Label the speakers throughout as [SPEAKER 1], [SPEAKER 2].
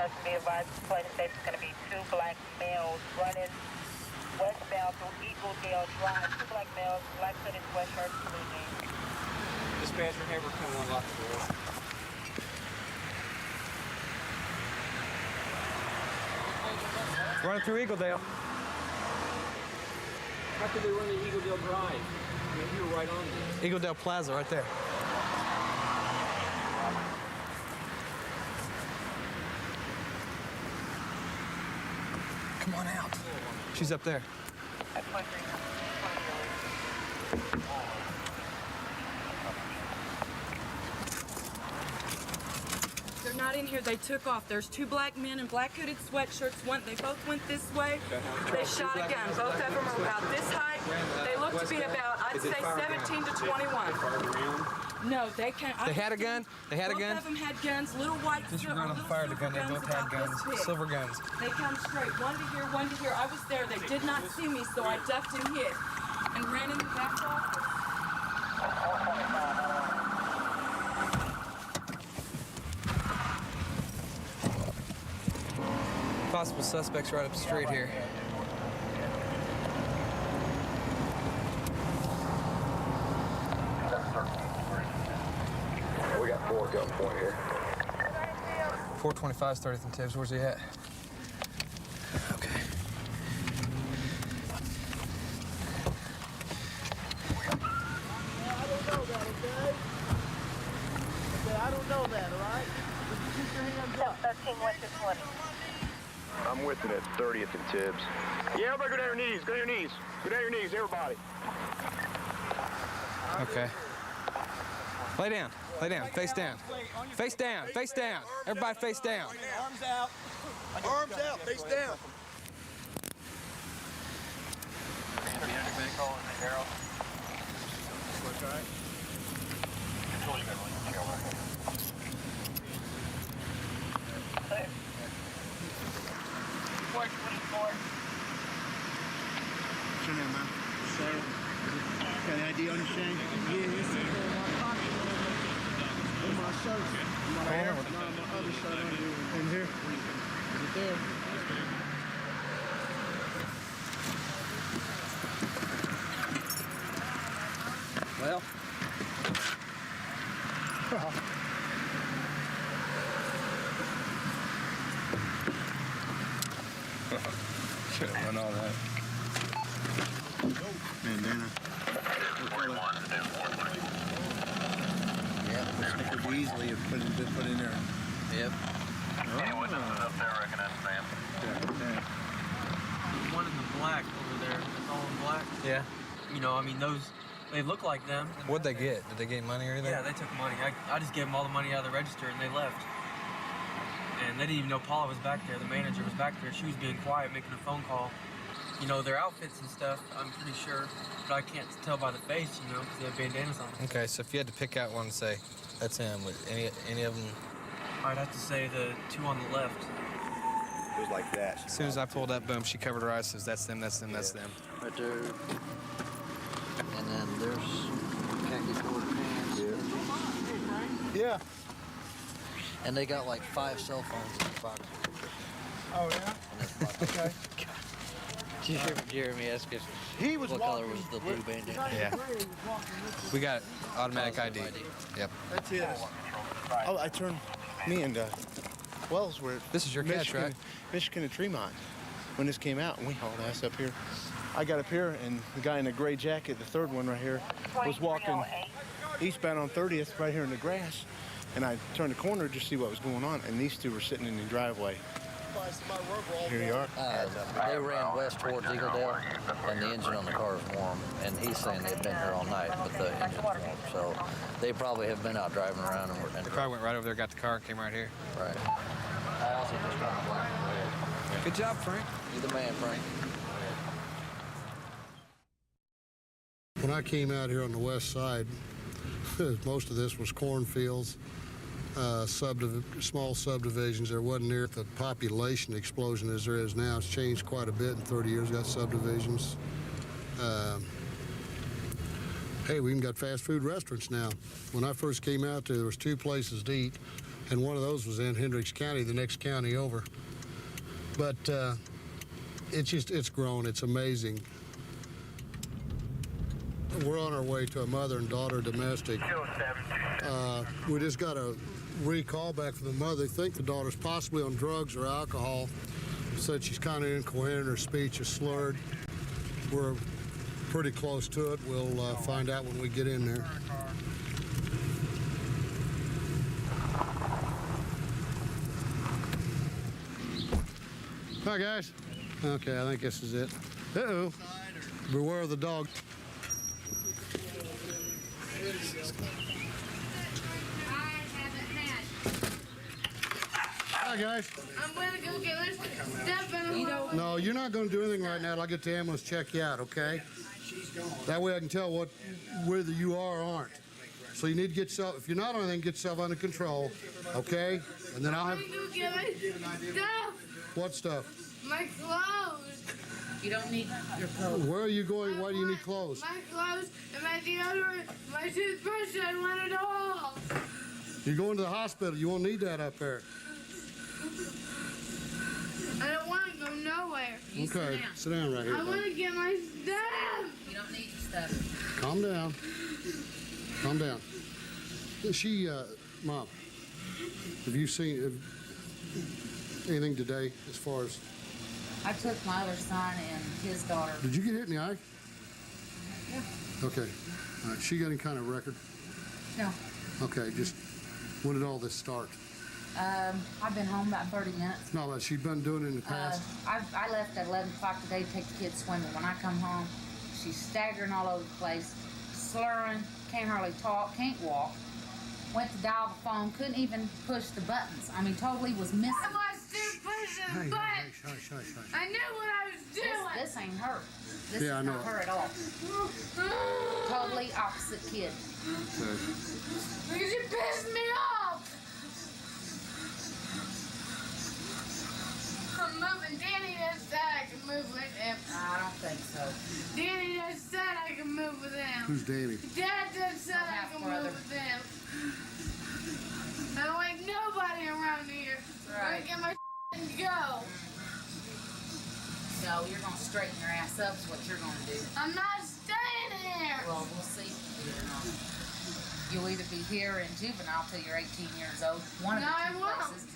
[SPEAKER 1] Person be advised, the flight is going to be two black males running westbound through Eagledale Drive. Two black males, black hooded sweatshirts, blue jeans.
[SPEAKER 2] Dispatcher, have her come unlock the door.
[SPEAKER 3] Running through Eagledale.
[SPEAKER 2] How could they run the Eagledale Drive? I mean, you were right on there.
[SPEAKER 3] Eagledale Plaza, right there. Come on out. She's up there.
[SPEAKER 4] They're not in here. They took off. There's two black men in black hooded sweatshirts. They both went this way. They shot a gun. Both of them are about this height. They look to be about, I'd say, 17 to 21. No, they can't.
[SPEAKER 3] They had a gun? They had a gun?
[SPEAKER 4] Both of them had guns. Little white.
[SPEAKER 3] Disregard on the fire the gun. They both had guns. Silver guns.
[SPEAKER 4] They come straight. One to here, one to here. I was there. They did not see me, so I ducked and hid and ran in the back office.
[SPEAKER 3] Possible suspects right up the street here.
[SPEAKER 5] We got 4 gunpoint here.
[SPEAKER 3] 425's 30th and Tibbs. Where's he at? Okay.
[SPEAKER 6] I don't know that, okay? I don't know that, all right? Just keep your hands up.
[SPEAKER 1] 13 went to 20.
[SPEAKER 5] I'm with it at 30th and Tibbs.
[SPEAKER 7] Yeah, everybody go down your knees. Go down your knees. Go down your knees, everybody.
[SPEAKER 3] Okay. Lay down. Lay down. Face down. Face down. Face down. Everybody face down.
[SPEAKER 6] Arms out. Arms out. Face down. What's your name, man? Sarah. Got an ID on your chain? Yeah, it's in my pocket. In my shirt. My hair? No, my other shirt under here. In here? Is it there?
[SPEAKER 3] Well. Should have done all that.
[SPEAKER 6] Bandana. Yeah, this could be easily have been put in there.
[SPEAKER 3] Yep.
[SPEAKER 7] Any witnesses up there recognize the man?
[SPEAKER 8] One in the black over there. It's all in black.
[SPEAKER 3] Yeah.
[SPEAKER 8] You know, I mean, those, they look like them.
[SPEAKER 3] What'd they get? Did they get money or anything?
[SPEAKER 8] Yeah, they took money. I just gave them all the money out of the register and they left. And they didn't even know Paula was back there. The manager was back there. She was being quiet, making a phone call. You know, their outfits and stuff, I'm pretty sure. But I can't tell by the face, you know, because they have bandanas on.
[SPEAKER 3] Okay, so if you had to pick out one and say, that's him, would any of them?
[SPEAKER 8] I'd have to say the two on the left.
[SPEAKER 5] It was like that.
[SPEAKER 3] As soon as I pulled up, boom, she covered her eyes, says, that's them, that's them, that's them.
[SPEAKER 9] Right there. And then there's khaki colored pants.
[SPEAKER 6] Yeah.
[SPEAKER 9] And they got like 5 cell phones in the box.
[SPEAKER 6] Oh, yeah? Okay.
[SPEAKER 9] Did you hear Jeremy ask us
[SPEAKER 6] He was
[SPEAKER 9] what
[SPEAKER 6] walking.
[SPEAKER 9] color was the blue bandana?
[SPEAKER 3] Yeah. We got automatic ID. Yep.
[SPEAKER 6] That's it. Oh, I turned me and Wells were.
[SPEAKER 3] This is your catch,
[SPEAKER 6] Michigan,
[SPEAKER 3] right?
[SPEAKER 6] Michigan and Tremont. When this came out, and we hauled ass up here. I got up here, and the guy in the gray jacket, the third one right here, was walking eastbound on 30th right here in the grass. And I turned the corner to see what was going on, and these two were sitting in the driveway. Here you are.
[SPEAKER 9] They ran west towards Eagledale, and the engine on the car is warm. And he's saying they've been here all night, but the engine's warm. So they probably have been out driving around. And
[SPEAKER 3] They probably went right over there, got the car, came right here.
[SPEAKER 9] Right. I also just found the black and red.
[SPEAKER 3] Good job, Frank.
[SPEAKER 9] You're the man, Frank.
[SPEAKER 10] When I came out here on the west side, most of this was cornfields, small subdivisions. There wasn't near the population explosion as there is now. It's changed quite a bit in 30 years. Got subdivisions. Hey, we even got fast food restaurants now. When I first came out there was 2 places to eat. and one of those was in Hendricks County, the next county over. But it's grown. It's amazing. We're on our way to a mother and daughter domestic. We just got a recall back from the mother. They think the daughter's possibly on drugs or alcohol. Said she's kind of incoherent, her speech is slurred. We're pretty close to it. We'll find out when we get in there. Hi, guys. Okay, I think this is it. Uh-oh. Beware of the dog. Hi, guys.
[SPEAKER 11] I'm gonna go get this stuff in a
[SPEAKER 10] No, you're not going to do anything right now. I'll get the ambulance check you out, okay? That way I can tell whether you are or aren't. So you need to get yourself, if you're not on anything, get yourself under control, okay? And then I'll have...
[SPEAKER 11] I'm gonna go get my stuff.
[SPEAKER 10] What stuff?
[SPEAKER 11] My clothes.
[SPEAKER 12] You don't need your clothes.
[SPEAKER 10] Where are you going? Why do you need clothes?
[SPEAKER 11] My clothes and my deodorant, my toothbrush, I want it all.
[SPEAKER 10] You're going to the hospital. You won't need that up there.
[SPEAKER 11] I don't want to go nowhere.
[SPEAKER 10] Okay, sit down right here.
[SPEAKER 11] I want to get my stuff.
[SPEAKER 12] You don't need your stuff.
[SPEAKER 10] Calm down. Calm down. She, Mom, have you seen anything today as far as...
[SPEAKER 12] I took my other son and his daughter.
[SPEAKER 10] Did you get hit in the eye?
[SPEAKER 12] Yeah.
[SPEAKER 10] Okay. All right. She got any kind of record?
[SPEAKER 12] No.
[SPEAKER 10] Okay, just when did all this start?
[SPEAKER 12] I've been home about 30 minutes.
[SPEAKER 10] No, she's been doing it in the past?
[SPEAKER 12] I left at 11 o'clock today to take the kids swimming. When I come home, she's staggering all over the place, slurring, can't hardly talk, can't walk. Went to dial the phone, couldn't even push the buttons. I mean, totally was missing.
[SPEAKER 11] I was still pushing the button.
[SPEAKER 10] Hush.
[SPEAKER 11] I knew what I was doing.
[SPEAKER 12] This ain't her. This
[SPEAKER 10] Yeah, I
[SPEAKER 12] is
[SPEAKER 10] know.
[SPEAKER 12] not her at all. Totally opposite kid.
[SPEAKER 10] Okay.
[SPEAKER 11] Because you pissed me off. I'm moving. Danny just said I can move with him.
[SPEAKER 12] I don't think so.
[SPEAKER 11] Danny just said I can move with him.
[SPEAKER 10] Who's Danny?
[SPEAKER 11] Dad just said I can
[SPEAKER 12] brother.
[SPEAKER 11] move with him. I don't like nobody around here.
[SPEAKER 12] Right.
[SPEAKER 11] I get my and go.
[SPEAKER 12] No, you're gonna straighten your ass up is what you're gonna do.
[SPEAKER 11] I'm not staying here.
[SPEAKER 12] Well, we'll see. You'll either be here in juvenile till you're 18 years old. One of
[SPEAKER 11] No,
[SPEAKER 12] the
[SPEAKER 11] I
[SPEAKER 12] two
[SPEAKER 11] won't.
[SPEAKER 12] places.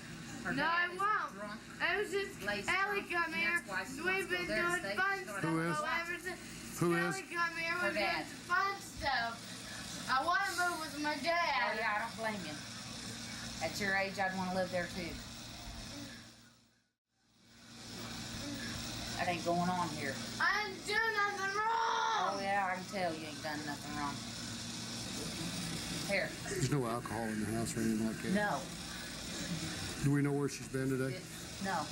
[SPEAKER 12] Her
[SPEAKER 11] No,
[SPEAKER 12] dad
[SPEAKER 11] I
[SPEAKER 12] is
[SPEAKER 11] won't.
[SPEAKER 12] drunk.
[SPEAKER 11] I was just,
[SPEAKER 12] Laced
[SPEAKER 11] Allie
[SPEAKER 12] up,
[SPEAKER 11] got
[SPEAKER 12] and
[SPEAKER 11] me here.
[SPEAKER 12] that's why she wants
[SPEAKER 11] We've
[SPEAKER 12] to go
[SPEAKER 11] been
[SPEAKER 12] there to
[SPEAKER 11] doing
[SPEAKER 12] stay.
[SPEAKER 11] fun
[SPEAKER 12] She's
[SPEAKER 11] stuff.
[SPEAKER 10] Who is?
[SPEAKER 11] Ever since
[SPEAKER 10] Who is?
[SPEAKER 11] Allie got me here,
[SPEAKER 12] Her
[SPEAKER 11] we've been
[SPEAKER 12] dad.
[SPEAKER 11] doing fun stuff. I want to move with my
[SPEAKER 12] Oh,
[SPEAKER 11] dad.
[SPEAKER 12] yeah, I don't blame you. At your age, I'd want to live there too. That ain't going on here.
[SPEAKER 11] I didn't do nothing wrong.
[SPEAKER 12] Oh, yeah, I can tell you ain't done nothing wrong. Here.
[SPEAKER 10] There's no alcohol in the house or anything like that?
[SPEAKER 12] No.
[SPEAKER 10] Do we know where she's been today?
[SPEAKER 12] No.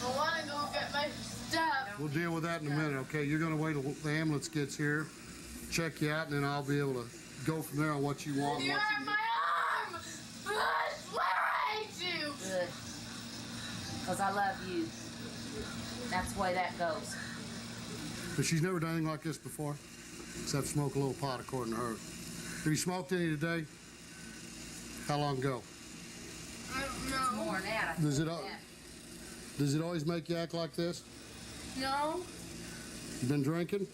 [SPEAKER 11] I want to go get my stuff.
[SPEAKER 10] We'll deal with that in a minute, okay? You're going to wait till the ambulance gets here, check you out, and then I'll be able to go from there on what you want. and
[SPEAKER 11] You
[SPEAKER 10] what
[SPEAKER 11] hurt
[SPEAKER 10] you
[SPEAKER 11] my arm. I swear I hate you.
[SPEAKER 12] Good. Because I love you. That's the way that goes.
[SPEAKER 10] But she's never done anything like this before, except smoke a little pot, according to her. Have you smoked any today? How long ago?
[SPEAKER 11] I don't know.
[SPEAKER 12] More than that. I
[SPEAKER 10] Does
[SPEAKER 12] think
[SPEAKER 10] it,
[SPEAKER 12] that.
[SPEAKER 10] does it always make you act like this?
[SPEAKER 11] No.
[SPEAKER 10] You been drinking?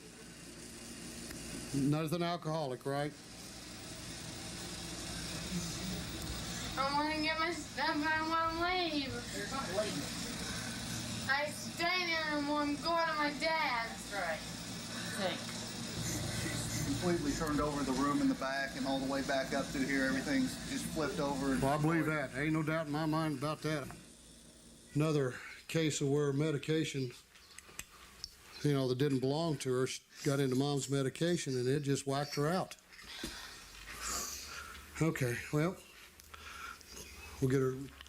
[SPEAKER 10] Nothing alcoholic, right?
[SPEAKER 11] I want to get my stuff and I want to leave.
[SPEAKER 12] You're going to leave.
[SPEAKER 11] I stay there anymore. I'm going to my dad's.
[SPEAKER 12] That's right. Think.
[SPEAKER 13] Completely turned over the room in the back and all the way back up through here. Everything's just flipped over.
[SPEAKER 10] Well, I believe that. Ain't no doubt in my mind about that. Another case of where medication, you know, that didn't belong to her, she got into Mom's medication and it just whacked her out. Okay, well, we'll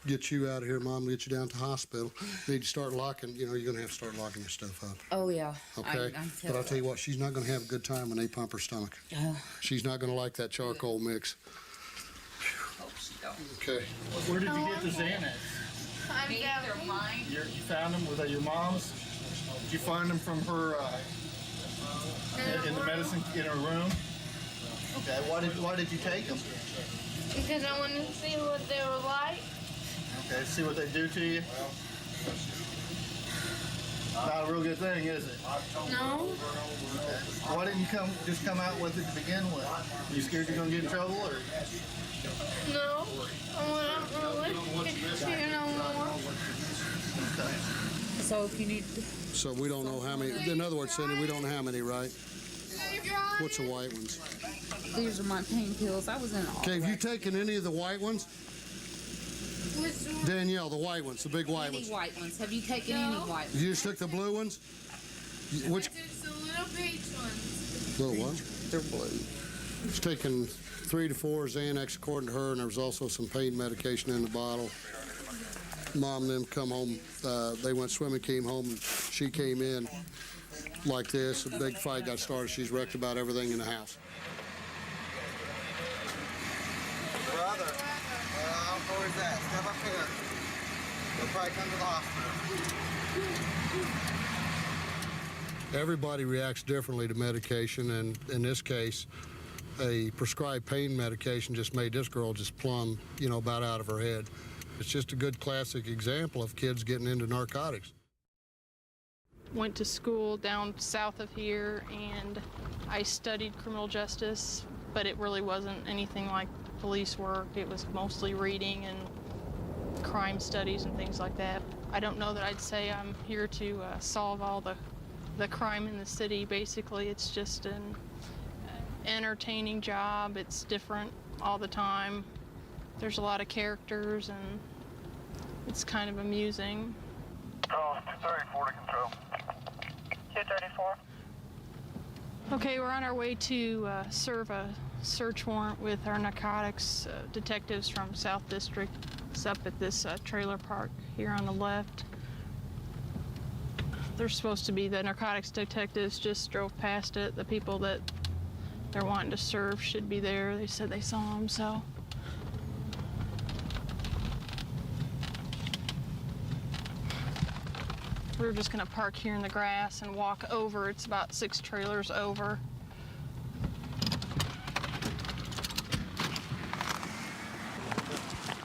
[SPEAKER 10] get you out of here, Mom. Get you down to the hospital. Need to start locking. You know, you're gonna have to start locking your stuff up.
[SPEAKER 12] Oh, yeah.
[SPEAKER 10] Okay. But I'll tell you what, she's not gonna have a good time when they pump her stomach. She's not gonna like that charcoal mix. Okay.
[SPEAKER 14] Where did you get the Xanax?
[SPEAKER 11] I'm down.
[SPEAKER 14] You found them? Was that your mom's?
[SPEAKER 13] Did you find them from her in the medicine in her room? Okay. Why did you take them?
[SPEAKER 11] Because I wanted to see what they were like.
[SPEAKER 13] Okay. See what they do to you. Not a real good thing, is it?
[SPEAKER 11] No.
[SPEAKER 13] Okay. Why didn't you just come out with it to begin with? You scared you're gonna get in trouble, or?
[SPEAKER 11] No. I want to hear no more.
[SPEAKER 13] Okay.
[SPEAKER 12] So if you need to...
[SPEAKER 10] So we don't know how many. In other words, Cindy, we don't know how many, right? What's the white ones?
[SPEAKER 12] These are my pain pills. I was in all.
[SPEAKER 10] Okay, have you taken any of the white ones?
[SPEAKER 11] Which one?
[SPEAKER 10] Danielle, the white ones, the big white
[SPEAKER 12] Any
[SPEAKER 10] ones.
[SPEAKER 12] white ones. Have you taken any white ones?
[SPEAKER 10] You just took the blue ones? Which?
[SPEAKER 11] It's the little peach ones.
[SPEAKER 10] Little what? They're blue. She's taken 3 to 4 Xanax according to her, and there was also some pain medication in the bottle. Mom and them come home. They went swimming, came home, and she came in like this. A big fight got started. She's wrecked about everything in the house.
[SPEAKER 14] Brother, how far is that? Step up here. They'll probably come to the hospital.
[SPEAKER 10] Everybody reacts differently to medication, and in this case, a prescribed pain medication just made this girl just plumb, about out of her head. It's just a good classic example of kids getting into narcotics.
[SPEAKER 15] Went to school down south of here, and I studied criminal justice, but it really wasn't anything like police work. It was mostly reading and crime studies and things like that. I don't know that I'd say I'm here to solve all the crime in the city. Basically, it's just an entertaining job. It's different all the time. There's a lot of characters, and it's kind of amusing.
[SPEAKER 7] Oh, 234 to control.
[SPEAKER 1] 234.
[SPEAKER 15] Okay, we're on our way to serve a search warrant with our narcotics detectives from South District. It's up at this trailer park here on the left. They're supposed to be, the narcotics detectives just drove past it. The people that they're wanting to serve should be there. They said they saw them, so. We're just gonna park here in the grass and walk over. It's about 6 trailers over.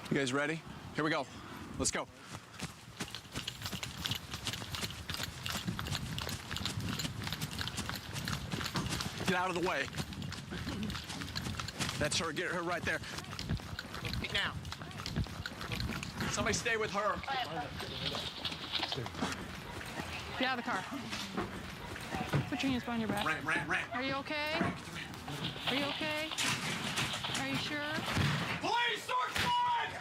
[SPEAKER 16] You guys ready? Here we go. Let's go. Get out of the way. That's her. Get her right there. Now. Somebody stay with her.
[SPEAKER 15] Get out of the car. Put your hands behind your back.
[SPEAKER 16] Ran.
[SPEAKER 15] Are you okay? Are you okay? Are you sure?
[SPEAKER 16] Police search warrant!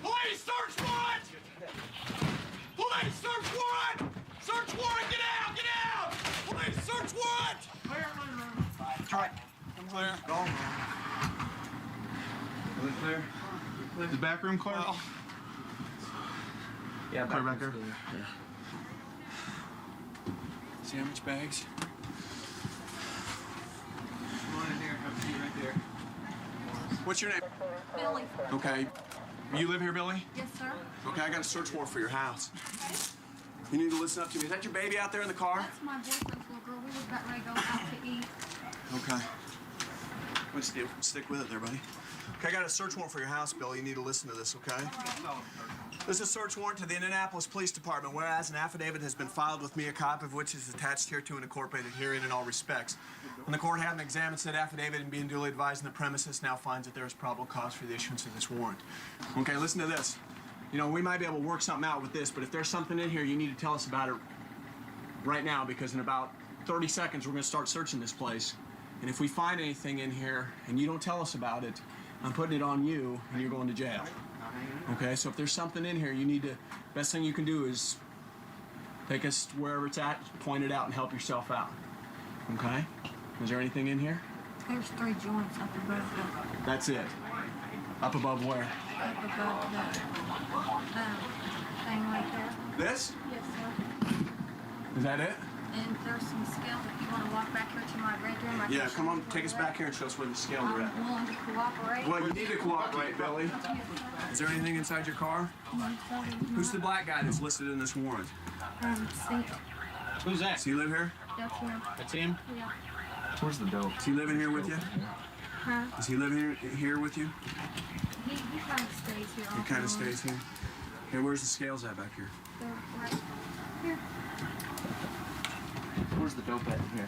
[SPEAKER 16] Police search warrant! Police search warrant! Search warrant! Get out! Get out! Police search warrant! Clear. Try. Clear. Go.
[SPEAKER 17] Is it clear? Is the back room clear?
[SPEAKER 16] Well,
[SPEAKER 17] yeah, clear back there.
[SPEAKER 16] Yeah. Sandwich bags.
[SPEAKER 17] Come on in here. Have a seat right there.
[SPEAKER 16] What's your name?
[SPEAKER 12] Billy.
[SPEAKER 16] Okay. You live here, Billy?
[SPEAKER 12] Yes, sir.
[SPEAKER 16] Okay, I got a search warrant for your house. You need to listen up to me. Is that your baby out there in the car?
[SPEAKER 12] That's my boyfriend's little girl. We was about ready to go out to eat.
[SPEAKER 16] Okay. Let's stick with it there, buddy. Okay, I got a search warrant for your house, Bill. You need to listen to this, okay? This is a search warrant to the Indianapolis Police Department, whereas an affidavit has been filed with me, a copy of which is attached here to an incorporated hearing in all respects. When the court having examined said affidavit and being duly advised in the premises now finds that there is probable cause for the issuance of this warrant. Okay, listen to this. We might be able to work something out with this, but if there's something in here, you need to tell us about it right now, because in about 30 seconds, we're going to start searching this place. And if we find anything in here and you don't tell us about it, I'm putting it on you and you're going to jail. Okay, so if there's something in here, you need to, best thing you can do is take us wherever it's at, point it out and help yourself out. Okay? Is there anything in here?
[SPEAKER 12] There's 3 joints up above the...
[SPEAKER 16] That's it. Up above where?
[SPEAKER 12] Up above the thing right there.
[SPEAKER 16] This?
[SPEAKER 12] Yes, sir.
[SPEAKER 16] Is that it?
[SPEAKER 12] And there's some scales. If you want to walk back here to my bedroom, I can
[SPEAKER 16] Yeah,
[SPEAKER 12] show
[SPEAKER 16] come
[SPEAKER 12] you
[SPEAKER 16] on,
[SPEAKER 12] where
[SPEAKER 16] take us
[SPEAKER 12] they're
[SPEAKER 16] back
[SPEAKER 12] at.
[SPEAKER 16] here and show us where the scales are at.
[SPEAKER 12] I'm willing to cooperate.
[SPEAKER 16] Well, you need to cooperate, Billy. Is there anything inside your car?
[SPEAKER 12] No, sorry.
[SPEAKER 16] Who's the black guy that's listed in this warrant?
[SPEAKER 12] Saint.
[SPEAKER 2] Who's that?
[SPEAKER 16] Does he live here?
[SPEAKER 12] That's him.
[SPEAKER 2] That's him?
[SPEAKER 12] Yeah.
[SPEAKER 2] Where's the dope?
[SPEAKER 16] Does he live in here with you?
[SPEAKER 12] Huh?
[SPEAKER 16] Does he live here with you?
[SPEAKER 12] He kind of stays here.
[SPEAKER 16] He kind of stays here. Okay, where's the scales at back here?
[SPEAKER 12] They're right here.
[SPEAKER 2] Where's the dope at in here?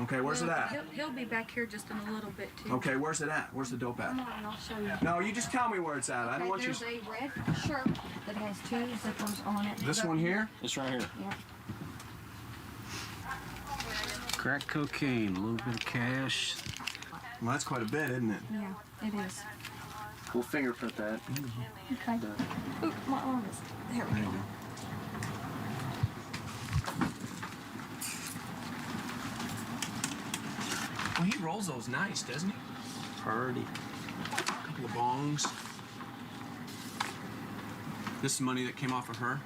[SPEAKER 16] Okay, where's it at?
[SPEAKER 12] He'll be back here just in a little bit too.
[SPEAKER 16] Okay, where's it at? Where's the dope at?
[SPEAKER 12] Come on, I'll show you.
[SPEAKER 16] No, you just tell me where it's at. I don't want you.
[SPEAKER 12] There's a red shirt that has 2 zippers on it.
[SPEAKER 16] This one here?
[SPEAKER 2] This right here.
[SPEAKER 12] Yeah.
[SPEAKER 2] Crack cocaine, a little bit of cash.
[SPEAKER 16] Well, that's quite a bit, isn't it?
[SPEAKER 12] Yeah, it is.
[SPEAKER 2] We'll fingerprint that.
[SPEAKER 12] Okay. Ooh, my arm is. There we go.
[SPEAKER 16] Well, he rolls those nice, doesn't he?
[SPEAKER 2] Party.
[SPEAKER 16] A couple of bongs. This is money that came off of her?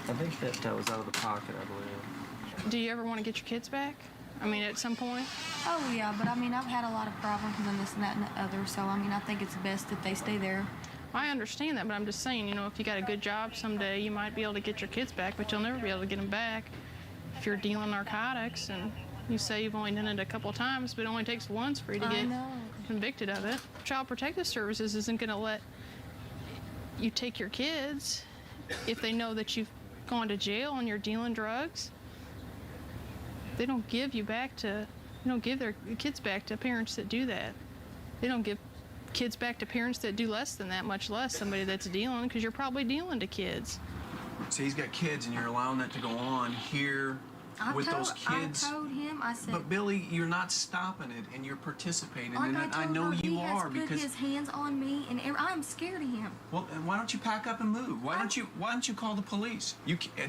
[SPEAKER 8] I think that was out of the pocket, I believe.
[SPEAKER 15] Do you ever want to get your kids back? I mean, at some point?
[SPEAKER 18] Oh, yeah, but I mean, I've had a lot of problems and this and that and the other, so I mean, I think it's best that they stay there.
[SPEAKER 15] I understand that, but I'm just saying, you know, if you got a good job someday, you might be able to get your kids back, but you'll never be able to get them back if you're dealing narcotics and you say you've only done it a couple of times, but it only takes once for you to get convicted of it. Child Protective Services isn't going to let you take your kids if they know that you've gone to jail and you're dealing drugs. They don't give their kids back to parents that do that. They don't give kids back to parents that do less than that, much less somebody that's dealing, because you're probably dealing to kids.
[SPEAKER 16] So he's got kids and you're allowing that to go on here with those kids.
[SPEAKER 18] I told him, I said...
[SPEAKER 16] But Billy, you're not stopping it and you're participating in it. I know you are
[SPEAKER 18] because... He has put his hands on me and I'm scared of him.
[SPEAKER 16] Well, why don't you pack up and move? Why don't you call the police?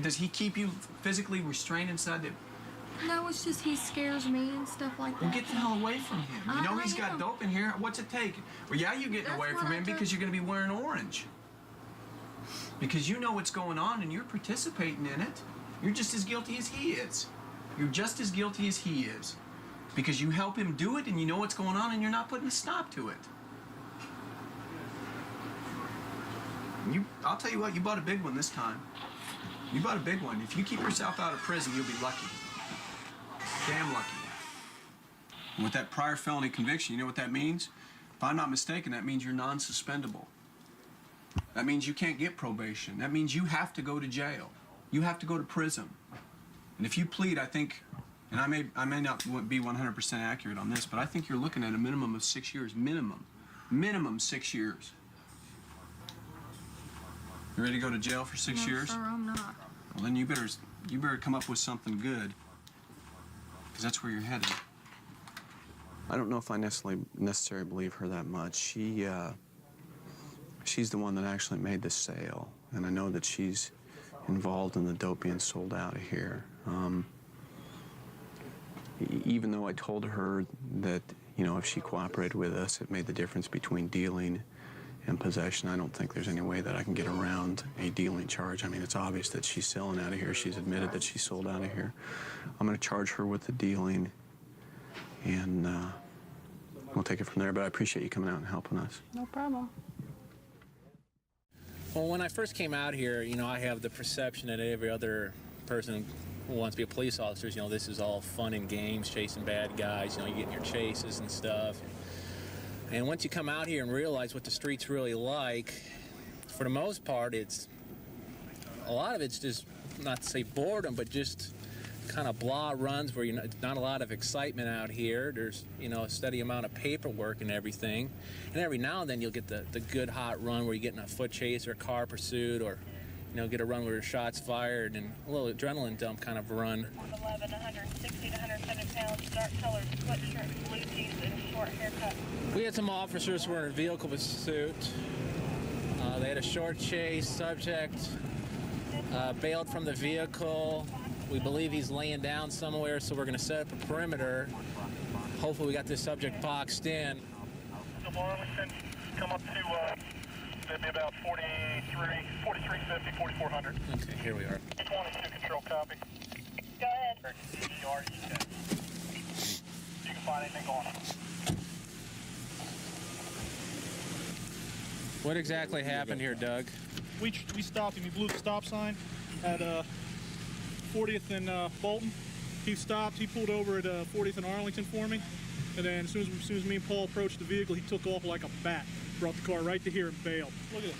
[SPEAKER 16] Does he keep you physically restrained inside the...
[SPEAKER 18] No, it's just he scares me and stuff like that.
[SPEAKER 16] Well, get the hell away from him. You know he's got dope in here. What's it take? Well, yeah, you're getting away from him because you're going to be wearing orange. Because you know what's going on and you're participating in it. You're just as guilty as he is. You're just as guilty as he is. Because you help him do it and you know what's going on and you're not putting a stop to it. I'll tell you what, you bought a big one this time. You bought a big one. If you keep yourself out of prison, you'll be lucky. Damn lucky. And with that prior felony conviction, you know what that means? If I'm not mistaken, that means you're non-suspendable. That means you can't get probation. That means you have to go to jail. You have to go to prison. And if you plead, I think, and I may not be 100% accurate on this, but I think you're looking at a minimum of 6 years. Minimum 6 years. You ready to go to jail for 6 years?
[SPEAKER 18] No, sir, I'm not.
[SPEAKER 16] Well, then you better come up with something good, because that's where you're headed. I don't know if I necessarily believe her that much. She's the one that actually made the sale, and I know that she's involved in the dope being sold out of here. Even though I told her that, you know, if she cooperated with us, it made the difference between dealing and possession, I don't think there's any way that I can get around a dealing charge. I mean, it's obvious that she's selling out of here. She's admitted that she sold out of here. I'm going to charge her with the dealing, and we'll take it from there. But I appreciate you coming out and helping us.
[SPEAKER 15] No problem.
[SPEAKER 19] Well, when I first came out here, you know, I have the perception that every other person who wants to be a police officer, you know, this is all fun and games, chasing bad guys, you know, you get in your chases and stuff. And once you come out here and realize what the street's really like, for the most part, a lot of it's just, not to say boredom, but just kind of blah runs where not a lot of excitement out here. There's, you know, a steady amount of paperwork and everything. And every now and then you'll get the good hot run where you get in a foot chase or a car pursuit, or, you know, get a run where there's shots fired and a little adrenaline dump kind of run.
[SPEAKER 1] 11, 160 to 107 pounds, dark colored sweatshirt, blue jeans, and a short haircut.
[SPEAKER 19] We had some officers who were in a vehicle pursuit. They had a short chase. Subject bailed from the vehicle. We believe he's laying down somewhere, so we're going to set up a perimeter. Hopefully we got this subject boxed in.
[SPEAKER 7] Tomorrow we can come up to maybe about 4350, 4400.
[SPEAKER 19] Okay, here we are.
[SPEAKER 7] 22 control copy.
[SPEAKER 1] Go ahead.
[SPEAKER 7] You can find anything going on.
[SPEAKER 19] What exactly happened here, Doug?
[SPEAKER 7] we stopped him. He blew the stop sign at 40th and Bolton. He stopped. He pulled over at 40th and Arlington for me. And then as soon as me and Paul approached the vehicle, he took off like a bat. Brought the car right to here and bailed. Look at this.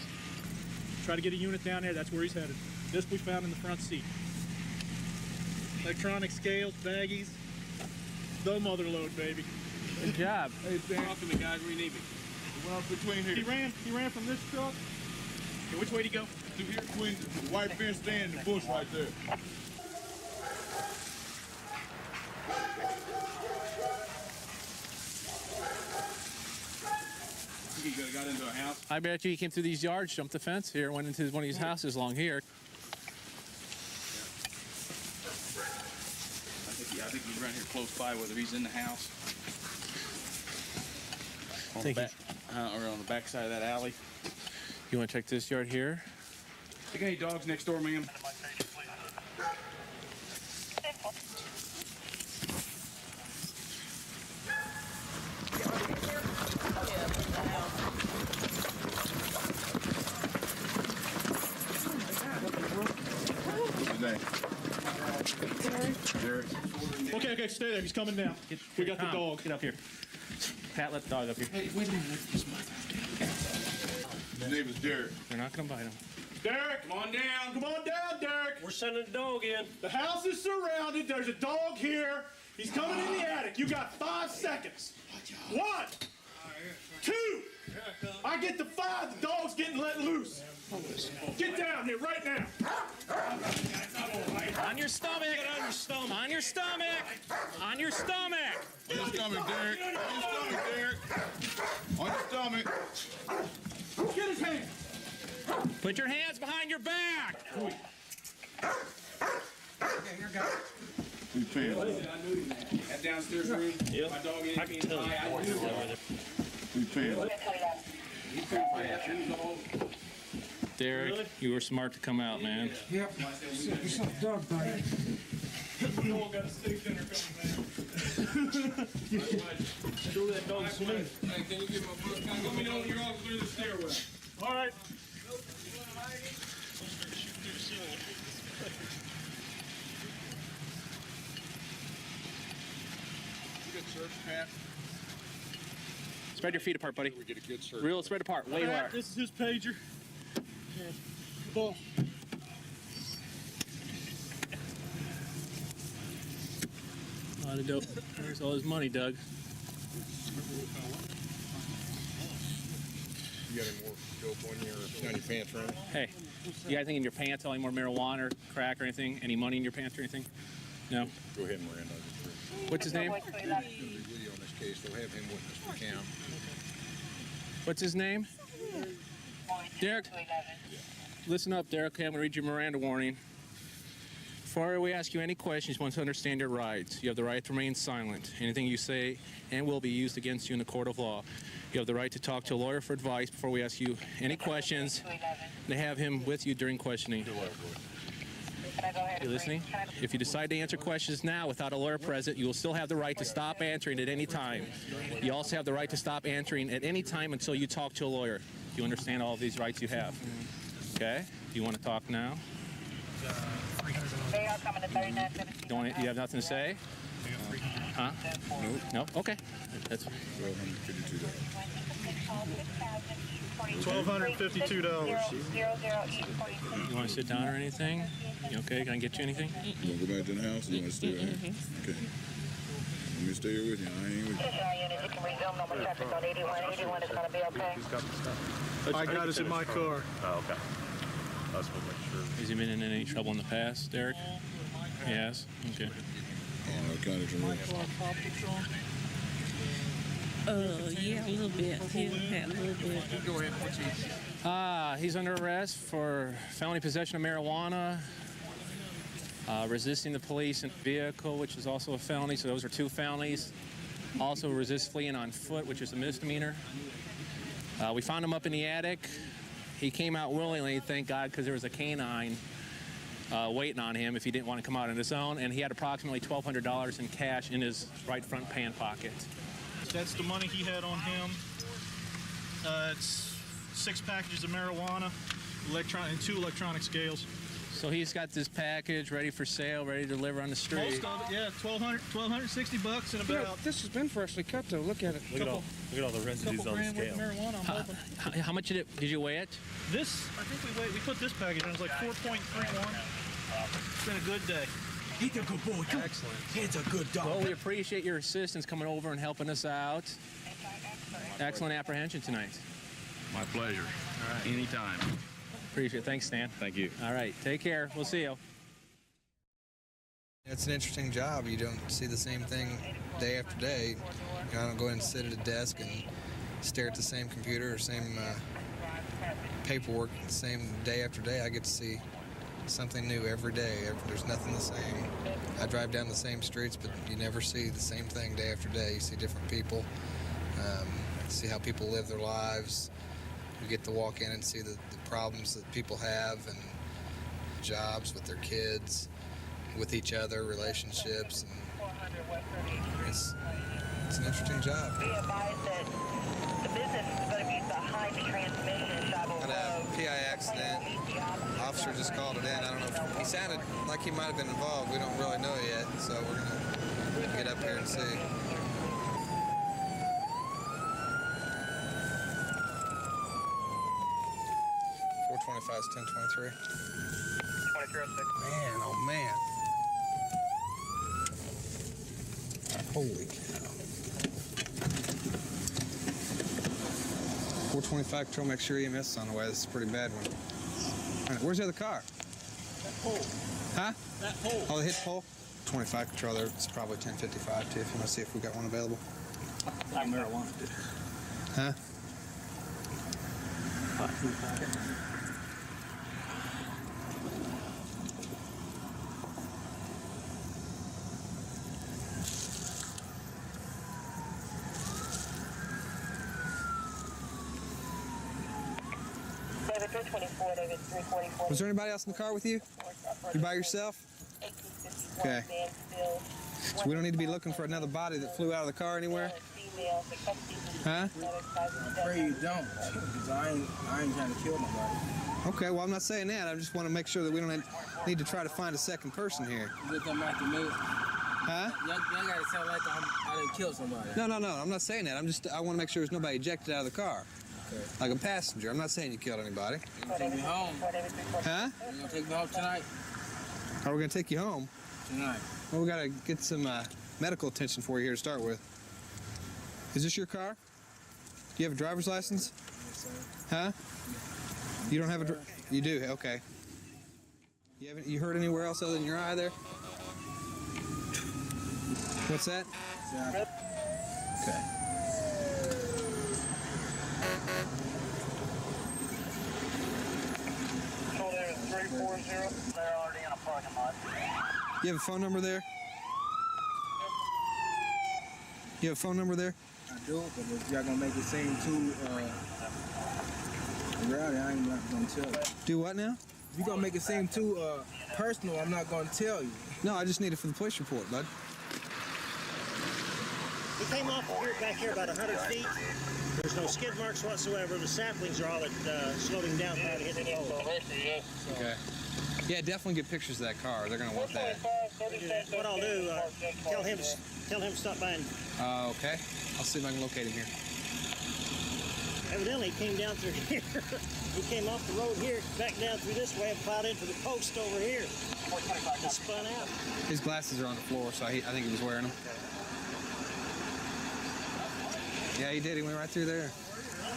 [SPEAKER 7] Try to get a unit down there. That's where he's headed. This we found in the front seat. Electronic scales, baggies. The mother load, baby.
[SPEAKER 19] Good job.
[SPEAKER 7] Hey, Ben.
[SPEAKER 17] Talk to me, guys. We need me.
[SPEAKER 7] Well, between here. He ran from this truck. Okay, which way did he go?
[SPEAKER 17] Through here between the white fence stand and the bush right there. He got into a house.
[SPEAKER 19] I bet you he came through these yards, jumped the fence here, went into one of these houses along here.
[SPEAKER 17] I think he's around here close by, whether he's in the house on the back, or on the back side of that alley.
[SPEAKER 19] You want to check this yard here?
[SPEAKER 17] You got any dogs next door, ma'am?
[SPEAKER 7] Okay, stay there. He's coming down. We got the dog.
[SPEAKER 19] Get up here. Pat, let the dog up here.
[SPEAKER 17] Hey, wait a minute. His name is Derek.
[SPEAKER 19] They're not going to bite him.
[SPEAKER 7] Derek!
[SPEAKER 17] Come on down.
[SPEAKER 7] Come on down, Derek!
[SPEAKER 17] We're sending the dog in.
[SPEAKER 7] The house is surrounded. There's a dog here. He's coming in the attic. You got 5 seconds. 1, 2. I get to 5. The dog's getting let loose. Get down here right now.
[SPEAKER 19] On your stomach.
[SPEAKER 17] On your stomach.
[SPEAKER 19] On your stomach. On your stomach.
[SPEAKER 17] On your stomach, Derek. On your stomach, Derek. On your stomach.
[SPEAKER 7] Get his hand.
[SPEAKER 19] Put your hands behind your back.
[SPEAKER 17] We failed. That downstairs room. Yeah. My dog ain't being high. We failed.
[SPEAKER 19] Derek, you were smart to come out, man.
[SPEAKER 17] Yep. Dog bite.
[SPEAKER 7] We all got a steak dinner coming, man.
[SPEAKER 17] Show that dog some meat. Hey, can you get my book? Let me know when you're all through the stairwell.
[SPEAKER 7] All right.
[SPEAKER 17] Good search, Pat.
[SPEAKER 19] Spread your feet apart, buddy.
[SPEAKER 17] We get a good search.
[SPEAKER 19] Real spread apart. Way
[SPEAKER 7] Pat,
[SPEAKER 19] apart.
[SPEAKER 7] this is his pager. Ball.
[SPEAKER 19] A lot of dope. There's all his money, Doug.
[SPEAKER 17] You got any more dope on your pants, right?
[SPEAKER 19] Hey, you got anything in your pants? Any more marijuana or crack or anything? Any money in your pants or anything? No?
[SPEAKER 17] Go ahead, Miranda.
[SPEAKER 19] What's his name?
[SPEAKER 17] We'll be on this case. We'll have him witness for count.
[SPEAKER 19] What's his name? Derek? Listen up, Derek. Okay, I'm going to read your Miranda warning. Before we ask you any questions, you want to understand your rights. You have the right to remain silent. Anything you say and will be used against you in the court of law. You have the right to talk to a lawyer for advice before we ask you any questions and to have him with you during questioning. You listening? If you decide to answer questions now without a lawyer present, you will still have the right to stop answering at any time. You also have the right to stop answering at any time until you talk to a lawyer. Do you understand all of these rights you have? Okay? Do you want to talk now?
[SPEAKER 1] They are coming to 3917.
[SPEAKER 19] You have nothing to say? Huh? Nope. No? Okay. That's
[SPEAKER 7] $1,252.
[SPEAKER 19] You want to sit down or anything? You okay? Can I get you anything?
[SPEAKER 17] You want to go back to the house or you want to stay here? Okay. Let me stay here with you. I ain't with you.
[SPEAKER 1] You can resume normal traffic on 81. 81 is going to be okay.
[SPEAKER 7] I got us in my car.
[SPEAKER 17] Oh, okay. That's what make sure.
[SPEAKER 19] Has he been in any trouble in the past, Derek? Yes? Okay.
[SPEAKER 17] Oh, kind of trouble.
[SPEAKER 20] Yeah, a little bit. Yeah, a little bit.
[SPEAKER 17] Go ahead.
[SPEAKER 19] He's under arrest for felony possession of marijuana, resisting the police in a vehicle, which is also a felony, so those are 2 felonies. Also resist fleeing on foot, which is a misdemeanor. We found him up in the attic. He came out willingly, thank God, because there was a canine waiting on him if he didn't want to come out on his own, and he had approximately $1,200 in cash in his right front pant pocket.
[SPEAKER 7] That's the money he had on him. It's 6 packages of marijuana, and 2 electronic scales.
[SPEAKER 19] So he's got this package ready for sale, ready to deliver on the street.
[SPEAKER 7] Most of it, yeah, $1,260 and about.
[SPEAKER 17] This has been freshly cut though. Look at it.
[SPEAKER 7] Look at all
[SPEAKER 17] the residues on the scale.
[SPEAKER 7] Marijuana, I'm hoping.
[SPEAKER 19] How much did you weigh it?
[SPEAKER 7] This, I think we put this package in. It was like 4.31. It's been a good day.
[SPEAKER 17] He's a good boy.
[SPEAKER 19] Excellent.
[SPEAKER 17] He's a good dog.
[SPEAKER 19] Well, we appreciate your assistance coming over and helping us out. Excellent apprehension tonight.
[SPEAKER 21] My pleasure.
[SPEAKER 19] All right.
[SPEAKER 21] Anytime.
[SPEAKER 19] Appreciate it. Thanks, Stan.
[SPEAKER 21] Thank you.
[SPEAKER 19] All right. Take care. We'll see you.
[SPEAKER 3] It's an interesting job. You don't see the same thing day after day. You know, I don't go in and sit at a desk and stare at the same computer or same paperwork the same day after day. I get to see something new every day. There's nothing the same. I drive down the same streets, but you never see the same thing day after day. You see different people, see how people live their lives. You get to walk in and see the problems that people have and jobs with their kids, with each other, relationships. And it's an interesting job.
[SPEAKER 1] Be advised that the business is going to be behind the transmission shop.
[SPEAKER 3] Had a PI accident. Officer just called it in. I don't know if he sounded like he might have been involved. We don't really know yet, so we're going to get up here and see. .25 is 1023.
[SPEAKER 1] 2306.
[SPEAKER 3] Man, oh man. Holy cow. 425 control, make sure EMS is on the way. This is a pretty bad one. All right, where's the other car?
[SPEAKER 7] That pole.
[SPEAKER 3] Huh?
[SPEAKER 7] That pole.
[SPEAKER 3] Oh, the hit pole? 25 control there. It's probably 1055 too, if you want to see if we got one available.
[SPEAKER 7] Like marijuana.
[SPEAKER 3] Huh?
[SPEAKER 1] David 324, David 344.
[SPEAKER 3] Was there anybody else in the car with you? You by yourself? Okay. So we don't need to be looking for another body that flew out of the car anywhere? Huh?
[SPEAKER 14] I'm afraid you don't, because I ain't trying to kill nobody.
[SPEAKER 3] Okay, well, I'm not saying that. I just want to make sure that we don't need to try to find a second person here.
[SPEAKER 14] You just come after me.
[SPEAKER 3] Huh?
[SPEAKER 14] Y'all gotta sound like I didn't kill somebody.
[SPEAKER 3] No, I'm not saying that. I want to make sure there's nobody ejected out of the car. Okay. Like a passenger. I'm not saying you killed anybody.
[SPEAKER 14] You gonna take me home?
[SPEAKER 3] Huh?
[SPEAKER 14] You gonna take me home tonight?
[SPEAKER 3] Are we going to take you home?
[SPEAKER 14] Tonight.
[SPEAKER 3] Well, we got to get some medical attention for you here to start with. Is this your car? Do you have a driver's license?
[SPEAKER 14] Yes, sir.
[SPEAKER 3] Huh? You don't have a... You do? Okay. You heard anywhere else other than your eye there? What's that?
[SPEAKER 14] Yeah.
[SPEAKER 3] Okay.
[SPEAKER 1] So there's 340. They're already in a parking lot.
[SPEAKER 3] You have a phone number there? You have a phone number there?
[SPEAKER 14] I do, but if y'all gonna make it seem too rowdy, I ain't not gonna tell you.
[SPEAKER 3] Do what now?
[SPEAKER 14] If you're gonna make it seem too personal, I'm not gonna tell you.
[SPEAKER 3] No, I just need it for the police report, bud.
[SPEAKER 22] He came off here, back here about 100 feet. There's no skid marks whatsoever. The saplings are all that slowed him down prior to hitting the pole.
[SPEAKER 3] Okay. Yeah, definitely get pictures of that car. They're gonna want that.
[SPEAKER 22] What I'll do, tell him to stop by and...
[SPEAKER 3] Okay. I'll see if I can locate him here.
[SPEAKER 22] Evidently, he came down through here. He came off the road here, back down through this way, and plowed into the post over here. And spun out.
[SPEAKER 3] His glasses are on the floor, so I think he was wearing them. Yeah, he did. He went right through there.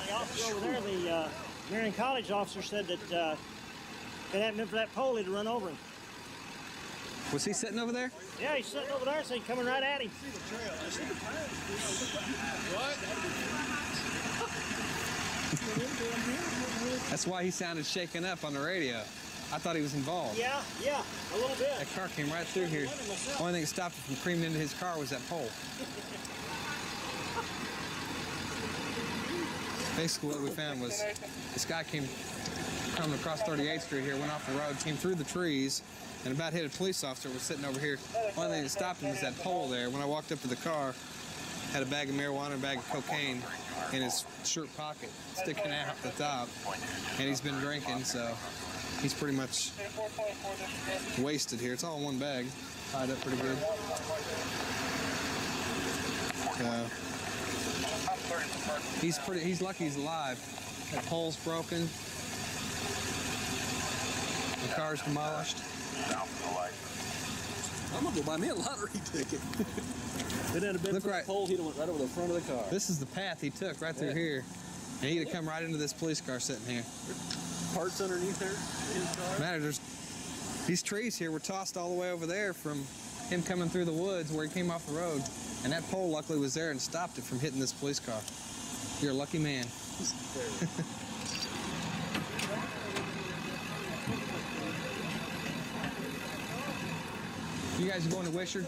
[SPEAKER 22] The officer over there, the Marion College officer, said that if it hadn't been for that pole, he'd run over him.
[SPEAKER 3] Was he sitting over there?
[SPEAKER 22] Yeah, he's sitting over there, so he's coming right at him.
[SPEAKER 3] That's why he sounded shaken up on the radio. I thought he was involved.
[SPEAKER 22] Yeah, a little bit.
[SPEAKER 3] That car came right through here. Only thing that stopped it from creaming into his car was that pole. Basically what we found was this guy came coming across 38th Street here, went off the road, came through the trees, and about hit a police officer was sitting over here. Only thing that stopped him was that pole there. When I walked up to the car, had a bag of marijuana, a bag of cocaine in his shirt pocket, sticking out the top, and he's been drinking, so he's pretty much wasted here. It's all in one bag, tied up pretty good. He's lucky he's alive. That pole's broken. The car's demolished.
[SPEAKER 2] I'm gonna go buy me a lottery ticket.
[SPEAKER 3] It had been
[SPEAKER 2] for the pole, he'd have went right over the front of the car.
[SPEAKER 3] This is the path he took right through here. And he'd have come right into this police car sitting here.
[SPEAKER 2] Parts underneath there in his car?
[SPEAKER 3] Matter, these trees here were tossed all the way over there from him coming through the woods where he came off the road. And that pole luckily was there and stopped it from hitting this police car. You're a lucky man. You guys are going to Wishard?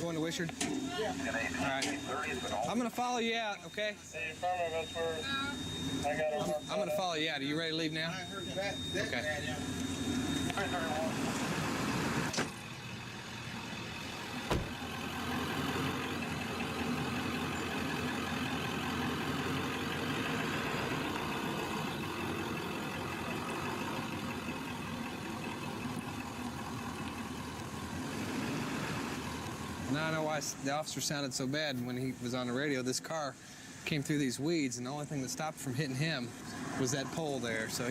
[SPEAKER 3] Going to Wishard?
[SPEAKER 4] Yeah.
[SPEAKER 3] All right. I'm going to follow you out, okay? I'm going to follow you out. Are you ready to leave now? Okay. Now I know why the officer sounded so bad when he was on the radio. This car came through these weeds, and the only thing that stopped from hitting him was that pole there. So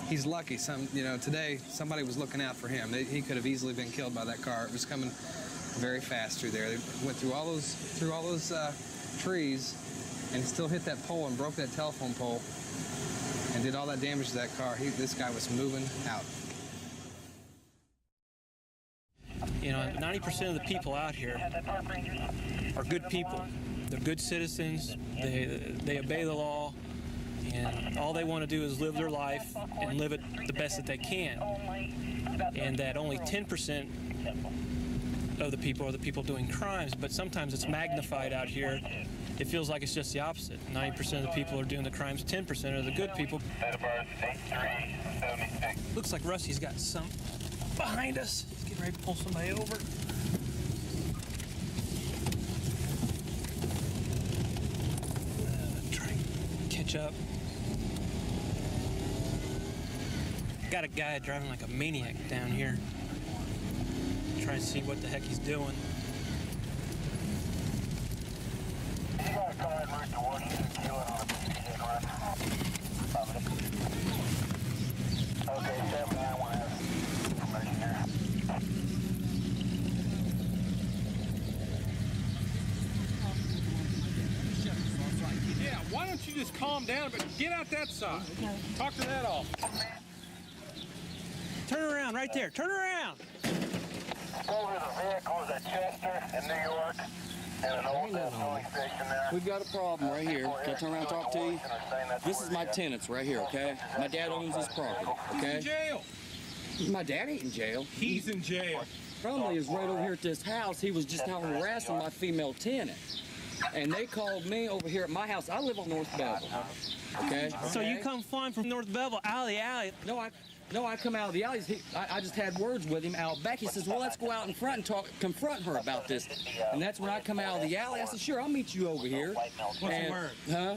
[SPEAKER 3] he's lucky. Today somebody was looking out for him. He could have easily been killed by that car. It was coming very fast through there. They went through all those trees, and still hit that pole and broke that telephone pole, and did all that damage to that car. This guy was moving out.
[SPEAKER 21] 90% of the people out here are good people. They're good citizens. They obey the law, and all they want to do is live their life and live it the best that they can. And that only 10% of the people are the people doing crimes, but sometimes it's magnified out here. It feels like it's just the opposite. 90% of the people are doing the crimes, 10% are the good people. Looks like Rusty's got some behind us. He's getting ready to pull somebody over. Try and catch up. Got a guy driving like a maniac down here. Trying to see what the heck he's doing.
[SPEAKER 17] Yeah, why don't you just calm down, but get out that side. Talk to that off.
[SPEAKER 21] Turn around right there. Turn around.
[SPEAKER 4] Over the vehicles at Chester in New York and an old filling station there.
[SPEAKER 23] We've got a problem right here. Can I turn around and talk to you? This is my tenants right here, okay? My dad owns this property, okay?
[SPEAKER 17] He's in jail.
[SPEAKER 23] My dad ain't in jail.
[SPEAKER 17] He's in jail.
[SPEAKER 23] Probably is right over here at this house. He was just out harassing my female tenant. And they called me over here at my house. I live on North Bevel, okay?
[SPEAKER 21] So you come flying from North Bevel out of the alley?
[SPEAKER 23] No, I come out of the alley. I just had words with him out back. He says, well, let's go out in front and confront her about this. And that's when I come out of the alley. I said, sure, I'll meet you over here.
[SPEAKER 21] What's the word?
[SPEAKER 23] Huh?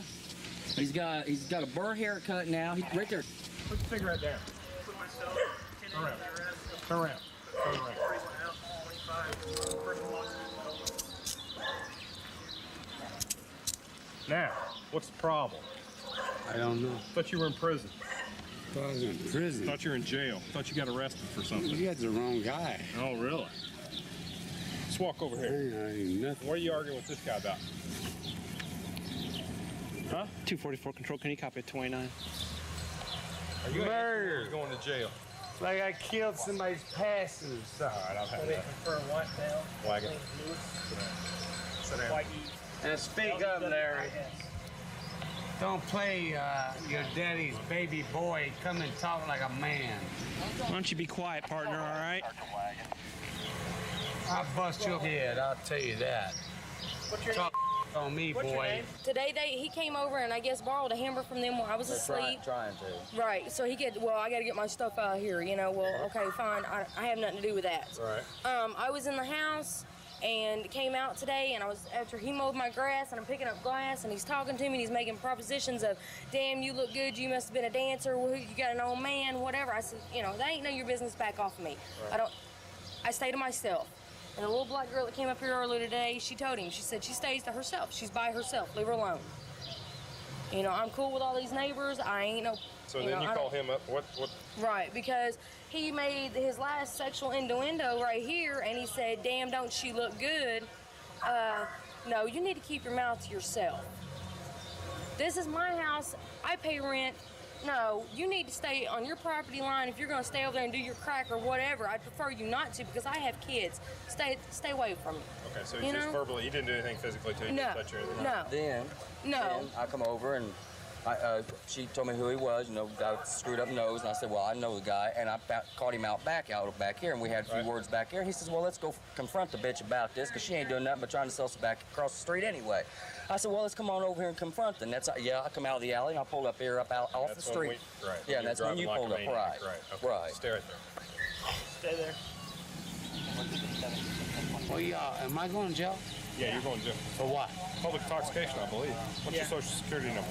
[SPEAKER 23] He's got a burr haircut now. He's right there.
[SPEAKER 17] Put the cigarette down. Turn around. Turn around. Turn around. Now, what's the problem?
[SPEAKER 10] I don't know.
[SPEAKER 17] Thought you were in prison.
[SPEAKER 10] Thought I was in prison.
[SPEAKER 17] Thought you were in jail. Thought you got arrested for something.
[SPEAKER 10] You got the wrong guy.
[SPEAKER 17] Oh, really? Let's walk over here.
[SPEAKER 10] Ain't nothing.
[SPEAKER 17] What are you arguing with this guy about? Huh?
[SPEAKER 21] 244 control. Can you copy 29?
[SPEAKER 17] Are you
[SPEAKER 10] Murder.
[SPEAKER 17] going to jail?
[SPEAKER 10] Like I killed somebody's passenger.
[SPEAKER 17] All right, I'll have that. Wagon. Sit down.
[SPEAKER 10] And speak up, Larry. Don't play your daddy's baby boy. Come and talk like a man.
[SPEAKER 21] Why don't you be quiet, partner, all right?
[SPEAKER 10] I'll bust your head, I'll tell you that. Talk on me, boy.
[SPEAKER 24] Today he came over and I guess borrowed a hammer from them while I was asleep.
[SPEAKER 9] Trying to.
[SPEAKER 24] Right, so he could, well, I got to get my stuff out of here, well, okay, fine, I have nothing to do with that.
[SPEAKER 17] Right.
[SPEAKER 24] I was in the house and and came out today, and after he mowed my grass, and I'm picking up glass, and he's talking to me, and he's making propositions of, damn, you look good, you must have been a dancer, you got an old man, whatever. I said, you know, that ain't none of your business, back off of me.
[SPEAKER 8] Right.
[SPEAKER 24] I stay to myself. And the little black girl that came up here earlier today, she told him, she said she stays to herself. She's by herself, leave her alone. You know, I'm cool with all these neighbors, I ain't no...
[SPEAKER 5] So then you call him up, what?
[SPEAKER 24] Right, because he made his last sexual innuendo right here, and he said, damn, don't she look good? No, you need to keep your mouth to yourself. This is my house, I pay rent. No, you need to stay on your property line. If you're gonna stay over there and do your crack or whatever, I'd prefer you not to, because I have kids. Stay away from me.
[SPEAKER 5] Okay, so he just verbally, he didn't do anything physically to you?
[SPEAKER 24] No,
[SPEAKER 5] touch you or anything?
[SPEAKER 24] no.
[SPEAKER 23] Then I come over and she told me who he was, you know, got a screwed up nose, and I said, well, I know the guy, and I caught him out back here, and we had a few words back here, and he says, well, let's go confront the bitch about this, because she ain't doing nothing but trying to sell some back across the street anyway. I said, well, let's come on over here and confront them. Yeah, I come out of the alley, and I pulled up here off the street.
[SPEAKER 5] Right.
[SPEAKER 23] Yeah, that's when you pulled up, right.
[SPEAKER 5] Okay.
[SPEAKER 23] Right.
[SPEAKER 5] Stay right there.
[SPEAKER 24] Stay there.
[SPEAKER 6] Well, yeah, am I going to jail?
[SPEAKER 5] Yeah, you're going to jail.
[SPEAKER 6] For what?
[SPEAKER 5] Public intoxication, I believe. What's your social security number?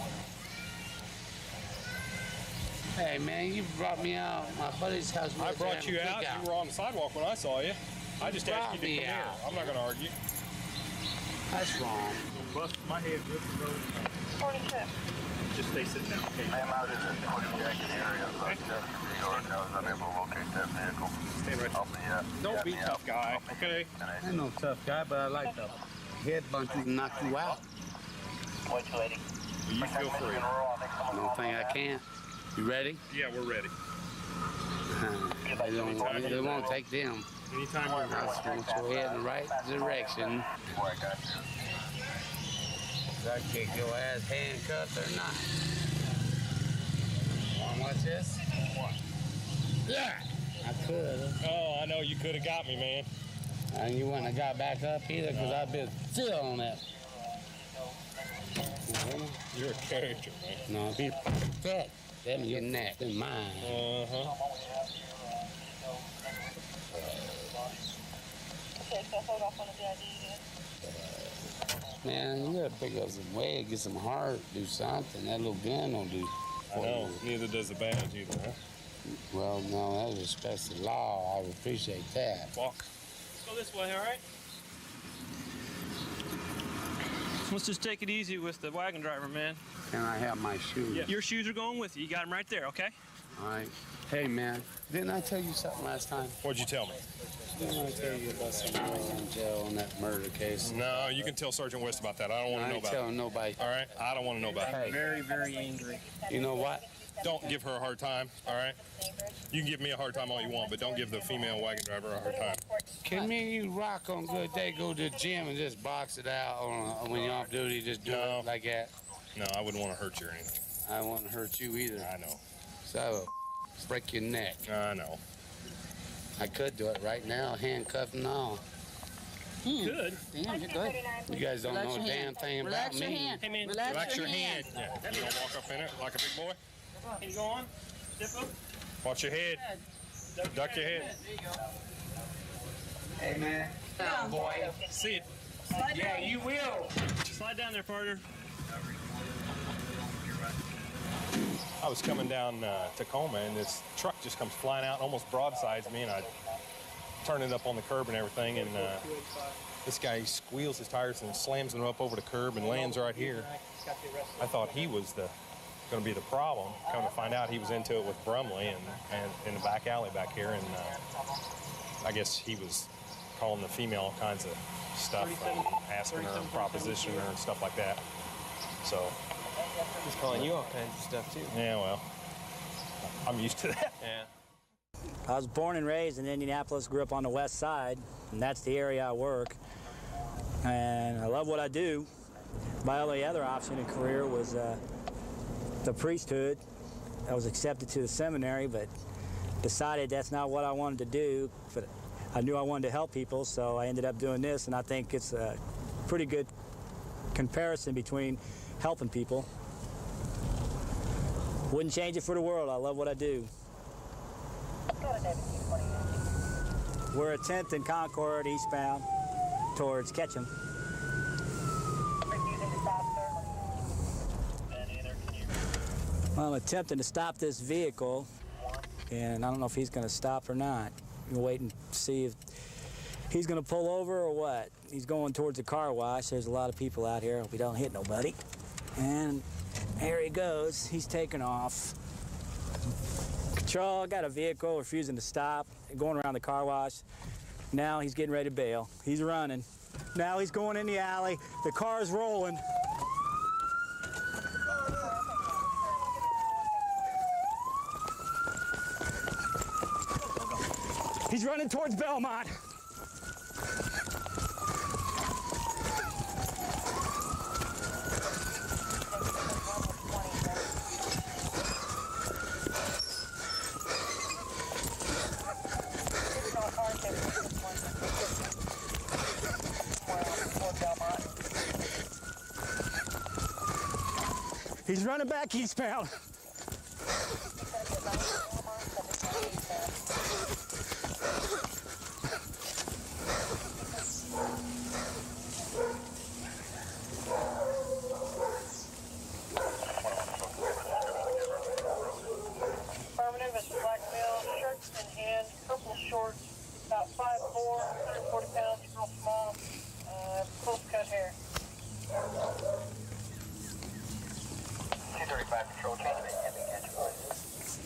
[SPEAKER 6] Hey, man, you brought me out. My buddy's house.
[SPEAKER 5] I brought you out. You were on the sidewalk when I saw you. I just asked you to come here. I'm not going to argue.
[SPEAKER 6] That's wrong.
[SPEAKER 7] Bust my head with the road.
[SPEAKER 1] 42.
[SPEAKER 7] Just stay sitting down, okay?
[SPEAKER 4] I'm out in the 20 jacket area of New York. I was unable to locate that vehicle.
[SPEAKER 5] Stay right there. Don't be tough guy, okay?
[SPEAKER 6] I'm no tough guy, but I like to headbutt you and knock you out.
[SPEAKER 4] Which lady?
[SPEAKER 5] You feel free.
[SPEAKER 6] I don't think I can. You ready?
[SPEAKER 5] Yeah, we're ready.
[SPEAKER 6] They won't take them.
[SPEAKER 5] Anytime
[SPEAKER 6] you're ready. I want your head in the right direction. Does that kick your ass handcuffed or not? Want to watch this?
[SPEAKER 5] What?
[SPEAKER 6] Yeah, I could.
[SPEAKER 5] Oh, I know you could have got me, man.
[SPEAKER 6] And you wouldn't have got back up either, because I've been still on that.
[SPEAKER 5] You're a character, man.
[SPEAKER 6] No, be that. Them your neck and mine.
[SPEAKER 5] Uh-huh.
[SPEAKER 1] Okay, so hold off on the VID.
[SPEAKER 6] Man, you gotta pick up some weight, get some heart, do something. That little gun don't do.
[SPEAKER 5] I know. Neither does the badge either, huh?
[SPEAKER 6] Well, no, that respects the law. I would appreciate that.
[SPEAKER 5] Walk.
[SPEAKER 21] Let's go this way, all right? Let's just take it easy with the wagon driver, man.
[SPEAKER 6] Can I have my shoes?
[SPEAKER 21] Yeah. Your shoes are going with you. You got them right there, okay?
[SPEAKER 6] All right. Hey, man, didn't I tell you something last time?
[SPEAKER 5] What'd you tell me?
[SPEAKER 6] Didn't I tell you about some girl in jail on that murder case?
[SPEAKER 5] No, you can tell Sergeant West about that. I don't want to know about it.
[SPEAKER 6] I ain't telling nobody.
[SPEAKER 5] All right? I don't want to know about it.
[SPEAKER 21] I'm very, very angry.
[SPEAKER 6] You know what?
[SPEAKER 5] Don't give her a hard time, all right? You can give me a hard time all you want, but don't give the female wagon driver a hard time.
[SPEAKER 6] Can me and you rock on good day, go to the gym and just box it out when you're off duty, just do it like that?
[SPEAKER 5] No, I wouldn't want to hurt you or anything.
[SPEAKER 6] I don't want to hurt you either.
[SPEAKER 5] I know.
[SPEAKER 6] So I will break your neck.
[SPEAKER 5] I know.
[SPEAKER 6] I could do it right now, handcuffed and all.
[SPEAKER 21] Good.
[SPEAKER 6] Damn, you're good. You guys don't know a damn thing about me.
[SPEAKER 21] Hey, man,
[SPEAKER 5] relax your hand. Yeah. You don't walk up in it like a big boy.
[SPEAKER 21] Can you go on? Step up.
[SPEAKER 5] Watch your head. Duck your head.
[SPEAKER 6] Hey, man. Down, boy.
[SPEAKER 21] See it.
[SPEAKER 6] Yeah, you will.
[SPEAKER 21] Slide down there, partner.
[SPEAKER 5] I was coming down Tacoma, and this truck just comes flying out, almost broadsides me, and I turn it up on the curb and everything, and this guy squeals his tires and slams them up over the curb and lands right here. I thought he was going to be the problem. Come to find out, he was into it with Brumley and in the back alley back here, and I guess he was calling the female all kinds of stuff, asking her a proposition or stuff like that. So
[SPEAKER 8] he's calling you all kinds of stuff too.
[SPEAKER 5] Yeah, well, I'm used to that.
[SPEAKER 8] Yeah.
[SPEAKER 11] I was born and raised in Indianapolis, grew up on the west side, and that's the area I work. And I love what I do. My only other option in career was the priesthood. I was accepted to the seminary, but decided that's not what I wanted to do. But I knew I wanted to help people, so I ended up doing this, and I think it's a pretty good comparison between helping people. Wouldn't change it for the world. I love what I do. We're at 10th and Concord, eastbound. towards Ketchum. Well, I'm attempting to stop this vehicle, and I don't know if he's going to stop or not. We'll wait and see if he's going to pull over or what. He's going towards the car wash. There's a lot of people out here. Hope he don't hit nobody. And there he goes. He's taking off. Control, got a vehicle refusing to stop, going around the car wash. Now he's getting ready to bail. He's running. Now he's going in the alley. The car's rolling. He's running towards Belmont. He's running back eastbound.
[SPEAKER 1] Affirmative, it's a black male, shirt in hand, purple shorts, about 5'4", 140 pounds, real small, close cut hair.
[SPEAKER 4] 235 Patrol, change of heavy attention, please.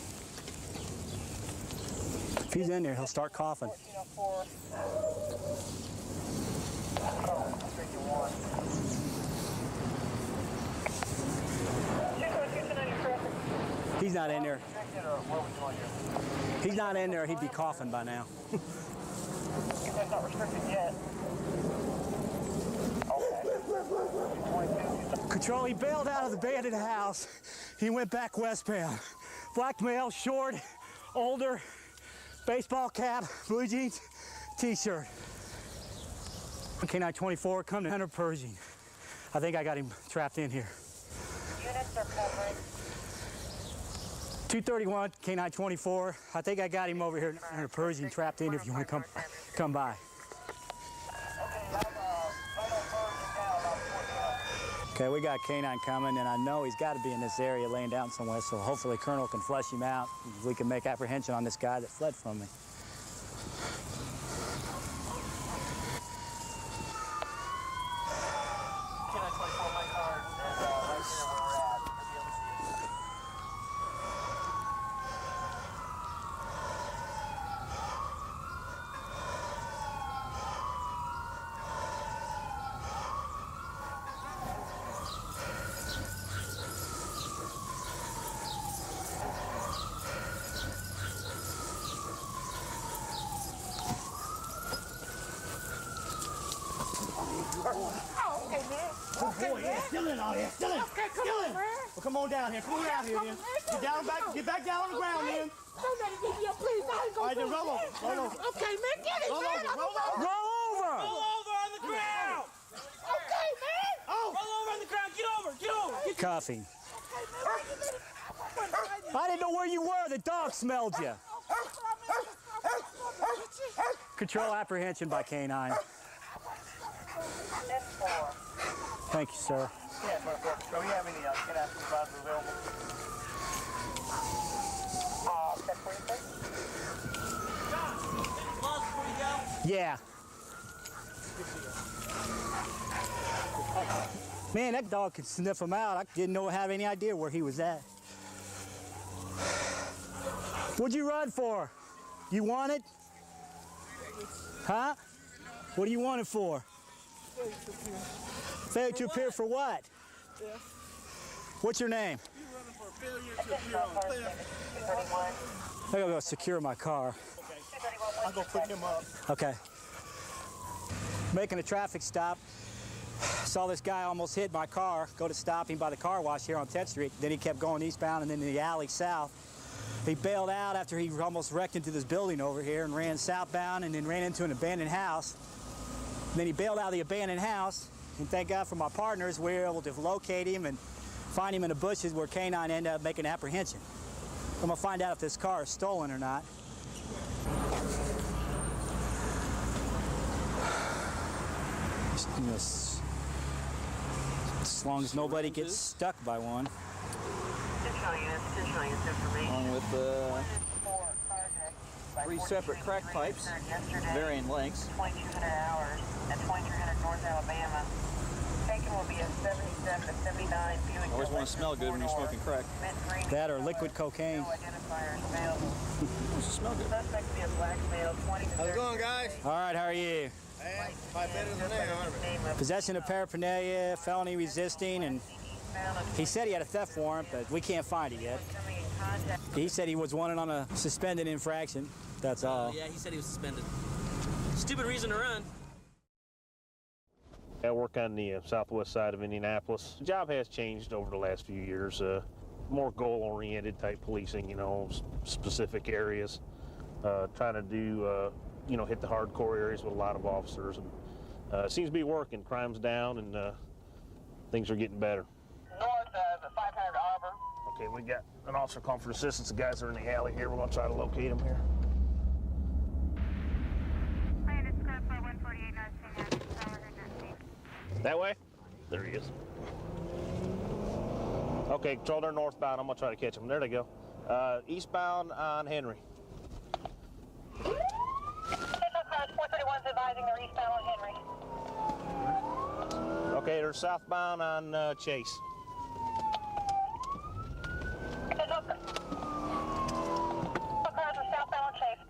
[SPEAKER 11] If he's in there, he'll start coughing.
[SPEAKER 1] 1404.
[SPEAKER 11] He's not in there. He's not in there. He'd be coughing by now.
[SPEAKER 1] That's not restricted yet.
[SPEAKER 11] Control, he bailed out of the abandoned house. He went back westbound. Black male, short, older, baseball cap, blue jeans, t-shirt. K-9 24, come to Hunter Pershing. I think I got him trapped in here.
[SPEAKER 1] Units are covering.
[SPEAKER 11] 231, K-9 24. I think I got him over here, Hunter Pershing, trapped in if you want to come by. Okay, we got K-9 coming, and I know he's got to be in this area laying down somewhere, so hopefully Colonel can flush him out. We can make apprehension on this guy that fled from me.
[SPEAKER 1] K-9 24, my card is right here where we're at.
[SPEAKER 12] Oh, okay, man.
[SPEAKER 13] Good boy, yeah, still in out here, still in.
[SPEAKER 12] Okay, come
[SPEAKER 13] still
[SPEAKER 12] on,
[SPEAKER 13] in.
[SPEAKER 12] man.
[SPEAKER 13] Well, come on down here, come on down here, then. Get back down on the ground, then.
[SPEAKER 12] Somebody get me up, please. I ain't
[SPEAKER 13] All right, then roll over, roll over.
[SPEAKER 12] Okay, man, get it,
[SPEAKER 13] Roll
[SPEAKER 12] man.
[SPEAKER 13] over, roll over.
[SPEAKER 11] Roll over!
[SPEAKER 12] Roll over on the ground. Okay, man.
[SPEAKER 13] Oh.
[SPEAKER 12] Roll over on the ground. Get over, get over.
[SPEAKER 11] Coffee. I didn't know where you were. The dog smelled you. Control apprehension by K-9. Thank you, sir.
[SPEAKER 13] Yeah, do we have any K-9 supervisors available?
[SPEAKER 11] Yeah. Man, that dog could sniff him out. I didn't have any idea where he was at. What'd you run for? You want it? Huh? What do you want it for? Failure to appear for what?
[SPEAKER 12] Yeah.
[SPEAKER 11] What's your name?
[SPEAKER 12] You running for failure to appear on clear.
[SPEAKER 11] I gotta go secure my car.
[SPEAKER 13] Okay. I'll go put him up.
[SPEAKER 11] Okay. Making a traffic stop. Saw this guy almost hit my car. Go to stop him by the car wash here on 10th Street. Then he kept going eastbound and then in the alley south. He bailed out after he almost wrecked into this building over here and ran southbound and then ran into an abandoned house. Then he bailed out of the abandoned house, and thank God for my partners, we were able to locate him and find him in the bushes where K-9 ended up making apprehension. I'm gonna find out if this car is stolen or not. you know, as long as nobody gets stuck by one.
[SPEAKER 15] Along with 3 separate crack pipes, varying lengths.
[SPEAKER 1] 2200 hours at 2300 North Alabama. Taken will be a 77 to 79 Buick.
[SPEAKER 15] Always want to smell good when you're smoking crack.
[SPEAKER 11] That or liquid cocaine.
[SPEAKER 15] Does it smell good?
[SPEAKER 1] Suspect to be a black male, 20 to
[SPEAKER 14] How's it going, guys?
[SPEAKER 11] All right, how are you?
[SPEAKER 14] Hey, 5 minutes in there.
[SPEAKER 11] Possession of paraphernalia, felony resisting, and he said he had a theft warrant, but we can't find it yet. He said he was wanted on a suspended infraction. That's all.
[SPEAKER 15] Yeah, he said he was suspended. Stupid reason to run.
[SPEAKER 5] I work on the southwest side of Indianapolis. The job has changed over the last few years. More goal-oriented type policing, you know, specific areas. Trying to do, you know, hit the hardcore areas with a lot of officers. And it seems to be working. Crime's down and things are getting better.
[SPEAKER 1] North of 500 Arbor.
[SPEAKER 5] Okay, we got an officer calling for assistance. The guys are in the alley here. We're going to try to locate them here. That way? There he is. Okay, control, they're northbound. I'm going to try to catch them. There they go. Eastbound on Henry.
[SPEAKER 1] 431's advising they're eastbound on Henry.
[SPEAKER 5] Okay, they're southbound on Chase.
[SPEAKER 1] Cars are southbound on Chase.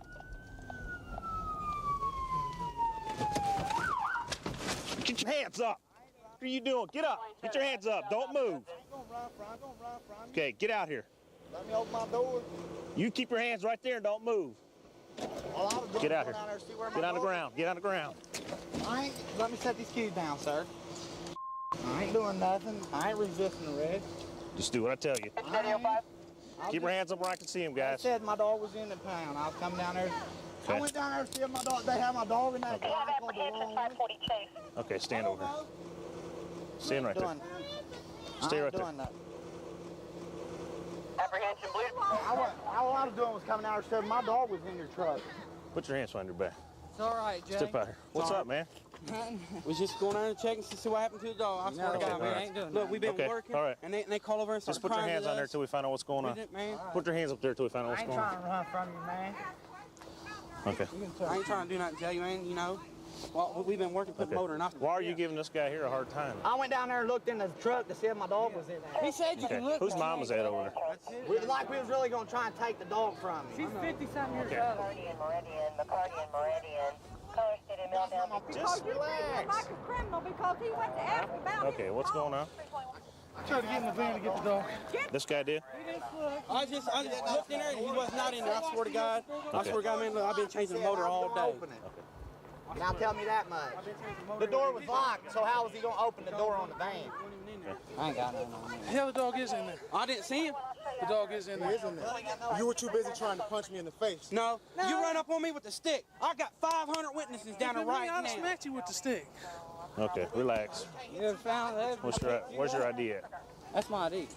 [SPEAKER 5] Get your hands up. What are you doing? Get up. Get your hands up. Don't move. Okay, get out here.
[SPEAKER 14] Let me open my door.
[SPEAKER 5] You keep your hands right there and don't move. Get out here. Get on the ground. Get on the ground.
[SPEAKER 14] Let me set these keys down, sir. I ain't doing nothing. I ain't resisting arrest.
[SPEAKER 5] Just do what I tell you. Keep your hands up where I can see them, guys.
[SPEAKER 14] I said my dog was in the pound. I was coming down there.
[SPEAKER 5] Okay.
[SPEAKER 14] I went down there to see my dog. They have my dog in that
[SPEAKER 5] Okay.
[SPEAKER 14] car. I pulled the wrong way.
[SPEAKER 5] Okay, stand over here. Stand right there. Stay right there.
[SPEAKER 1] Apprehension, please.
[SPEAKER 14] All I was doing was coming out and said my dog was in your truck.
[SPEAKER 5] Put your hands behind your back.
[SPEAKER 14] It's all right, Jay.
[SPEAKER 5] Step out here. What's up, man?
[SPEAKER 13] We're just going down and checking to see what happened to the dog. I swear to God, man.
[SPEAKER 5] ain't
[SPEAKER 13] doing Look, we've been working,
[SPEAKER 5] all right.
[SPEAKER 13] and they call over and start
[SPEAKER 5] Just put your hands on there till we find out what's going on.
[SPEAKER 13] Man.
[SPEAKER 5] Put your hands up there till we find out what's going
[SPEAKER 14] I
[SPEAKER 5] on.
[SPEAKER 14] ain't trying to run from you, man.
[SPEAKER 5] Okay.
[SPEAKER 13] I ain't trying to do nothing to you, man, you know. Well, we've been working, putting motor and off.
[SPEAKER 5] Why are you giving this guy here a hard time?
[SPEAKER 14] I went down there and looked in the truck to see if my dog was in there.
[SPEAKER 13] He said you can look.
[SPEAKER 5] Whose mom was that over there?
[SPEAKER 14] We was really going to try and take the dog from me.
[SPEAKER 1] She's 50-something years old. McCarty and Meridian. Color State and Meltdown.
[SPEAKER 5] Just relax.
[SPEAKER 1] Like a criminal because he went to ask about
[SPEAKER 5] Okay, what's going on?
[SPEAKER 14] I tried to get in the van to get the dog.
[SPEAKER 5] This guy did?
[SPEAKER 13] I just looked in there and he was not in there. I swear to God. I swear to God, man, look, I've been changing the motor all day.
[SPEAKER 14] Now tell me that much. The door was locked, so how was he going to open the door on the van? I ain't got nothing on me.
[SPEAKER 13] Hell, the dog is in there. I didn't see him. The dog is in there.
[SPEAKER 14] He is in there. You were too busy trying to punch me in the face.
[SPEAKER 13] No, you run up on me with the stick. I got 500 witnesses down there right now.
[SPEAKER 14] I smacked you with the stick.
[SPEAKER 5] Okay, relax.
[SPEAKER 13] You found that?
[SPEAKER 5] Where's your ID at?
[SPEAKER 13] That's my ID.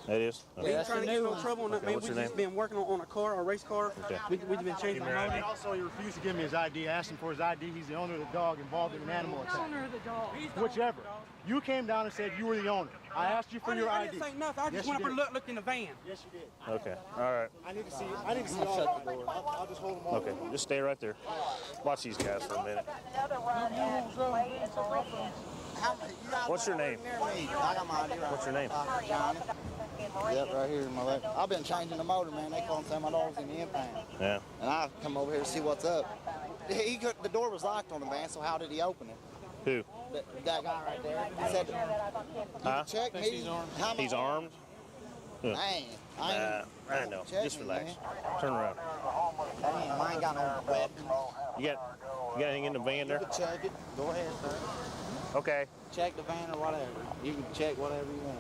[SPEAKER 5] That is?
[SPEAKER 13] We ain't trying to get no trouble.
[SPEAKER 5] Okay,
[SPEAKER 13] Man,
[SPEAKER 5] what's
[SPEAKER 13] we've
[SPEAKER 5] your
[SPEAKER 13] just
[SPEAKER 5] name?
[SPEAKER 13] been working on a car, a race car.
[SPEAKER 5] Okay.
[SPEAKER 13] We've been changing the motor.
[SPEAKER 22] Also, he refused to give me his ID. I asked him for his ID. He's the owner of the dog involved in an animal attack.
[SPEAKER 1] owner of the dog.
[SPEAKER 22] Whichever. You came down and said you were the owner. I asked you for your
[SPEAKER 13] I
[SPEAKER 22] ID.
[SPEAKER 13] didn't say nothing. I just went up and looked in the van.
[SPEAKER 22] Yes, you did.
[SPEAKER 5] Okay, all right.
[SPEAKER 22] I need to see all the doors. I'll just hold them all.
[SPEAKER 5] Okay, just stay right there. Watch these guys for a minute. What's your name?
[SPEAKER 14] I got my ID right.
[SPEAKER 5] What's your name?
[SPEAKER 14] Johnny. Yep, right here in my left. I've been changing the motor, man. They call and say my dog's in the impound.
[SPEAKER 5] Yeah.
[SPEAKER 14] And I come over here to see what's up. The door was locked on the van, so how did he open it?
[SPEAKER 5] Who?
[SPEAKER 14] That guy right there. He said,
[SPEAKER 5] Huh?
[SPEAKER 14] check me.
[SPEAKER 5] He's armed? Yeah. I know. Just relax. Turn around.
[SPEAKER 14] Damn, I ain't got no weapon.
[SPEAKER 5] You got anything in the van there?
[SPEAKER 14] You can check it. Go ahead, sir.
[SPEAKER 5] Okay.
[SPEAKER 14] Check the van or whatever. You can check whatever you want.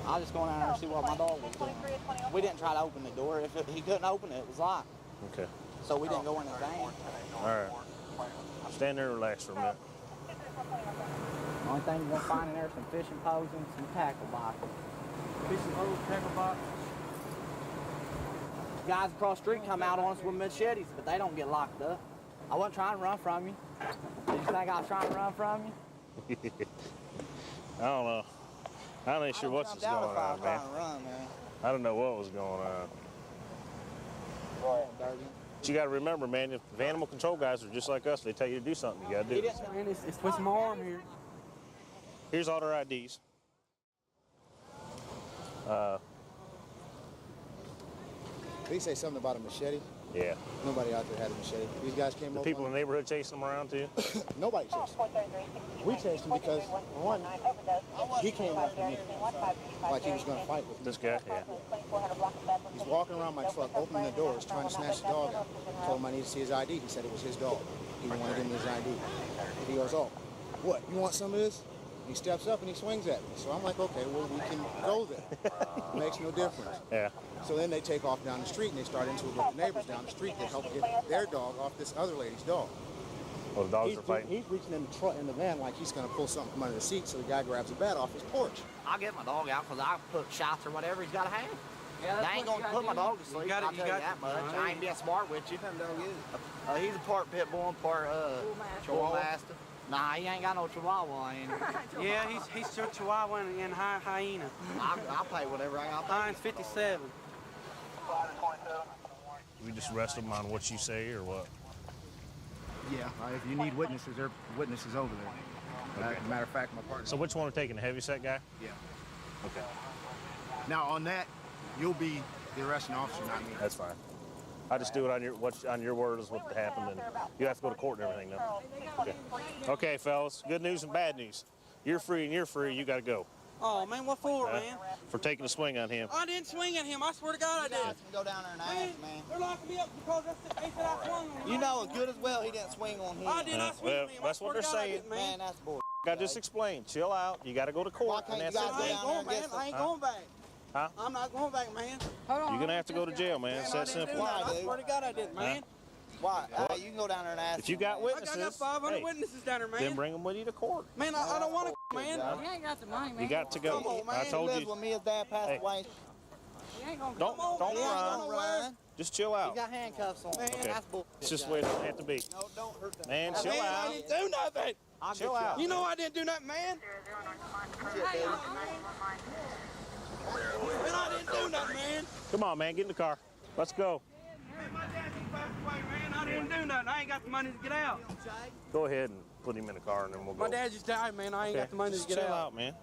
[SPEAKER 14] I was just going out there to see what my dog was doing. We didn't try to open the door. If he couldn't open it, it was locked.
[SPEAKER 5] Okay.
[SPEAKER 14] So we didn't go in the van.
[SPEAKER 5] All right. Stand there and relax for a minute.
[SPEAKER 14] The only thing you're going to find in there is some fishing poles and some tackle boxes. Fishing poles, tackle boxes. Guys across the street come out on us with machetes, but they don't get locked up. I wasn't trying to run from you. Did you think I was trying to run from you?
[SPEAKER 5] I don't know. I ain't sure what's going on, man.
[SPEAKER 14] Run, man.
[SPEAKER 5] I don't know what was going on. But you got to remember, man, if the animal control guys are just like us, they tell you to do something, you got to do it.
[SPEAKER 13] Man, it's twisting my arm here.
[SPEAKER 5] Here's all their IDs.
[SPEAKER 16] Did he say something about a machete?
[SPEAKER 5] Yeah.
[SPEAKER 16] Nobody out there had a machete. These guys came over.
[SPEAKER 5] The people in the neighborhood chasing them around too?
[SPEAKER 16] Nobody chased him. We chased him because, one, he came after me like he was going to fight with me.
[SPEAKER 5] This guy? Yeah.
[SPEAKER 16] He's walking around my truck, opening the doors, trying to snatch the dog out. I told him I need to see his ID. He said it was his dog. He didn't want to give me his ID. He goes, oh, what, you want some of this? He steps up and he swings at me. So I'm like, okay, well, we can go there. It makes no difference.
[SPEAKER 5] Yeah.
[SPEAKER 16] So then they take off down the street and they start into it with the neighbors down the street to help get their dog off this other lady's dog.
[SPEAKER 5] Oh, the dogs are fighting?
[SPEAKER 16] He's reaching in the van like he's going to pull something from under the seat, so the guy grabs a bat off his porch.
[SPEAKER 14] I'll get my dog out because I'll put shots or whatever he's got to have. Yeah, I ain't going to put my dog to sleep, I'll tell you that much. I ain't being smart with you. He's a part pit bull and part Chihuahua Mastiff. Nah, he ain't got no Chihuahua, ain't he?
[SPEAKER 13] Yeah, he's Chihuahua and hyena.
[SPEAKER 14] I'll pay whatever I got.
[SPEAKER 13] Mine's 57.
[SPEAKER 5] We just arrest them on what you say or what?
[SPEAKER 16] Yeah, if you need witnesses, there are witnesses over there.
[SPEAKER 5] Okay.
[SPEAKER 16] Matter of fact, my partner.
[SPEAKER 5] So which one are taking, the heavyset guy?
[SPEAKER 16] Yeah.
[SPEAKER 5] Okay.
[SPEAKER 16] Now on that, you'll be the arresting officer, not me.
[SPEAKER 5] That's fine. I just do it on your word is what happened, and you have to go to court and everything now. Okay. Okay, fellas. Good news and bad news. You're free and you're free. You got to go.
[SPEAKER 13] Oh man, what for, man?
[SPEAKER 5] For taking a swing on him.
[SPEAKER 13] I didn't swing at him. I swear to God, I did.
[SPEAKER 14] You guys can go down there and ask, man.
[SPEAKER 13] They're locking me up because they said I swung on him.
[SPEAKER 14] You know as good as well he didn't swing on him.
[SPEAKER 13] I did not swing on him.
[SPEAKER 5] That's what they're saying.
[SPEAKER 14] Man, that's bull.
[SPEAKER 5] I just explained. Chill out. You got to go to court.
[SPEAKER 14] Why can't
[SPEAKER 5] and
[SPEAKER 14] you
[SPEAKER 5] that's
[SPEAKER 14] guys
[SPEAKER 5] it.
[SPEAKER 14] go down there and get
[SPEAKER 13] I ain't going back.
[SPEAKER 5] Huh?
[SPEAKER 13] I'm not going back, man.
[SPEAKER 5] You're going to have to go to jail, man. It's that simple.
[SPEAKER 13] I swear to God, I did, man.
[SPEAKER 14] Why? You can go down there and ask.
[SPEAKER 5] If you got witnesses,
[SPEAKER 13] I got 500 witnesses down there, man.
[SPEAKER 5] Then bring them with you to court.
[SPEAKER 13] Man, I don't want to, man.
[SPEAKER 24] You ain't got the money, man.
[SPEAKER 5] You got to go.
[SPEAKER 14] Come on, man.
[SPEAKER 5] I told
[SPEAKER 14] he
[SPEAKER 5] you.
[SPEAKER 14] With me, his dad passed away.
[SPEAKER 24] You ain't gonna
[SPEAKER 5] Don't
[SPEAKER 14] run.
[SPEAKER 5] Just chill out.
[SPEAKER 14] He got handcuffs on. Man, that's bull.
[SPEAKER 5] It's just the way it doesn't have to be.
[SPEAKER 14] No, don't hurt that.
[SPEAKER 5] Man, chill
[SPEAKER 13] man,
[SPEAKER 5] out.
[SPEAKER 13] I didn't do nothing.
[SPEAKER 5] Chill out.
[SPEAKER 13] You know I didn't do nothing, man. Man, I didn't do nothing, man.
[SPEAKER 5] Come on, man. Get in the car. Let's go.
[SPEAKER 13] Man, my dad just passed away, man. I didn't do nothing. I ain't got the money to get out.
[SPEAKER 5] Go ahead and put him in the car, and then we'll go.
[SPEAKER 13] My dad just died, man. I ain't got the money to get
[SPEAKER 5] chill
[SPEAKER 13] out.
[SPEAKER 5] out, man.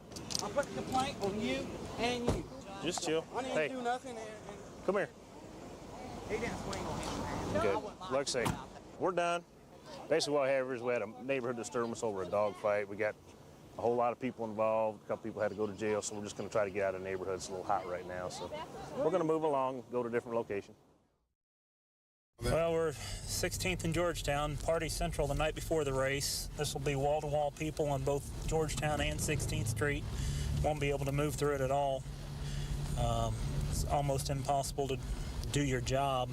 [SPEAKER 13] I'm putting a complaint on you and you.
[SPEAKER 5] Just chill.
[SPEAKER 13] I didn't do nothing.
[SPEAKER 5] Come here.
[SPEAKER 14] He didn't swing on him.
[SPEAKER 5] Okay. Like I say, we're done. Basically, what happened is we had a neighborhood disturbance over a dog fight. We got a whole lot of people involved. A couple people had to go to jail, so we're just going to try to get out of the neighborhood. It's a little hot right now, so we're going to move along, go to a different location.
[SPEAKER 21] Well, we're 16th in Georgetown, Party Central the night before the race. This will be wall-to-wall people on both Georgetown and 16th Street. Won't be able to move through it at all. It's almost impossible to do your job,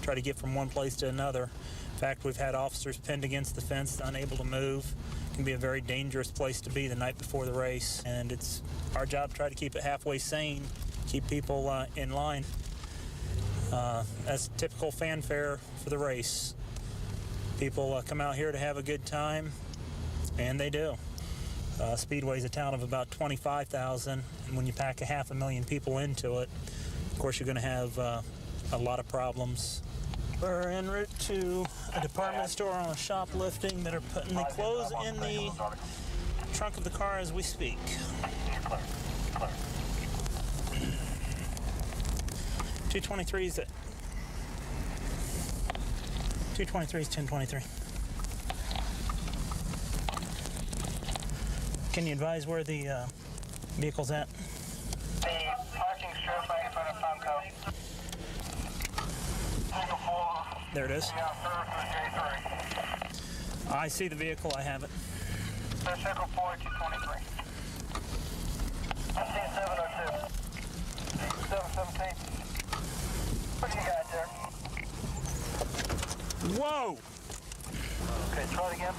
[SPEAKER 21] try to get from one place to another. In fact, we've had officers pinned against the fence, unable to move. It can be a very dangerous place to be the night before the race, and it's our job to try to keep it halfway sane, keep people in line. That's typical fanfare for the race. People come out here to have a good time, and they do. Speedway's a town of about 25,000, and when you pack 500,000 people into it, of course you're going to have a lot of problems. We're en route to a department store on a shoplifting that are putting the clothes in the trunk of the car as we speak. 223 is it? 223 is 1023. Can you advise where the vehicle's at?
[SPEAKER 4] The parking strip right in front of Funko.
[SPEAKER 21] There it is. I see the vehicle. I have it.
[SPEAKER 4] Circle 4, 223. I see 702. 717. What do you got there?
[SPEAKER 21] Whoa!
[SPEAKER 4] Okay, try it again.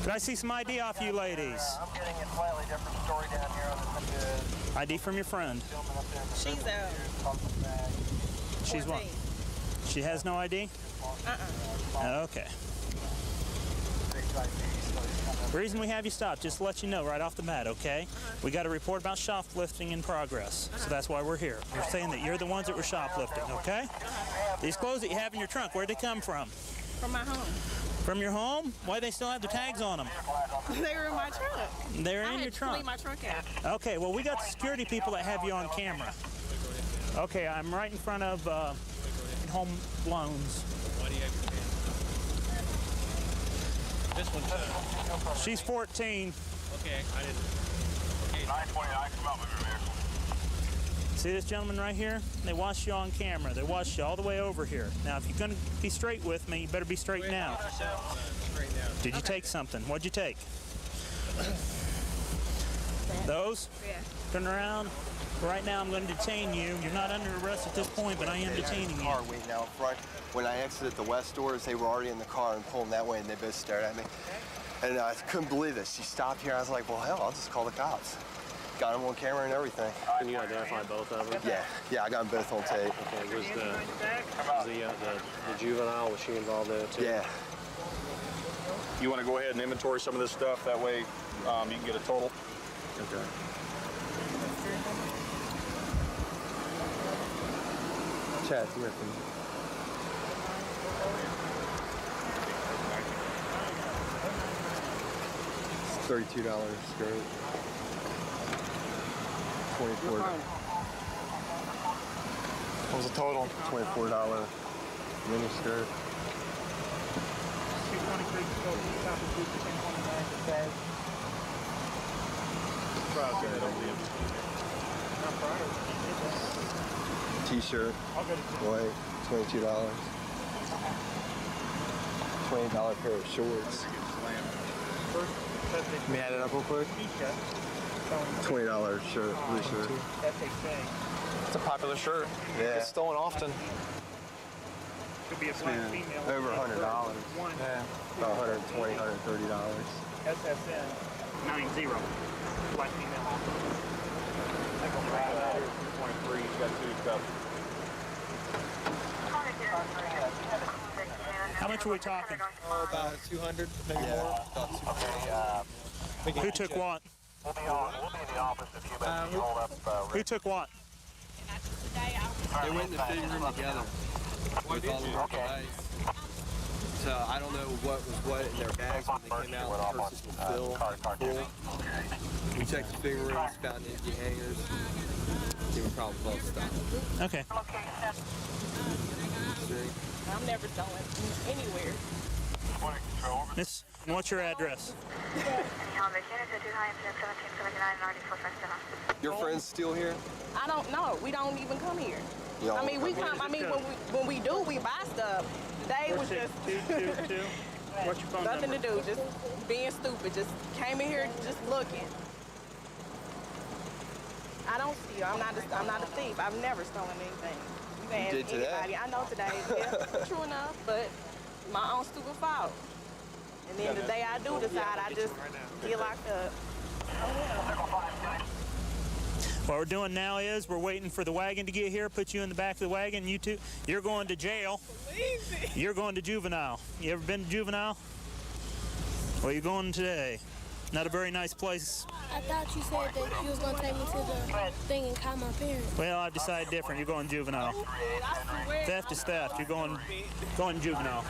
[SPEAKER 21] Can I see some ID off you ladies?
[SPEAKER 4] I'm getting a slightly different story down here on the
[SPEAKER 21] ID from your friend.
[SPEAKER 18] She's
[SPEAKER 21] She's what? She has no ID?
[SPEAKER 18] Uh-uh.
[SPEAKER 21] Okay.
[SPEAKER 2] The reason we have you stopped, just to let you know right off the bat, okay? We got a report about shoplifting in progress, so that's why we're here. We're saying that you're the ones that were shoplifting, okay? These clothes that you have in your trunk, where'd they come from?
[SPEAKER 18] From my home.
[SPEAKER 2] From your home? Why do they still have the tags on them?
[SPEAKER 18] They were in my trunk.
[SPEAKER 2] They're in your trunk?
[SPEAKER 18] I had to clean my trunk out.
[SPEAKER 2] Okay, well, we got the security people that have you on camera. Okay, I'm right in front of Home Loans.
[SPEAKER 17] Why do you have your hand? This one's
[SPEAKER 2] She's 14.
[SPEAKER 17] Okay, I didn't. Okay.
[SPEAKER 4] 929, come out with your vehicle.
[SPEAKER 2] See this gentleman right here? They watched you on camera. They watched you all the way over here. Now, if you're going to be straight with me, you better be straight now.
[SPEAKER 17] Straight now.
[SPEAKER 2] Did you take something? What'd you take? Those?
[SPEAKER 18] Yeah.
[SPEAKER 2] Turn around. Right now, I'm going to detain you. You're not under arrest at this point, but I am detaining you.
[SPEAKER 19] Car waiting out front. When I exited the west doors, they were already in the car and pulling that way, and they both stared at me. And I couldn't believe it. She stopped here. I was like, well, hell, I'll just call the cops. Got them on camera and everything.
[SPEAKER 20] Can you identify both of them?
[SPEAKER 19] Yeah, I got them both on tape.
[SPEAKER 20] Okay, was the juvenile, was she involved in it too?
[SPEAKER 19] Yeah.
[SPEAKER 25] You want to go ahead and inventory some of this stuff? That way you can get a total.
[SPEAKER 19] Okay. Chad, come here for me. $32 skirt. 24. What was the total? $24 mini skirt. T-shirt, white, $22. $20 pair of shorts. Let me add it up real quick. $20 shirt, blue shirt.
[SPEAKER 20] It's a popular shirt.
[SPEAKER 19] Yeah.
[SPEAKER 20] It's stolen often.
[SPEAKER 2] Could be a black female.
[SPEAKER 19] Over $100. Yeah. About $120, $130.
[SPEAKER 2] SSN 90. Black female. How much are we talking?
[SPEAKER 3] Oh, about 200, maybe more.
[SPEAKER 2] Who took what?
[SPEAKER 4] We'll be in the office if you hold up.
[SPEAKER 2] Who took what?
[SPEAKER 3] They went in the fitting room together with all the merchandise. So I don't know what was what in their bags when they came out. The purses were full. We checked the fitting rooms, found empty hangers. They were probably both stopped.
[SPEAKER 2] Okay.
[SPEAKER 18] I'm never going anywhere.
[SPEAKER 2] Miss, what's your address?
[SPEAKER 3] Your friends still here?
[SPEAKER 18] I don't know. We don't even come here.
[SPEAKER 3] Y'all
[SPEAKER 18] I mean, we
[SPEAKER 3] come
[SPEAKER 18] come. I
[SPEAKER 3] here?
[SPEAKER 18] mean, when we do, we buy stuff. Today was just
[SPEAKER 2] What's your phone
[SPEAKER 18] nothing
[SPEAKER 2] number?
[SPEAKER 18] to do. Just being stupid. Just came in here just looking. I don't steal. I'm not a thief. I've never stolen anything. You can ask
[SPEAKER 3] did today?
[SPEAKER 18] anybody. I know today. Yeah, true enough, but my own stupid fault. And then the day I do decide, I just get locked up.
[SPEAKER 2] What we're doing now is we're waiting for the wagon to get here, put you in the back of the wagon. You two, you're going to jail. You're going to juvenile. You ever been to juvenile? Well, you're going today. Not a very nice place.
[SPEAKER 26] I thought you said that you was going to take me to the thing and call my parents.
[SPEAKER 2] Well, I've decided different. You're going juvenile. Theft is theft. You're going juvenile.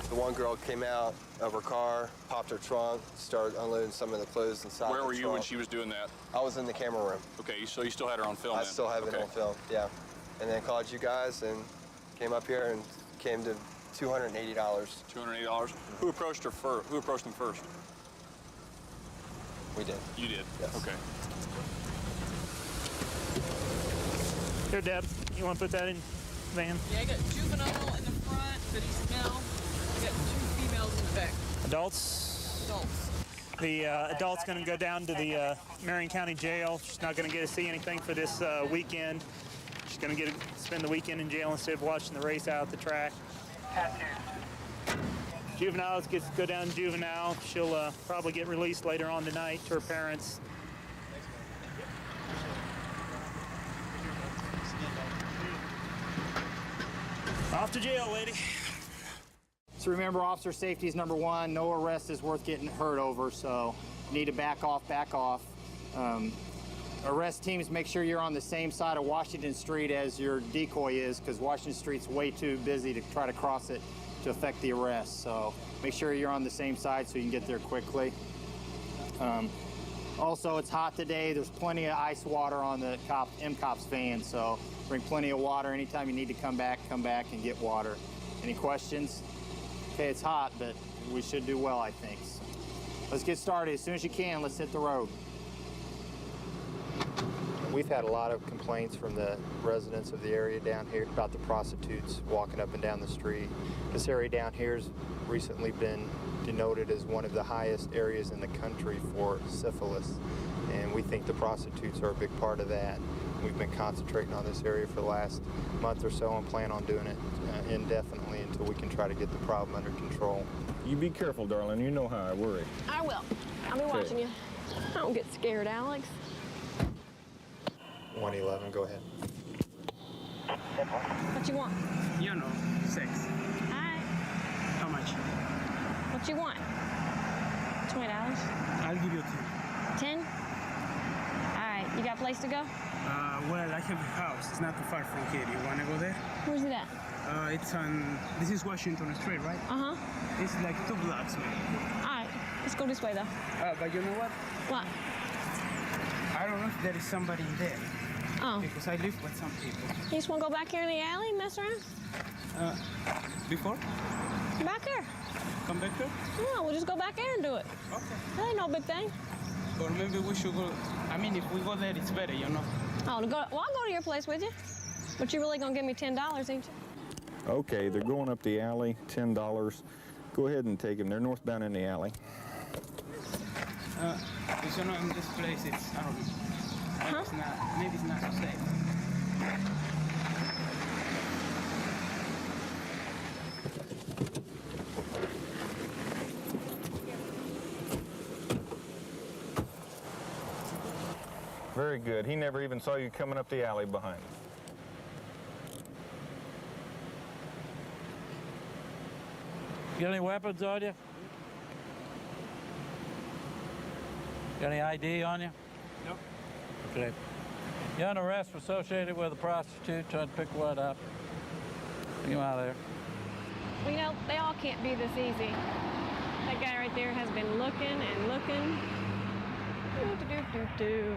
[SPEAKER 19] The one girl came out of her car, popped her trunk, started unloading some of the clothes inside
[SPEAKER 25] Where
[SPEAKER 19] the
[SPEAKER 25] were you
[SPEAKER 19] trunk.
[SPEAKER 25] when she was doing that?
[SPEAKER 19] I was in the camera room.
[SPEAKER 25] Okay, so you still had her on film
[SPEAKER 19] I
[SPEAKER 25] then?
[SPEAKER 19] still have it
[SPEAKER 25] Okay.
[SPEAKER 19] on film, yeah. And then called you guys and came up here and came to $280.
[SPEAKER 25] $280? Who approached her first? Who approached them first?
[SPEAKER 19] We did.
[SPEAKER 25] You did?
[SPEAKER 19] Yes.
[SPEAKER 25] Okay.
[SPEAKER 2] Here, Deb, you want to put that in the van?
[SPEAKER 18] Yeah, I got juvenile in the front that he smelled. I got 2 females in the back.
[SPEAKER 2] Adults?
[SPEAKER 18] Adults.
[SPEAKER 2] The adult's going to go down to the Marion County Jail. She's not going to get to see anything for this weekend. She's going to spend the weekend in jail instead of watching the race out at the track. Juveniles gets to go down to juvenile. She'll probably get released later on tonight to her parents. Off to jail, lady.
[SPEAKER 16] So remember, officer safety is number one. No arrest is worth getting hurt over, so you need to back off, back off. Arrest teams, make sure you're on the same side of Washington Street as your decoy is, because Washington Street's way too busy to try to cross it to affect the arrest. So make sure you're on the same side so you can get there quickly. Also, it's hot today. There's plenty of ice water on the MCOPS van, so bring plenty of water. Anytime you need to come back and get water. Any questions? Okay, it's hot, but we should do well, I think. So let's get started. As soon as you can, let's hit the road. We've had a lot of complaints from the residents of the area down here about the prostitutes walking up and down the street. This area down here has recently been denoted as one of the highest areas in the country for syphilis, and we think the prostitutes are a big part of that. We've been concentrating on this area for the last month or so and plan on doing it indefinitely until we can try to get the problem under control.
[SPEAKER 25] You be careful, darling. You know how I worry.
[SPEAKER 6] I will. I'll be watching you. Don't get scared, Alex.
[SPEAKER 16] 111, go ahead.
[SPEAKER 6] What you want?
[SPEAKER 13] You know, 6.
[SPEAKER 6] All right.
[SPEAKER 13] How much?
[SPEAKER 6] What you want? $20.
[SPEAKER 13] I'll give you
[SPEAKER 6] 10? All right. You got a place to go?
[SPEAKER 13] Well, I have a house. It's not too far from here. You want to go there?
[SPEAKER 6] Where's it at?
[SPEAKER 13] It's on, this is Washington Street, right?
[SPEAKER 6] Uh-huh.
[SPEAKER 13] It's like 2 blocks, man.
[SPEAKER 6] All right. Let's go this way, though.
[SPEAKER 13] But you know what?
[SPEAKER 6] What?
[SPEAKER 13] I don't know if there is somebody there.
[SPEAKER 6] Oh.
[SPEAKER 13] Because I live with some people.
[SPEAKER 6] You just want to go back here in the alley and mess around?
[SPEAKER 13] Before?
[SPEAKER 6] Back here.
[SPEAKER 13] Come back here?
[SPEAKER 6] No, we'll just go back there and do it.
[SPEAKER 13] Okay.
[SPEAKER 6] That ain't no big thing.
[SPEAKER 13] Or maybe we should go, I mean, if we go there, it's better, you know?
[SPEAKER 6] Oh, well, I'll go to your place with you. But you're really going to give me $10, ain't you?
[SPEAKER 25] Okay, they're going up the alley, $10. Go ahead and take them. They're northbound in the alley.
[SPEAKER 13] Because you know, in this place, it's, I don't know. Maybe it's not so safe.
[SPEAKER 25] Very good. He never even saw you coming up the alley behind him.
[SPEAKER 7] Got any weapons on you? Got any ID on you?
[SPEAKER 13] Nope.
[SPEAKER 7] Okay. You're under arrest associated with a prostitute trying to pick one up. Get him out of there.
[SPEAKER 6] Well, you know, they all can't be this easy. That guy right there has been looking and looking. Do-do-do-do-do.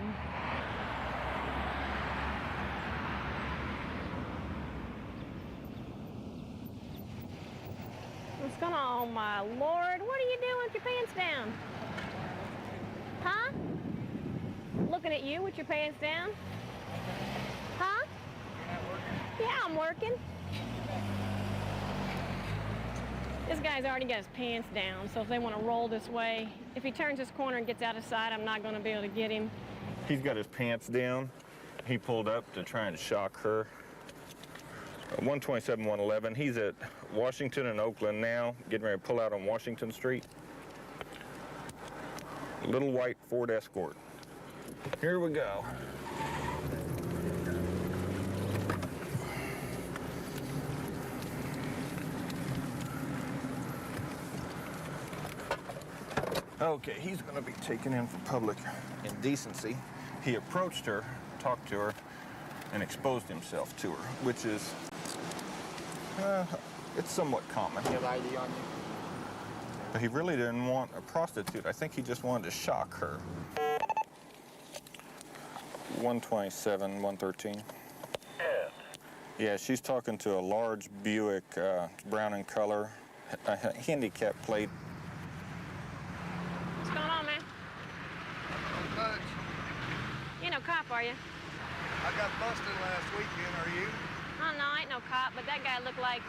[SPEAKER 6] What's going on? Oh, my Lord. What are you doing with your pants down? Huh? Looking at you with your pants down? Huh? Yeah, I'm working. This guy's already got his pants down, so if they want to roll this way, if he turns this corner and gets out of sight, I'm not going to be able to get him.
[SPEAKER 25] He's got his pants down. He pulled up to try and shock her. 127, 111. He's at Washington and Oakland now, getting ready to pull out on Washington Street. Little white Ford Escort. Here we go. Okay, he's going to be taken in for public indecency. He approached her, talked to her, and exposed himself to her, which is, it's somewhat common.
[SPEAKER 16] You have ID on you?
[SPEAKER 25] But he really didn't want a prostitute. I think he just wanted to shock her. 127, 113. Yeah, she's talking to a large Buick, brown in color, a handicap plate.
[SPEAKER 6] What's going on, man?
[SPEAKER 8] Much.
[SPEAKER 6] You no cop, are you?
[SPEAKER 8] I got busted last weekend, are you?
[SPEAKER 6] Oh, no, I ain't no cop, but that guy looked like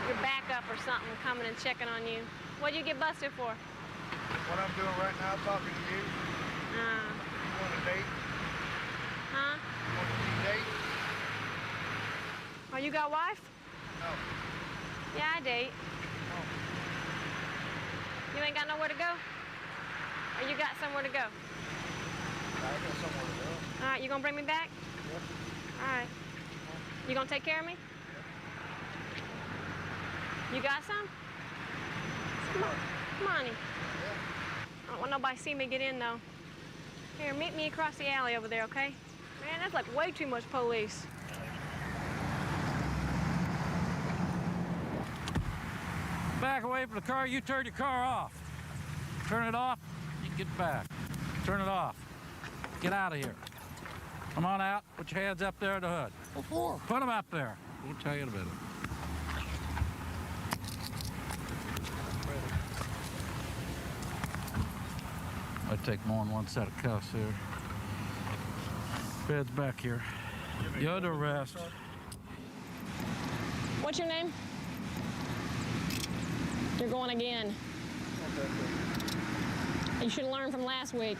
[SPEAKER 6] your backup or something coming and checking on you. What'd you get busted for?
[SPEAKER 8] What I'm doing right now, talking to you. You want a date?
[SPEAKER 6] Huh?
[SPEAKER 8] You want a date?
[SPEAKER 6] Oh, you got a wife?
[SPEAKER 8] No.
[SPEAKER 6] Yeah, I date.
[SPEAKER 8] No.
[SPEAKER 6] You ain't got nowhere to go? Or you got somewhere to go?
[SPEAKER 8] I got somewhere to go.
[SPEAKER 6] All right, you gonna bring me back?
[SPEAKER 8] Yep.
[SPEAKER 6] All right. You gonna take care of me? You got some? Come on. I don't want nobody to see me get in, though. Here, meet me across the alley over there, okay? Man, that's like way too much police.
[SPEAKER 7] Back away from the car. You turn your car off. Turn it off. You can get back. Turn it off. Get out of here. Come on out. Put your hands up there in the hood. Put them up there. We'll tell you in a minute. I'd take more than one set of cuffs here. Bed's back here. You're under arrest.
[SPEAKER 6] What's your name? You're going again. You should have learned from last week.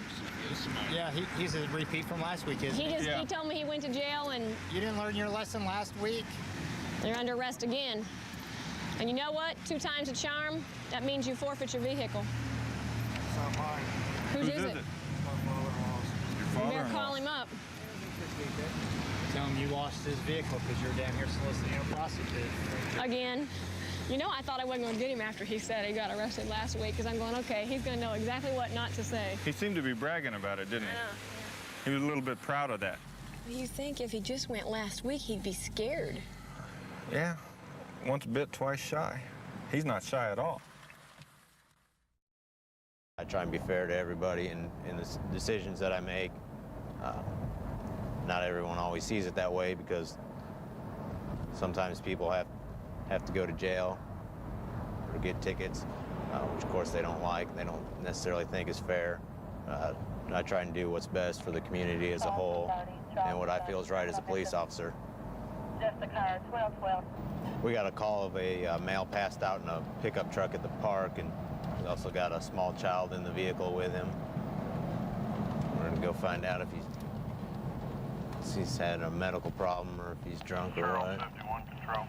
[SPEAKER 9] Yeah, he's a repeat from last week, isn't he?
[SPEAKER 6] He told me he went to jail and...
[SPEAKER 9] You didn't learn your lesson last week?
[SPEAKER 6] You're under arrest again. And you know what? 2 times a charm, that means you forfeit your vehicle.
[SPEAKER 9] It's not mine.
[SPEAKER 6] Whose is it?
[SPEAKER 9] My father-in-law's.
[SPEAKER 6] You better call him up.
[SPEAKER 9] Tell him you lost his vehicle because you're down here soliciting a prostitute.
[SPEAKER 6] Again. You know, I thought I wasn't going to get him after he said he got arrested last week, because I'm going, okay, he's going to know exactly what not to say.
[SPEAKER 25] He seemed to be bragging about it, didn't he? He was a little bit proud of that.
[SPEAKER 6] You think if he just went last week, he'd be scared?
[SPEAKER 25] Yeah. Once bit, twice shy. He's not shy at all.
[SPEAKER 10] I try and be fair to everybody in the decisions that I make. Not everyone always sees it that way, because sometimes people have to go to jail or get tickets, which of course they don't like, they don't necessarily think is fair. I try and do what's best for the community as a whole and what I feel is right as a police officer.
[SPEAKER 1] Just the car, 1212.
[SPEAKER 10] We got a call of a male passed out in a pickup truck at the park, and we also got a small child in the vehicle with him. We're gonna go find out if he's had a medical problem or if he's drunk or what.
[SPEAKER 4] 51 control.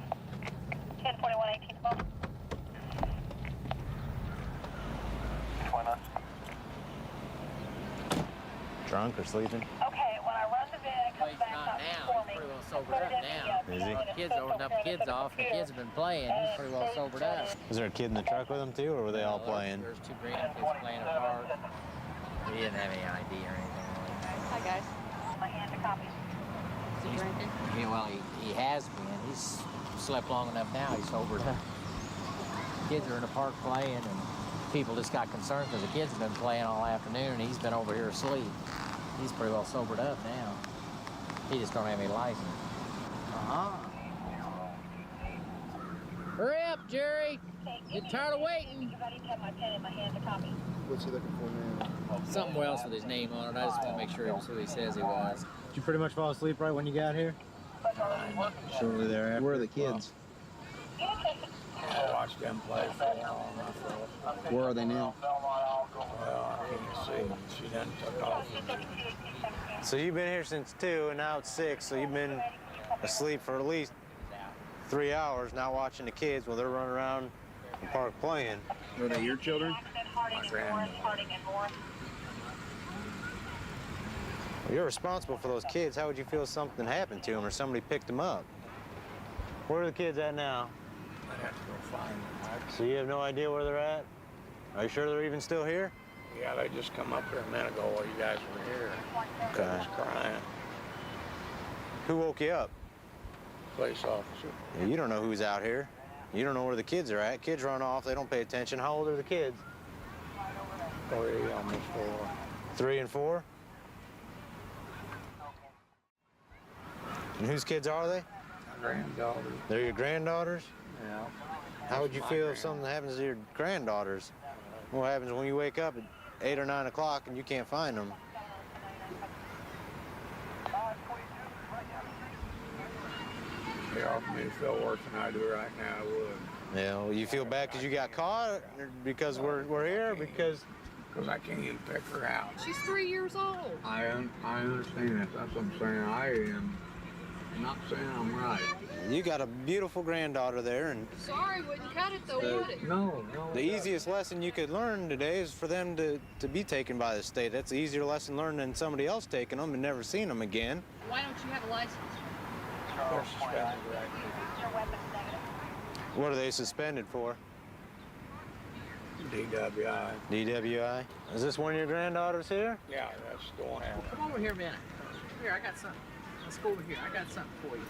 [SPEAKER 1] 1041, 1812.
[SPEAKER 4] 29.
[SPEAKER 10] Drunk or sleeping?
[SPEAKER 1] Okay, when I run the vid, it comes back up for me.
[SPEAKER 11] Sobered up now.
[SPEAKER 10] Is he?
[SPEAKER 11] Kids are holding up the kids off, and the kids have been playing. He's pretty well sobered up.
[SPEAKER 10] Was there a kid in the truck with him too, or were they all playing?
[SPEAKER 11] There's 2 grandkids playing a part. He didn't have any ID or anything.
[SPEAKER 6] Hi, guys.
[SPEAKER 1] My hand to copy.
[SPEAKER 11] Is he drinking? Yeah, well, he has been. He's slept long enough now. He's sobered up. Kids are in the park playing, and people just got concerned because the kids have been playing all afternoon, and he's been over here asleep. He's pretty well sobered up now. He just don't have any license. Hurry up, Jerry. Get tired of waiting.
[SPEAKER 16] What's he looking for now?
[SPEAKER 11] Something else with his name on it. I just want to make sure it was who he says he was.
[SPEAKER 9] Did you pretty much fall asleep right when you got here?
[SPEAKER 10] Shortly thereafter. Where are the kids?
[SPEAKER 9] I watched them play for a while.
[SPEAKER 10] Where are they now?
[SPEAKER 9] Well, I can't see. She done took off.
[SPEAKER 10] So you've been here since 2, and now it's 6, so you've been asleep for at least 3 hours, not watching the kids while they're running around the park playing.
[SPEAKER 9] Were they your children?
[SPEAKER 10] My grandmother. Well, you're responsible for those kids. How would you feel if something happened to them or somebody picked them up? Where are the kids at now?
[SPEAKER 9] I'd have to go find them.
[SPEAKER 10] So you have no idea where they're at? Are you sure they're even still here?
[SPEAKER 9] Yeah, they just come up here a minute ago while you guys were here.
[SPEAKER 10] Okay.
[SPEAKER 9] I was crying.
[SPEAKER 10] Who woke you up?
[SPEAKER 9] Police officer.
[SPEAKER 10] Yeah, you don't know who's out here. You don't know where the kids are at. Kids run off, they don't pay attention. How old are the kids?
[SPEAKER 9] 3, almost 4.
[SPEAKER 10] 3 and 4? And whose kids are they?
[SPEAKER 9] My granddaughters.
[SPEAKER 10] They're your granddaughters?
[SPEAKER 9] Yeah.
[SPEAKER 10] How would you feel if something happens to your granddaughters? What happens when you wake up at 8 or 9 o'clock and you can't find them?
[SPEAKER 9] If they offered me to feel worse than I do right now, I would.
[SPEAKER 10] Yeah, well, you feel bad because you got caught, or because we're here, because
[SPEAKER 9] I can't even pick her out.
[SPEAKER 6] She's 3 years old.
[SPEAKER 9] I understand that. That's what I'm saying. I am not saying I'm right.
[SPEAKER 10] you got a beautiful granddaughter there, and
[SPEAKER 6] Sorry, wouldn't cut it though, would it?
[SPEAKER 9] No.
[SPEAKER 10] the easiest lesson you could learn today is for them to be taken by the state. That's an easier lesson learned than somebody else taking them and never seeing them again.
[SPEAKER 6] Why don't you have a license?
[SPEAKER 9] They're suspended right
[SPEAKER 10] What are they suspended for?
[SPEAKER 9] DWI.
[SPEAKER 10] DWI? Is this one of your granddaughters here?
[SPEAKER 9] Yeah, that's the one.
[SPEAKER 11] Come over here a minute. Here, I got something. Let's go over here. I got something for you.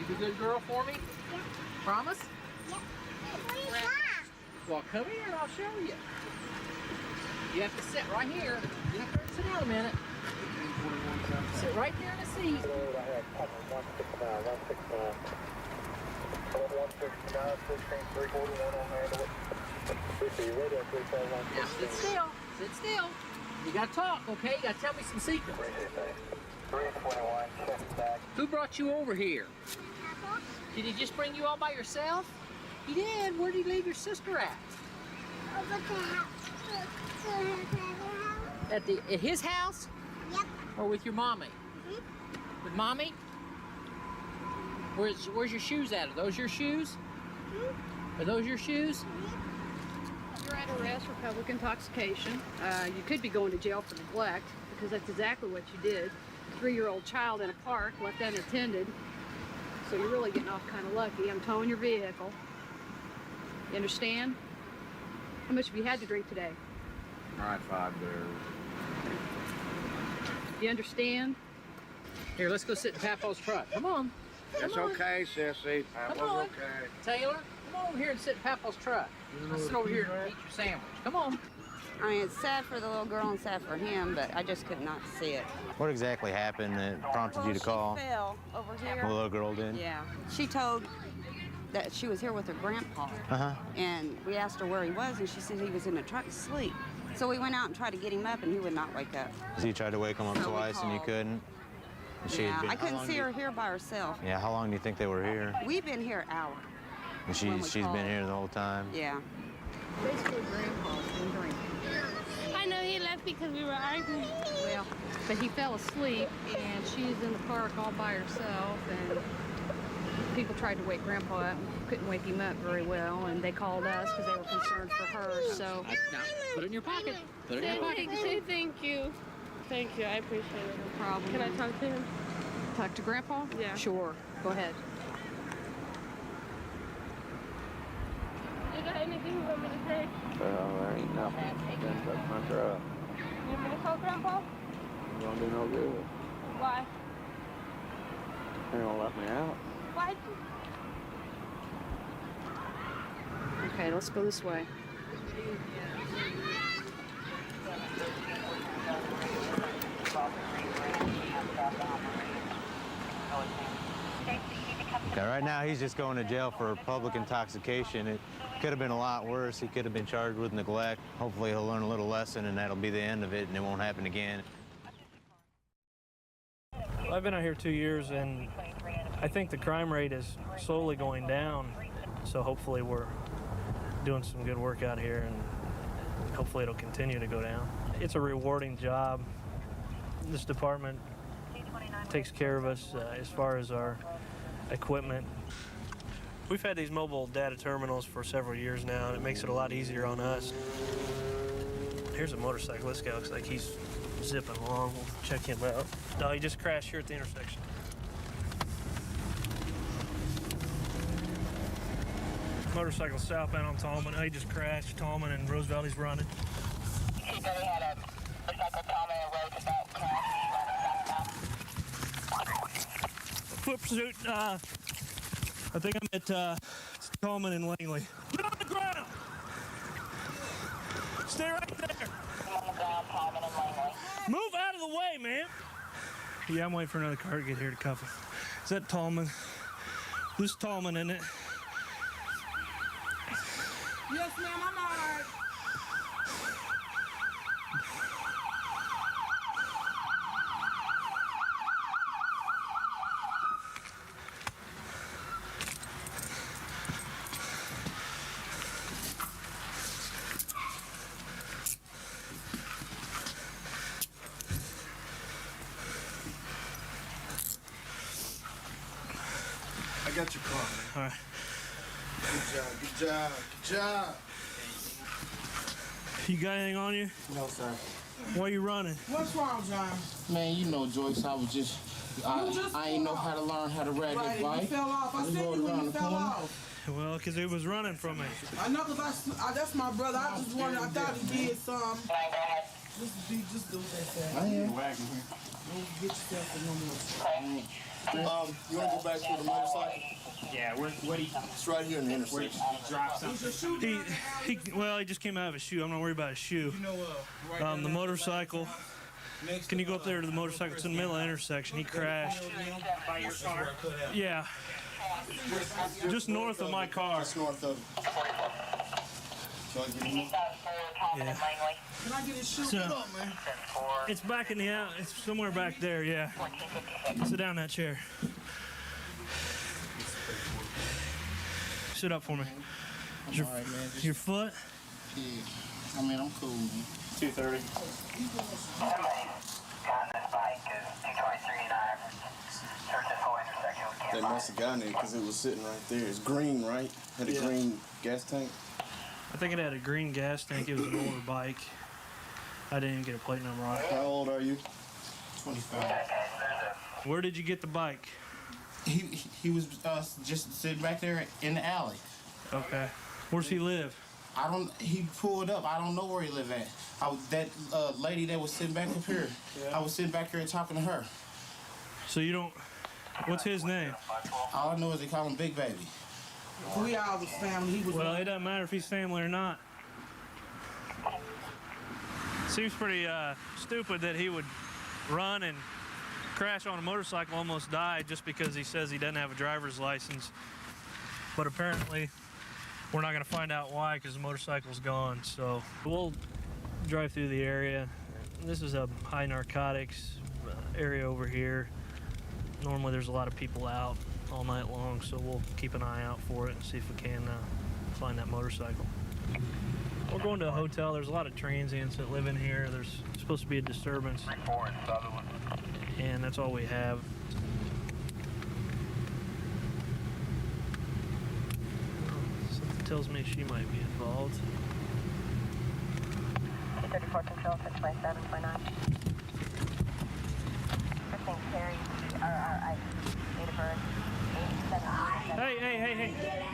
[SPEAKER 11] You be a good girl for me? Yeah. Promise? Yeah. Well, come here and I'll show you. You have to sit right here. You have to sit down a minute. Sit right there in the seat. Now sit still. Sit still. You gotta talk, okay? You gotta tell me some secrets. Who brought you over here? Did he just bring you all by yourself? He did. Where did he leave your sister at? At his house?
[SPEAKER 26] Yep.
[SPEAKER 11] Or with your mommy?
[SPEAKER 26] Mm-hmm.
[SPEAKER 11] With mommy? Where's your shoes at? Are those your shoes?
[SPEAKER 26] Mm-hmm.
[SPEAKER 11] Are those your shoes?
[SPEAKER 12] You're at arrest for public intoxication. You could be going to jail for neglect, because that's exactly what you did. A 3-year-old child in a park, left unattended. So you're really getting off kind of lucky. I'm towing your vehicle. You understand? How much have you had to drink today?
[SPEAKER 9] All right, 5 beers.
[SPEAKER 12] You understand?
[SPEAKER 11] Here, let's go sit in Papa's truck. Come on.
[SPEAKER 9] It's
[SPEAKER 11] Come on.
[SPEAKER 9] okay, Sissy. That
[SPEAKER 11] Come
[SPEAKER 9] was
[SPEAKER 11] on.
[SPEAKER 9] okay.
[SPEAKER 11] Taylor, come on over here and sit in Papa's truck. Let's sit over here and eat your sandwich. Come on.
[SPEAKER 14] I mean, it's sad for the little girl and sad for him, but I just could not see it.
[SPEAKER 10] What exactly happened that prompted you to call?
[SPEAKER 14] She fell over here.
[SPEAKER 10] The little girl did?
[SPEAKER 14] Yeah. She told that she was here with her grandpa.
[SPEAKER 10] Uh-huh.
[SPEAKER 14] And we asked her where he was, and she said he was in the truck asleep. So we went out and tried to get him up, and he would not wake up.
[SPEAKER 10] So you tried to wake him up
[SPEAKER 14] So we
[SPEAKER 10] twice and you
[SPEAKER 14] called.
[SPEAKER 10] couldn't? She had
[SPEAKER 14] Yeah,
[SPEAKER 10] been-
[SPEAKER 14] I
[SPEAKER 10] how
[SPEAKER 14] couldn't
[SPEAKER 10] long
[SPEAKER 14] see
[SPEAKER 10] do you-
[SPEAKER 14] her here by herself.
[SPEAKER 10] Yeah, how long do you think they were here?
[SPEAKER 14] We've been here an hour.
[SPEAKER 10] And
[SPEAKER 14] when we
[SPEAKER 10] she's
[SPEAKER 14] called.
[SPEAKER 10] been here the whole time?
[SPEAKER 14] Yeah.
[SPEAKER 12] Basically, Grandpa's been drinking.
[SPEAKER 26] I know he left because we were arguing.
[SPEAKER 12] Well, but he fell asleep, and she's in the park all by herself, and people tried to wake Grandpa up, and couldn't wake him up very well, and they called us because they were concerned for her, so...
[SPEAKER 11] Now, put it in your pocket. Put it in your pocket.
[SPEAKER 26] Say thank you. Thank you, I appreciate it.
[SPEAKER 12] No problem.
[SPEAKER 26] Can I talk to him?
[SPEAKER 12] Talk to Grandpa?
[SPEAKER 26] Yeah.
[SPEAKER 12] Sure. Go ahead.
[SPEAKER 26] You got anything you want me to say?
[SPEAKER 9] Well, there ain't nothing. Didn't touch my truck.
[SPEAKER 26] You want me to call Grandpa?
[SPEAKER 9] Ain't gonna do no good.
[SPEAKER 26] Why?
[SPEAKER 9] They don't let me out.
[SPEAKER 26] Why?
[SPEAKER 12] Okay, let's go this way.
[SPEAKER 10] Okay, right now he's just going to jail for public intoxication. It could have been a lot worse. He could have been charged with neglect. Hopefully he'll learn a little lesson and that'll be the end of it and it won't happen again.
[SPEAKER 21] Well, I've been out here 2 years, and I think the crime rate is slowly going down. So hopefully we're doing some good work out here, and hopefully it'll continue to go down. It's a rewarding job. This department takes care of us as far as our equipment. We've had these mobile data terminals for several years now, and it makes it a lot easier on us. Here's a motorcycle. This guy looks like he's zipping along. We'll check him out. No, he just crashed here at the intersection. Motorcycle southbound on Tallman. He just crashed. Tallman and Roosevelt, he's running. Foot pursuit. I think I'm at Tallman and Langley. Get on the ground! Stay right there! Move out of the way, man! Yeah, I'm waiting for another car to get here to cuff him. Is that Tallman? This is Tallman, isn't it?
[SPEAKER 18] Yes, ma'am, I'm all right.
[SPEAKER 8] I got your car, man.
[SPEAKER 21] All right.
[SPEAKER 8] Good job, good job, good job.
[SPEAKER 21] You got anything on you?
[SPEAKER 15] No, sir.
[SPEAKER 21] Why are you running?
[SPEAKER 18] What's wrong, John?
[SPEAKER 15] Man, you know, Joyce, I was just, I ain't know how to learn how to ride that
[SPEAKER 18] Right,
[SPEAKER 15] bike.
[SPEAKER 18] you fell off. I
[SPEAKER 15] was
[SPEAKER 18] seen
[SPEAKER 15] going
[SPEAKER 18] you when
[SPEAKER 15] around
[SPEAKER 18] you
[SPEAKER 15] the
[SPEAKER 18] fell
[SPEAKER 15] corner.
[SPEAKER 18] off.
[SPEAKER 5] Well, because he was running from me.
[SPEAKER 17] I know, because that's my brother. I just wanted, I thought he did some. Just do what they say.
[SPEAKER 15] I am.
[SPEAKER 17] Don't get yourself a number.
[SPEAKER 15] You want to go back to the motorcycle?
[SPEAKER 5] Yeah, what he...
[SPEAKER 15] It's right here in the intersection.
[SPEAKER 5] He dropped something. Well, he just came out of his shoe. I'm not worried about his shoe.
[SPEAKER 17] You know,
[SPEAKER 5] The motorcycle. Can you go up there to the motorcycle? It's in the middle of the intersection. He crashed.
[SPEAKER 17] By your car?
[SPEAKER 5] Yeah. Just north of my car.
[SPEAKER 15] Just north of.
[SPEAKER 5] Yeah.
[SPEAKER 17] Can I get his shoe?
[SPEAKER 5] So,
[SPEAKER 17] Get up, man.
[SPEAKER 5] it's back in the out. It's somewhere back there. Yeah. Sit down in that chair. Sit up for me. Your,
[SPEAKER 15] all right, man.
[SPEAKER 5] Your foot?
[SPEAKER 15] Yeah. I mean, I'm cool, man.
[SPEAKER 5] 230.
[SPEAKER 15] They must have gotten it because it was sitting right there. It's green, right? Had a green gas tank?
[SPEAKER 5] I think it had a green gas tank. It was an older bike. I didn't even get a plate number on it.
[SPEAKER 15] How old are you? 25.
[SPEAKER 5] Where did you get the bike?
[SPEAKER 15] He was just sitting back there in the alley.
[SPEAKER 5] Okay. Where's he live?
[SPEAKER 15] He pulled up. I don't know where he live at. That lady that was sitting back up here. Yeah. I was sitting back here talking to her.
[SPEAKER 5] So you don't, what's his name?
[SPEAKER 15] All I know is they call him Big Baby.
[SPEAKER 17] We all was family. He was.
[SPEAKER 5] Well, it doesn't matter if he's family or not. Seems pretty stupid that he would run and crash on a motorcycle, almost die, just because he says he doesn't have a driver's license. But apparently, we're not going to find out why, because the motorcycle's gone. So we'll drive through the area. This is a high narcotics area over here. Normally there's a lot of people out all night long, so we'll keep an eye out for it and see if we can find that motorcycle. We're going to a hotel. There's a lot of transients that live in here. There's supposed to be a disturbance, and that's all we have. Something tells me she might be involved.
[SPEAKER 20] 34 Control, 62729. 15 Carrie, RRI, date of birth, 87.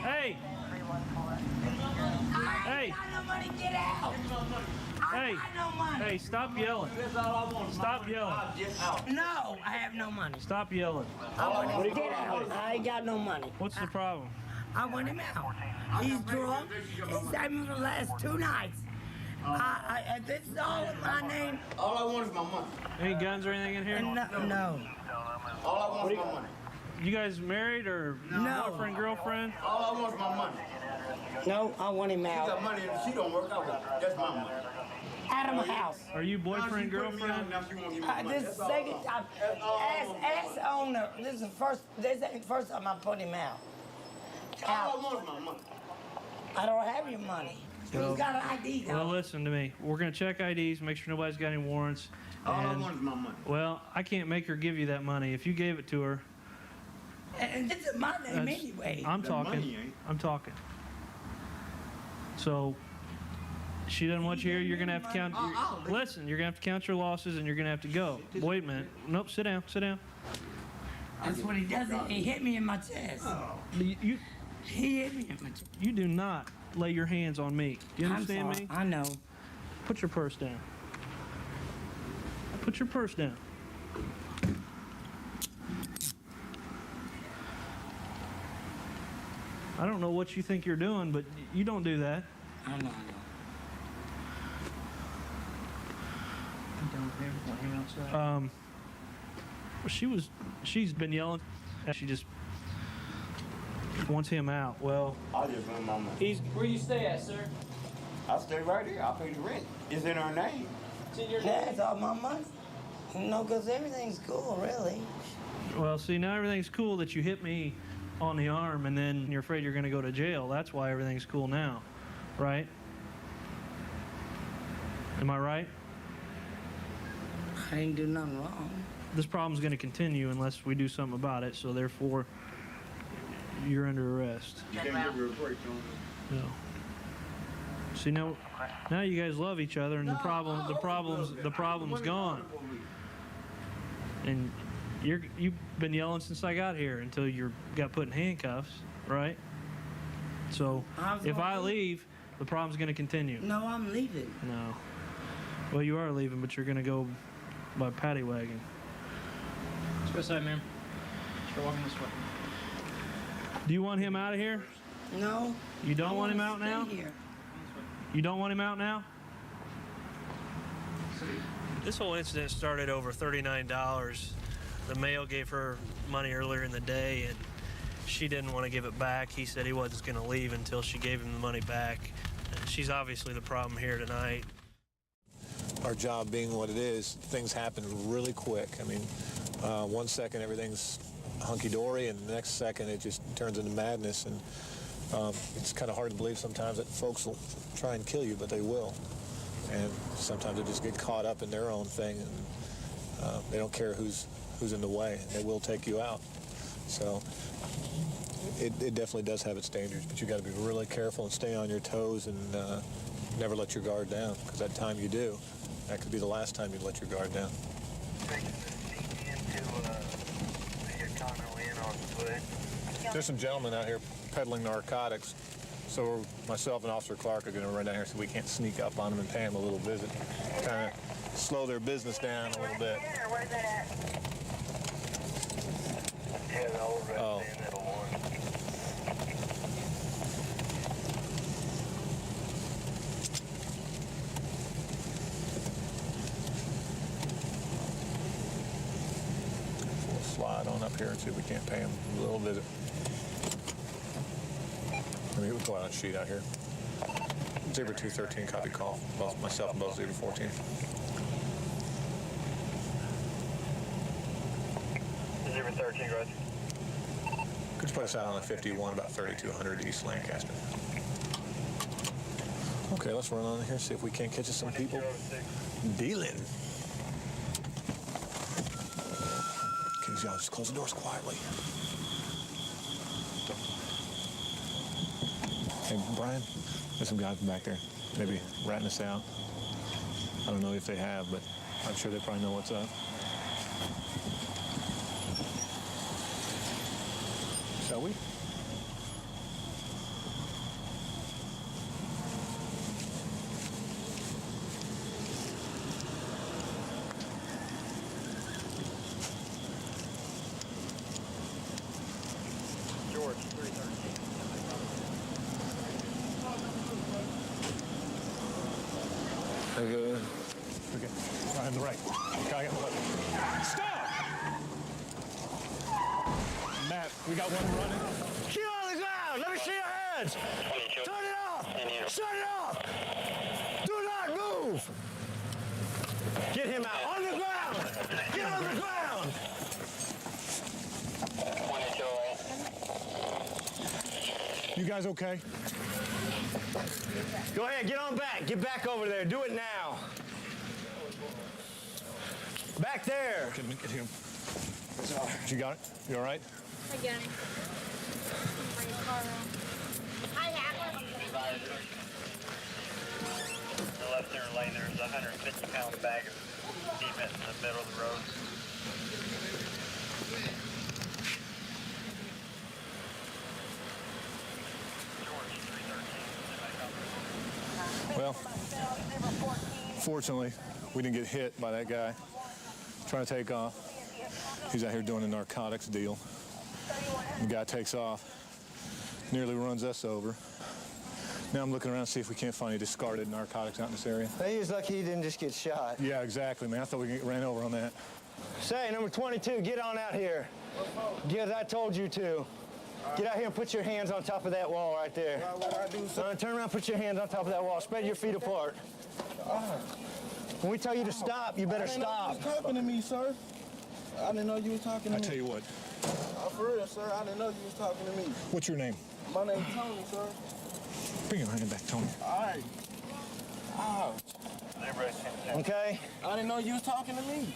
[SPEAKER 5] Hey! Hey!
[SPEAKER 22] I got no money, get out!
[SPEAKER 5] Hey!
[SPEAKER 22] No money.
[SPEAKER 5] Hey, stop yelling. Stop yelling.
[SPEAKER 22] No, I have no money.
[SPEAKER 5] Stop yelling.
[SPEAKER 22] I want him to get out. I ain't got no money.
[SPEAKER 5] What's the problem?
[SPEAKER 22] I want him out. He's drunk. He's had me for the last 2 nights. This is all in my name.
[SPEAKER 15] All I want is my money.
[SPEAKER 5] Any guns or anything in here?
[SPEAKER 22] No.
[SPEAKER 15] All I want is my money.
[SPEAKER 5] You guys married or boyfriend, girlfriend?
[SPEAKER 15] All I want is my money.
[SPEAKER 22] No, I want him out.
[SPEAKER 15] She got money and she don't work. I want. That's my money.
[SPEAKER 22] Out of my house.
[SPEAKER 5] Are you boyfriend, girlfriend?
[SPEAKER 22] This is the second time. Ask the owner. This is the first time I put him out.
[SPEAKER 15] All I want is my money.
[SPEAKER 22] I don't have your money. He's got an ID though.
[SPEAKER 5] Well, listen to me. We're going to check IDs, make sure nobody's got any warrants.
[SPEAKER 15] All I want is my money.
[SPEAKER 5] Well, I can't make her give you that money. If you gave it to her...
[SPEAKER 22] And this is my name anyway.
[SPEAKER 5] I'm talking. I'm talking. So, she doesn't want you here. You're going to have to count... Listen, you're going to have to count your losses and you're going to have to go. Wait a minute. Nope, sit down. Sit down.
[SPEAKER 22] That's what he does. He hit me in my chest.
[SPEAKER 5] He
[SPEAKER 22] hit me in my chest.
[SPEAKER 5] You do not lay your hands on me. Do you understand me?
[SPEAKER 22] I know.
[SPEAKER 5] Put your purse down. Put your purse down. I don't know what you think you're doing, but you don't do that.
[SPEAKER 22] I know.
[SPEAKER 5] She's been yelling. She just wants him out. Well,
[SPEAKER 15] I just want my money.
[SPEAKER 22] Where you stay at, sir?
[SPEAKER 15] I stay right here. I pay the rent. It's in our name.
[SPEAKER 22] It's in your name? That's all my money. No, because everything's cool, really.
[SPEAKER 5] Well, see, now everything's cool that you hit me on the arm and then you're afraid you're going to go to jail. That's why everything's cool now, right? Am I right?
[SPEAKER 22] I didn't do nothing wrong.
[SPEAKER 5] This problem's going to continue unless we do something about it, so therefore you're under arrest.
[SPEAKER 15] You can't give her a break, don't you?
[SPEAKER 5] No. See, now you guys love each other, and the problem's gone. And you've been yelling since I got here until you got put in handcuffs, right? So if I leave, the problem's going to continue.
[SPEAKER 22] No, I'm leaving.
[SPEAKER 5] No. Well, you are leaving, but you're going to go by paddy wagon.
[SPEAKER 21] Let's go aside, ma'am. Start walking this way.
[SPEAKER 5] Do you want him out of here?
[SPEAKER 22] No.
[SPEAKER 5] You don't want him out
[SPEAKER 22] stay
[SPEAKER 5] now?
[SPEAKER 22] Here.
[SPEAKER 5] You don't want him out now?
[SPEAKER 2] This whole incident started over $39. The male gave her money earlier in the day, and she didn't want to give it back. He said he wasn't going to leave until she gave him the money back. She's obviously the problem here tonight.
[SPEAKER 3] Our job being what it is, things happen really quick. I mean, 1 second everything's hunky-dory, and the next second it just turns into madness. And it's kind of hard to believe sometimes that folks will try and kill you, but they will. And sometimes they just get caught up in their own thing, and they don't care who's in the way. They will take you out. So it definitely does have its dangers, but you got to be really careful and stay on your toes and never let your guard down, because that time you do, that could be the last time you let your guard down. There's some gentlemen out here peddling narcotics, so myself and Officer Clark are going to run down here so we can't sneak up on them and pay them a little visit, kind of slow their business down a little bit.
[SPEAKER 4] Where's that at? Yeah, the old
[SPEAKER 3] Oh. We'll slide on up here and see if we can't pay them a little visit. I mean, we'll go out and sheet out here. Zebra 213, copy call. Both myself and both Zebra 14.
[SPEAKER 4] Zebra 13, Roger.
[SPEAKER 3] Could you put us out on the 51, about 3200 East Lancaster? Okay, let's run on in here, see if we can't catch us some people dealing. Okay, y'all just close the doors quietly. Hey, Brian, there's some guys back there, maybe ratting us out. I don't know if they have, but I'm sure they probably know what's up. Shall we?
[SPEAKER 4] George, 313.
[SPEAKER 3] Okay, right on the right. Okay, stop! Matt, we got one running.
[SPEAKER 4] Get on the ground! Let me see your hands! Turn it off! Shut it off! Do not move! Get him out! On the ground! Get on the ground!
[SPEAKER 3] You guys okay?
[SPEAKER 4] Go ahead, get on back. Get back over there. Do it now. Back there.
[SPEAKER 3] Get him. You got it? You all right?
[SPEAKER 26] I got it. Bring the car around. I have it.
[SPEAKER 4] The left turn lane, there's a 150-pound bag of cement in the middle of the road.
[SPEAKER 3] Well, fortunately, we didn't get hit by that guy trying to take off. He's out here doing a narcotics deal. The guy takes off, nearly runs us over. Now I'm looking around to see if we can't find any discarded narcotics out in this area.
[SPEAKER 4] He was lucky he didn't just get shot.
[SPEAKER 3] Yeah, exactly, man. I thought we get ran over on that.
[SPEAKER 4] Say, number 22, get on out here. Get, I told you to. Get out here and put your hands on top of that wall right there. Turn around, put your hands on top of that wall. Spread your feet apart. When we tell you to stop, you better stop.
[SPEAKER 17] You was talking to me, sir. I didn't know you was talking to me.
[SPEAKER 3] I tell you what.
[SPEAKER 17] For real, sir. I didn't know you was talking to me.
[SPEAKER 3] What's your name?
[SPEAKER 17] My name's Tony, sir.
[SPEAKER 3] Bring your hand back, Tony.
[SPEAKER 17] All right. Ow.
[SPEAKER 4] Okay?
[SPEAKER 17] I didn't know you was talking to me.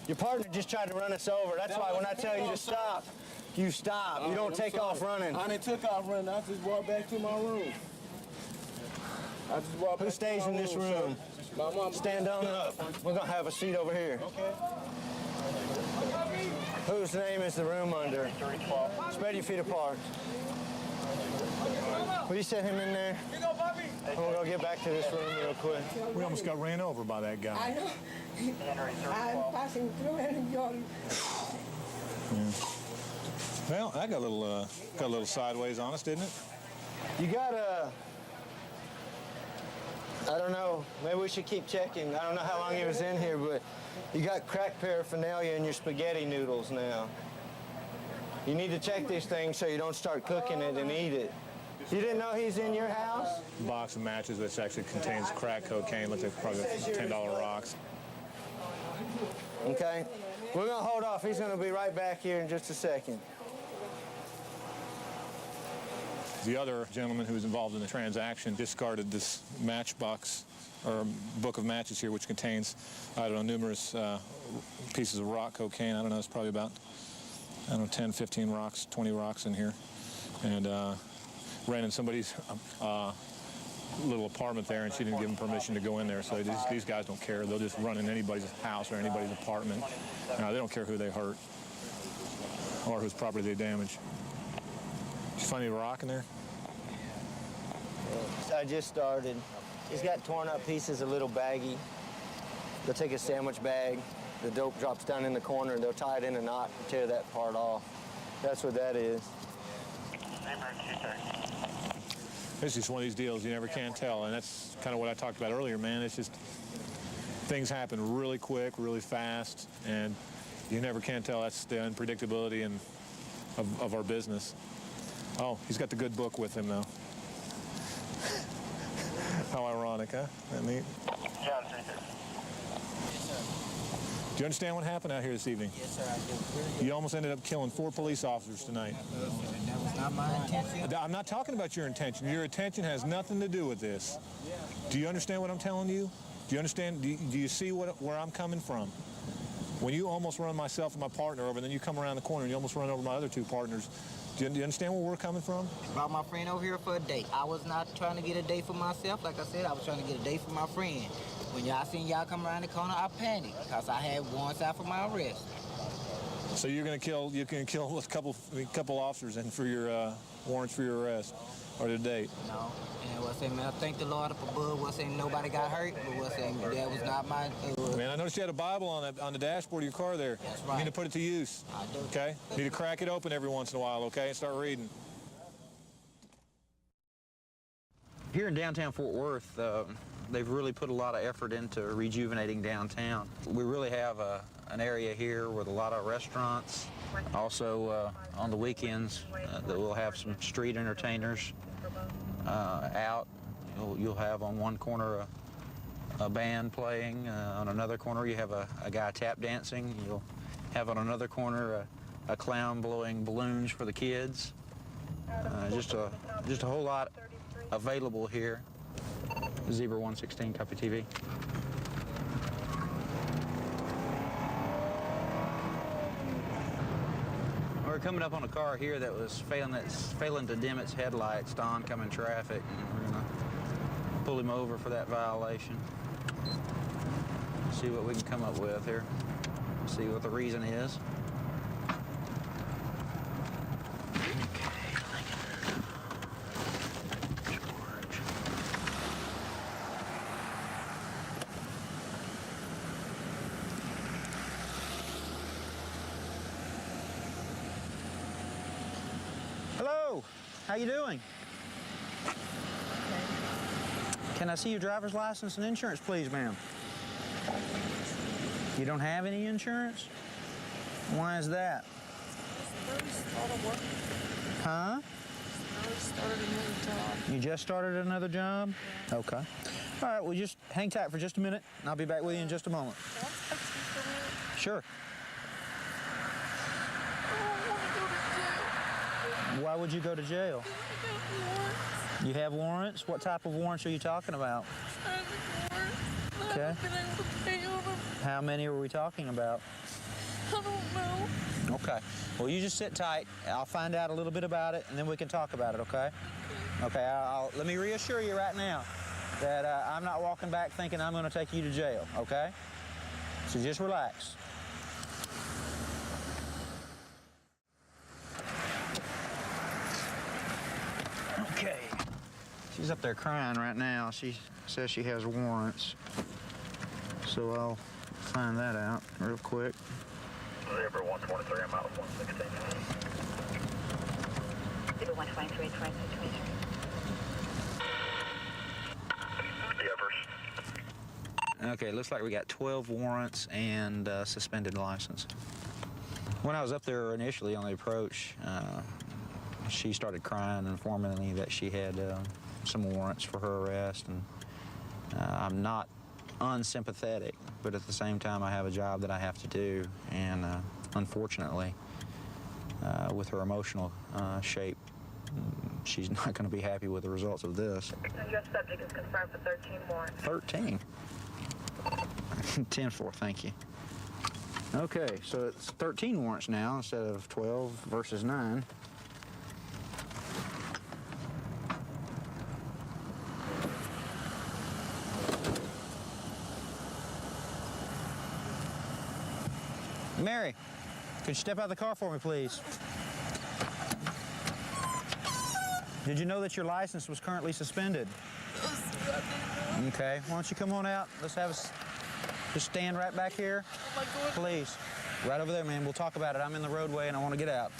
[SPEAKER 4] Your partner just tried to run us over. That's why when I tell you to stop, you stop. You don't take off running.
[SPEAKER 17] I didn't take off running. I just walked back to my room.
[SPEAKER 4] Who stays in this room?
[SPEAKER 17] My mom.
[SPEAKER 4] Stand on up. We're going to have a seat over here.
[SPEAKER 17] Okay.
[SPEAKER 4] Whose name is the room under? Spread your feet apart. Will you set him in there?
[SPEAKER 8] Here you go, Bobby.
[SPEAKER 4] I'm gonna go get back to this room real quick.
[SPEAKER 3] We almost got ran over by that guy.
[SPEAKER 22] I know. I'm passing through and you're...
[SPEAKER 3] Well, that got a little sideways on us, didn't it?
[SPEAKER 4] You got I don't know, maybe we should keep checking. I don't know how long he was in here, but you got crack paraphernalia in your spaghetti noodles now. You need to check these things so you don't start cooking it and eat it. You didn't know he's in your house?
[SPEAKER 3] Box of matches which actually contains crack cocaine, looks like probably $10 rocks.
[SPEAKER 4] Okay, we're gonna hold off. He's gonna be right back here in just a second.
[SPEAKER 3] The other gentleman who was involved in the transaction discarded this matchbox or book of matches here, which contains, I don't know, numerous pieces of rock cocaine. I don't know, it's probably about, I don't know, 10, 15 rocks, 20 rocks in here. And ran in somebody's little apartment there, and she didn't give them permission to go in there. So these guys don't care. They'll just run in anybody's house or anybody's apartment. They don't care who they hurt or whose property they damage. Did you find any rock in there?
[SPEAKER 4] I just started. He's got torn up pieces, a little baggie. They'll take a sandwich bag, the dope drops down in the corner, and they'll tie it in a knot and tear that part off. That's what that is.
[SPEAKER 3] It's just one of these deals you never can tell, and that's kind of what I talked about earlier, man. It's just things happen really quick, really fast, and you never can tell. That's the unpredictability of our business. Oh, he's got the good book with him, though. How ironic, huh? Isn't that neat?
[SPEAKER 8] John, 330.
[SPEAKER 3] Do you understand what happened out here this evening?
[SPEAKER 11] Yes, sir, I do.
[SPEAKER 3] You almost ended up killing 4 police officers tonight.
[SPEAKER 11] That was not my intention.
[SPEAKER 3] I'm not talking about your intention. Your intention has nothing to do with this. Do you understand what I'm telling you? Do you understand? Do you see where I'm coming from? When you almost run myself and my partner over, and then you come around the corner and you almost run over my other 2 partners, do you understand where we're coming from?
[SPEAKER 11] Brought my friend over here for a date. I was not trying to get a date for myself. Like I said, I was trying to get a date for my friend. When y'all seen y'all come around the corner, I panicked because I had warrants out for my arrest.
[SPEAKER 3] So you can kill a couple officers and for your warrants for your arrest or the date.
[SPEAKER 11] No, and what's saying, man, I thank the Lord up above. What's saying, nobody got hurt, but what's saying, that was not my.
[SPEAKER 3] Man, I noticed you had a Bible on the dashboard of your car there.
[SPEAKER 11] That's right.
[SPEAKER 3] You need to put it to use.
[SPEAKER 11] I do.
[SPEAKER 3] Okay. You need to crack it open every once in a while. Okay, and start reading.
[SPEAKER 7] Here in downtown Fort Worth, they've really put a lot of effort into rejuvenating downtown. We really have an area here with a lot of restaurants. Also, on the weekends, that we'll have some street entertainers out. You'll have on one corner a band playing. On another corner, you have a guy tap dancing. You'll have on another corner a clown blowing balloons for the kids. Just a whole lot available here. Zebra 116, copy TV. We're coming up on a car here that was failing to dim its headlights to oncoming traffic, and we're gonna pull him over for that violation. See what we can come up with here. See what the reason is. How you doing? Can I see your driver's license and insurance, please, ma'am? You don't have any insurance? Why is that? Huh? You just started another job? Okay. All right, well, just hang tight for just a minute, and I'll be back with you in just a moment. Sure. Why would you go to jail? You have warrants? What type of warrants are you talking about? Okay. How many are we talking about?
[SPEAKER 26] I don't know.
[SPEAKER 7] Okay. Well, you just sit tight. I'll find out a little bit about it, and then we can talk about it, okay? Okay, let me reassure you right now that I'm not walking back thinking I'm going to take you to jail, okay? So just relax. Okay. She's up there crying right now. She says she has warrants. So I'll find that out real quick.
[SPEAKER 20] River 123, I'm out of 116. River 123, 23.
[SPEAKER 7] Okay, looks like we got 12 warrants and suspended license. When I was up there initially on the approach, she started crying and informing me that she had some warrants for her arrest, and I'm not unsympathetic, but at the same time I have a job that I have to do, and unfortunately, with her emotional shape, she's not going to be happy with the results of this.
[SPEAKER 20] Your subject is confirmed for 13 warrants.
[SPEAKER 7] 13? 10-4, thank you. Okay, so it's 13 warrants now instead of 12 versus 9. Mary, could you step out of the car for me, please? Did you know that your license was currently suspended? Okay, why don't you come on out? Let's have a... Just stand right back here.
[SPEAKER 18] Oh my God.
[SPEAKER 7] Please. Right over there, man. We'll talk about it. I'm in the roadway and I want to get out.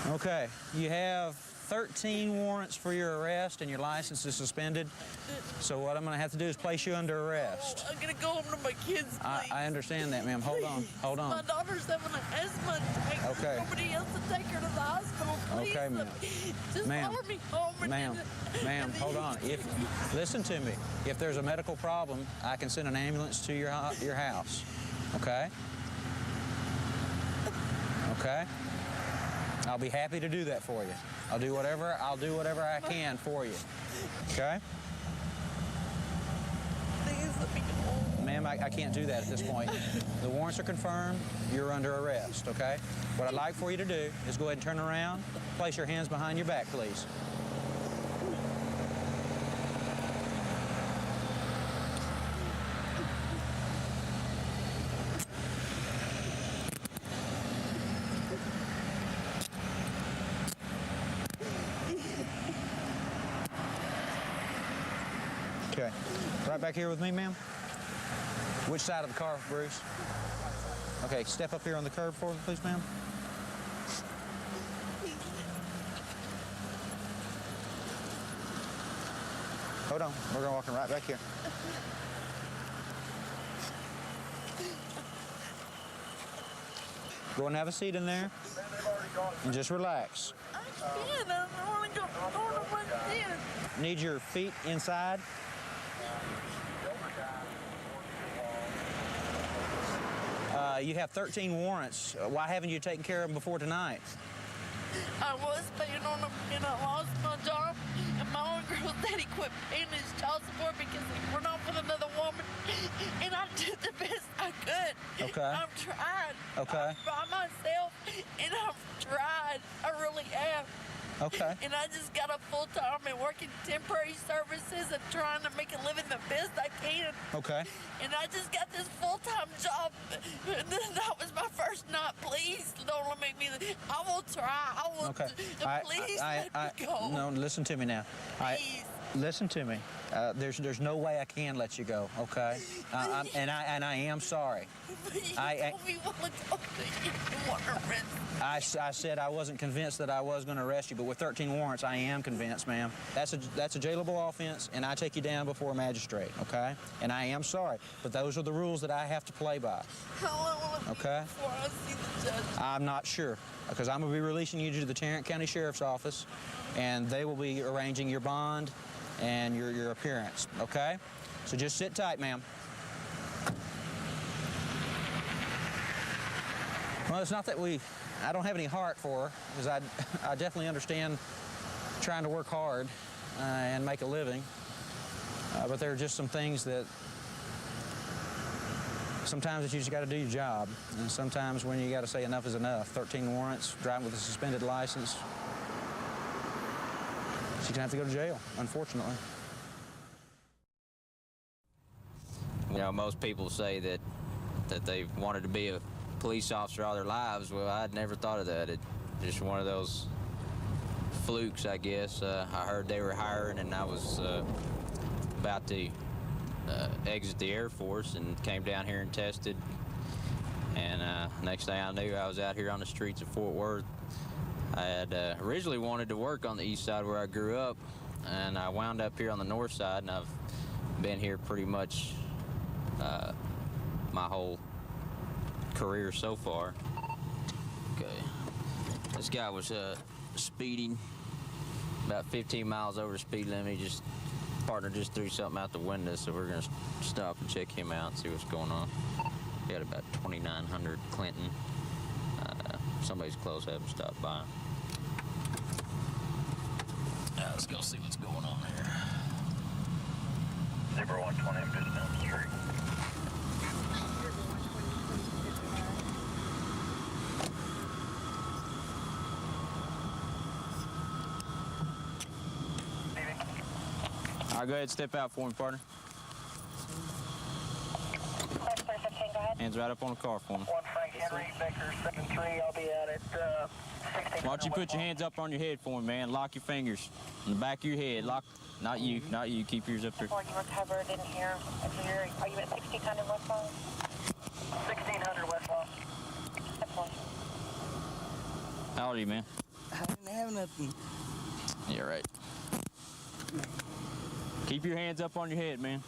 [SPEAKER 7] Okay, you have 13 warrants for your arrest and your license is suspended. So what I'm going to have to do is place you under arrest.
[SPEAKER 18] I'm gonna go home to my kids, please.
[SPEAKER 7] I understand that, ma'am. Hold on. Hold on.
[SPEAKER 18] My daughter's having an asthma attack.
[SPEAKER 7] Okay.
[SPEAKER 18] Nobody else to take her to the hospital, please.
[SPEAKER 7] Okay, ma'am.
[SPEAKER 18] Just
[SPEAKER 7] Ma'am.
[SPEAKER 18] follow me home. And
[SPEAKER 7] Ma'am, hold on. Listen to me. If there's a medical problem, I can send an ambulance to your house. Okay? Okay? I'll be happy to do that for you. I'll do whatever I can for you. Okay?
[SPEAKER 18] Please let me go home.
[SPEAKER 7] Ma'am, I can't do that at this point. The warrants are confirmed. You're under arrest, okay? What I'd like for you to do is go ahead and turn around. Place your hands behind your back, please. Okay. Right back here with me, ma'am? Which side of the car, Bruce? Okay, step up here on the curb for me, please, ma'am. Hold on. We're going to walk right back here. Go and have a seat in there and just relax.
[SPEAKER 18] I don't want to go. I don't know what it is.
[SPEAKER 7] Need your feet inside. You have 13 warrants. Why haven't you taken care of them before tonight?
[SPEAKER 18] I was paying on them and I lost my job. And my own girl's daddy quit paying his child support because he went off with another woman. And I did the best I could.
[SPEAKER 7] Okay.
[SPEAKER 18] I've tried.
[SPEAKER 7] Okay.
[SPEAKER 18] I'm by myself and I've tried. I really have.
[SPEAKER 7] Okay.
[SPEAKER 18] And I just got a full-time and working temporary services and trying to make a living the best I can.
[SPEAKER 7] Okay.
[SPEAKER 18] And I just got this full-time job. That was my first night. Please don't make me. I will try. I will.
[SPEAKER 7] Okay.
[SPEAKER 18] Please let me go.
[SPEAKER 7] No, listen to me now.
[SPEAKER 18] Please.
[SPEAKER 7] Listen to me. There's no way I can let you go. Okay. And I am sorry.
[SPEAKER 18] You told me what you want to arrest.
[SPEAKER 7] I said I wasn't convinced that I was going to arrest you, but with 13 warrants, I am convinced, ma'am. That's a jailable offense, and I take you down before a magistrate, okay? And I am sorry, but those are the rules that I have to play by.
[SPEAKER 18] How long will it
[SPEAKER 7] Okay.
[SPEAKER 18] be before I see the judge?
[SPEAKER 7] I'm not sure, because I'm going to be releasing you to the Tarrant County Sheriff's Office, and they will be arranging your bond and your appearance, okay? So just sit tight, ma'am. Well, it's not that I don't have any heart for her, because I definitely understand trying to work hard and make a living. But there are just some things that sometimes you just got to do your job. And sometimes when you got to say enough is enough. 13 warrants, driving with a suspended license. She's going to have to go to jail, unfortunately.
[SPEAKER 1] You know, most people say that they've wanted to be a police officer all their lives. Well, I'd never thought of that. It's just one of those flukes, I guess. I heard they were hiring, and I was about to exit the Air Force and came down here and tested. And next thing I knew, I was out here on the streets of Fort Worth. I had originally wanted to work on the east side where I grew up, and I wound up here on the north side, and I've been here pretty much my whole career so far. Okay, this guy was speeding about 15 miles over the speed limit. Partner just threw something out the window, so we're gonna stop and check him out and see what's going on. He had about 2900 Clinton. Somebody's close, have him stop by. Let's go see what's going on here.
[SPEAKER 20] Zebra 120, I'm just down the street.
[SPEAKER 7] All right, go ahead and step out for me, partner. Hands right up on the car for me.
[SPEAKER 20] 1 Frank Henry, Becker 73, I'll be out at 16.
[SPEAKER 7] Why don't you put your hands up on your head for me, man? Lock your fingers in the back of your head. Lock, not you. Keep yours up there.
[SPEAKER 20] Before you were covered in here, are you at 1600 Westlawn? 1600 Westlawn.
[SPEAKER 7] How old are you, man?
[SPEAKER 22] I didn't have nothing.
[SPEAKER 7] Yeah, right. Keep your hands up on your head, man.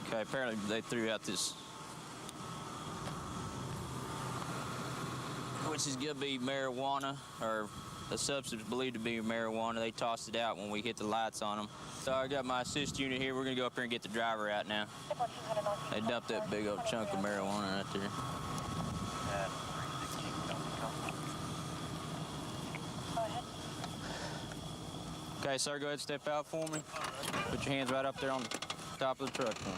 [SPEAKER 7] Okay, apparently they threw out this, which is gonna be marijuana, or a substance believed to be marijuana. They tossed it out when we hit the lights on them. So I got my assist unit here. We're gonna go up here and get the driver out now. They dumped that big old chunk of marijuana right there. Okay, sir, go ahead and step out for me. Put your hands right up there on the top of the truck for me.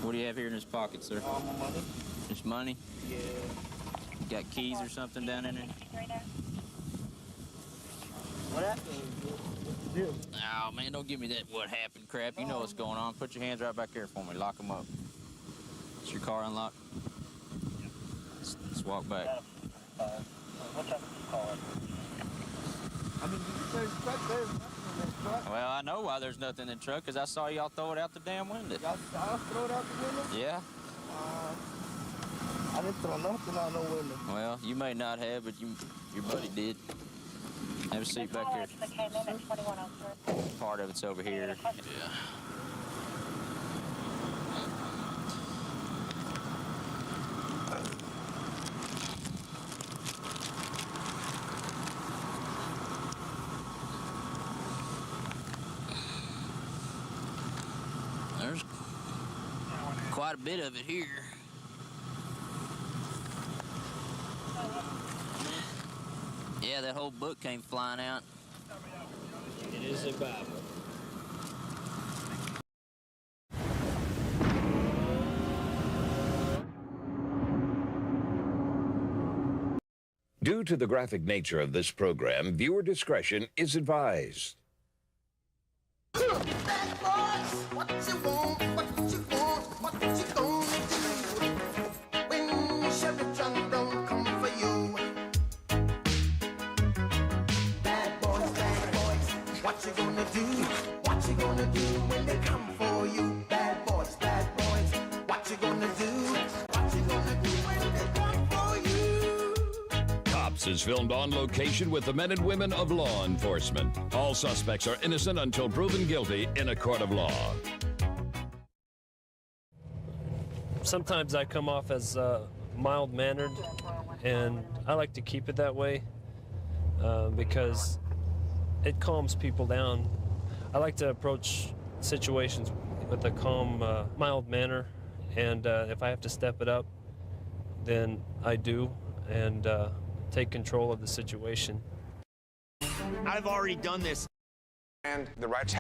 [SPEAKER 7] What do you have here in this pocket, sir?
[SPEAKER 22] Money.
[SPEAKER 7] Just money?
[SPEAKER 22] Yeah.
[SPEAKER 7] You got keys or something down in there?
[SPEAKER 22] What happened?
[SPEAKER 7] Oh, man, don't give me that what happened crap. You know what's going on. Put your hands right back there for me. Lock them up. Is your car unlocked? Let's walk back.
[SPEAKER 20] What's up, caller?
[SPEAKER 22] I mean, there's truck, there's nothing in that truck.
[SPEAKER 7] Well, I know why there's nothing in the truck, because I saw y'all throw it out the damn window.
[SPEAKER 22] Y'all throw it out the window?
[SPEAKER 7] Yeah.
[SPEAKER 22] I didn't throw nothing out no window.
[SPEAKER 7] Well, you may not have, but your buddy did. Have a seat back here. Part of it's over here. Yeah. There's quite a bit of it here. Yeah, that whole book came flying out.
[SPEAKER 1] It is a Bible.
[SPEAKER 13] Due to the graphic nature of this program, viewer discretion is advised.
[SPEAKER 22] Bad boys, what you want, what you want, what you gonna do when Sheriff John Brown come for you? Bad boys, what you gonna do? What you gonna do when they come for you? Bad boys, what you gonna do? What you gonna do when they come for you?
[SPEAKER 13] Cops is filmed on location with the men and women of law enforcement. All suspects are innocent until proven guilty in a court of law.
[SPEAKER 2] Sometimes I come off as mild-mannered, and I like to keep it that way because it calms people down. I like to approach situations with a calm, mild manner, and if I have to step it up, then I do, and take control of the situation.
[SPEAKER 16] I've already done this.
[SPEAKER 19] And the right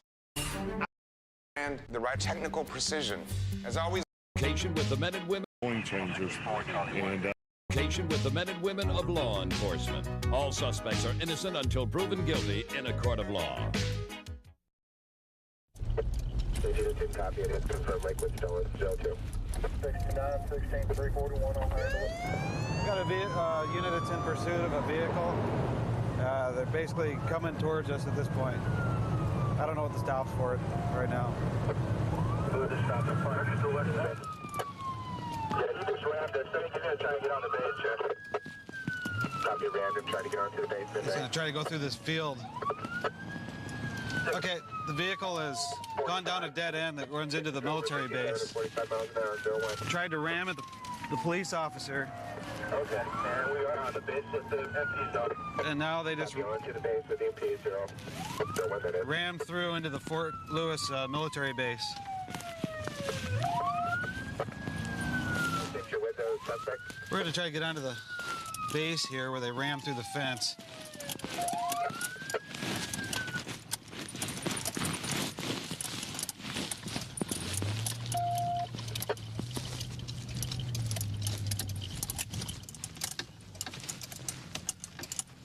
[SPEAKER 19] technical precision. As always,
[SPEAKER 13] Location with the men and women Point changers. And location with the men and women of law enforcement. All suspects are innocent until proven guilty in a court of law.
[SPEAKER 6] Copy it. It's confirmed Lakewood Stolen, 02. 69, 16, 341 on handle.
[SPEAKER 14] Got a unit that's in pursuit of a vehicle. They're basically coming towards us at this point. I don't know what the stop's for it right now.
[SPEAKER 6] Who is the stop? The fire to the west side. Yeah, you just rammed us. So he's going to try and get on the base, Jeff. Copy, rammed him, trying to get onto the base.
[SPEAKER 14] He's going to try to go through this field. Okay, the vehicle has gone down a dead end that runs into the military base.
[SPEAKER 6] 45 miles an hour,
[SPEAKER 14] Tried to ram at the police officer.
[SPEAKER 6] Okay, and we are on the base with the MP zone.
[SPEAKER 14] And now they just
[SPEAKER 6] going to the base with the MP zero. Don't know what that is.
[SPEAKER 14] rammed through into the Fort Lewis military base.
[SPEAKER 6] Picture with those suspects.
[SPEAKER 14] We're going to try to get onto the base here where they rammed through the fence.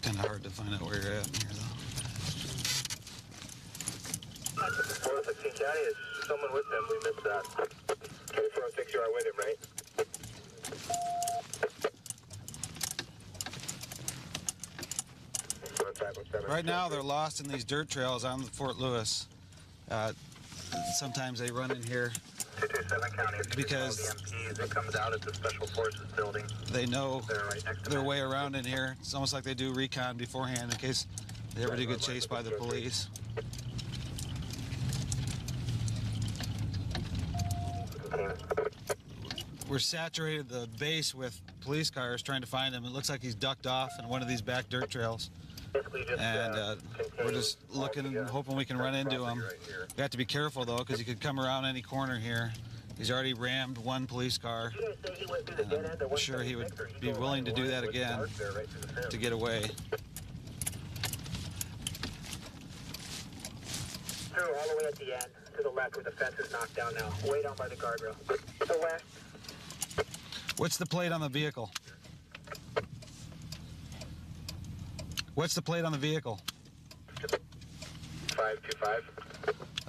[SPEAKER 14] Kind of hard to find out where you're at in here, though.
[SPEAKER 6] 416 County, is someone with them? We missed that. Okay, 406, you are with him, right?
[SPEAKER 14] Right now, they're lost in these dirt trails on the Fort Lewis. Sometimes they run in here
[SPEAKER 6] 227 County,
[SPEAKER 14] because
[SPEAKER 6] the MP as it comes out at the Special Forces building.
[SPEAKER 14] they know
[SPEAKER 6] They're right next to
[SPEAKER 14] their
[SPEAKER 6] me.
[SPEAKER 14] way around in here. It's almost like they do recon beforehand in case they ever do get chased by the police. We're saturated the base with police cars trying to find him. It looks like he's ducked off in one of these back dirt trails. And we're just looking and hoping we can run into him. We have to be careful, though, because he could come around any corner here. He's already rammed one police car. And I'm sure he would be willing to do that again to get away.
[SPEAKER 6] Through all the way at the end, to the left where the fence is knocked down now. Way down by the guardrail. To the west.
[SPEAKER 14] What's the plate on the vehicle? What's the plate on the vehicle?
[SPEAKER 6] 525.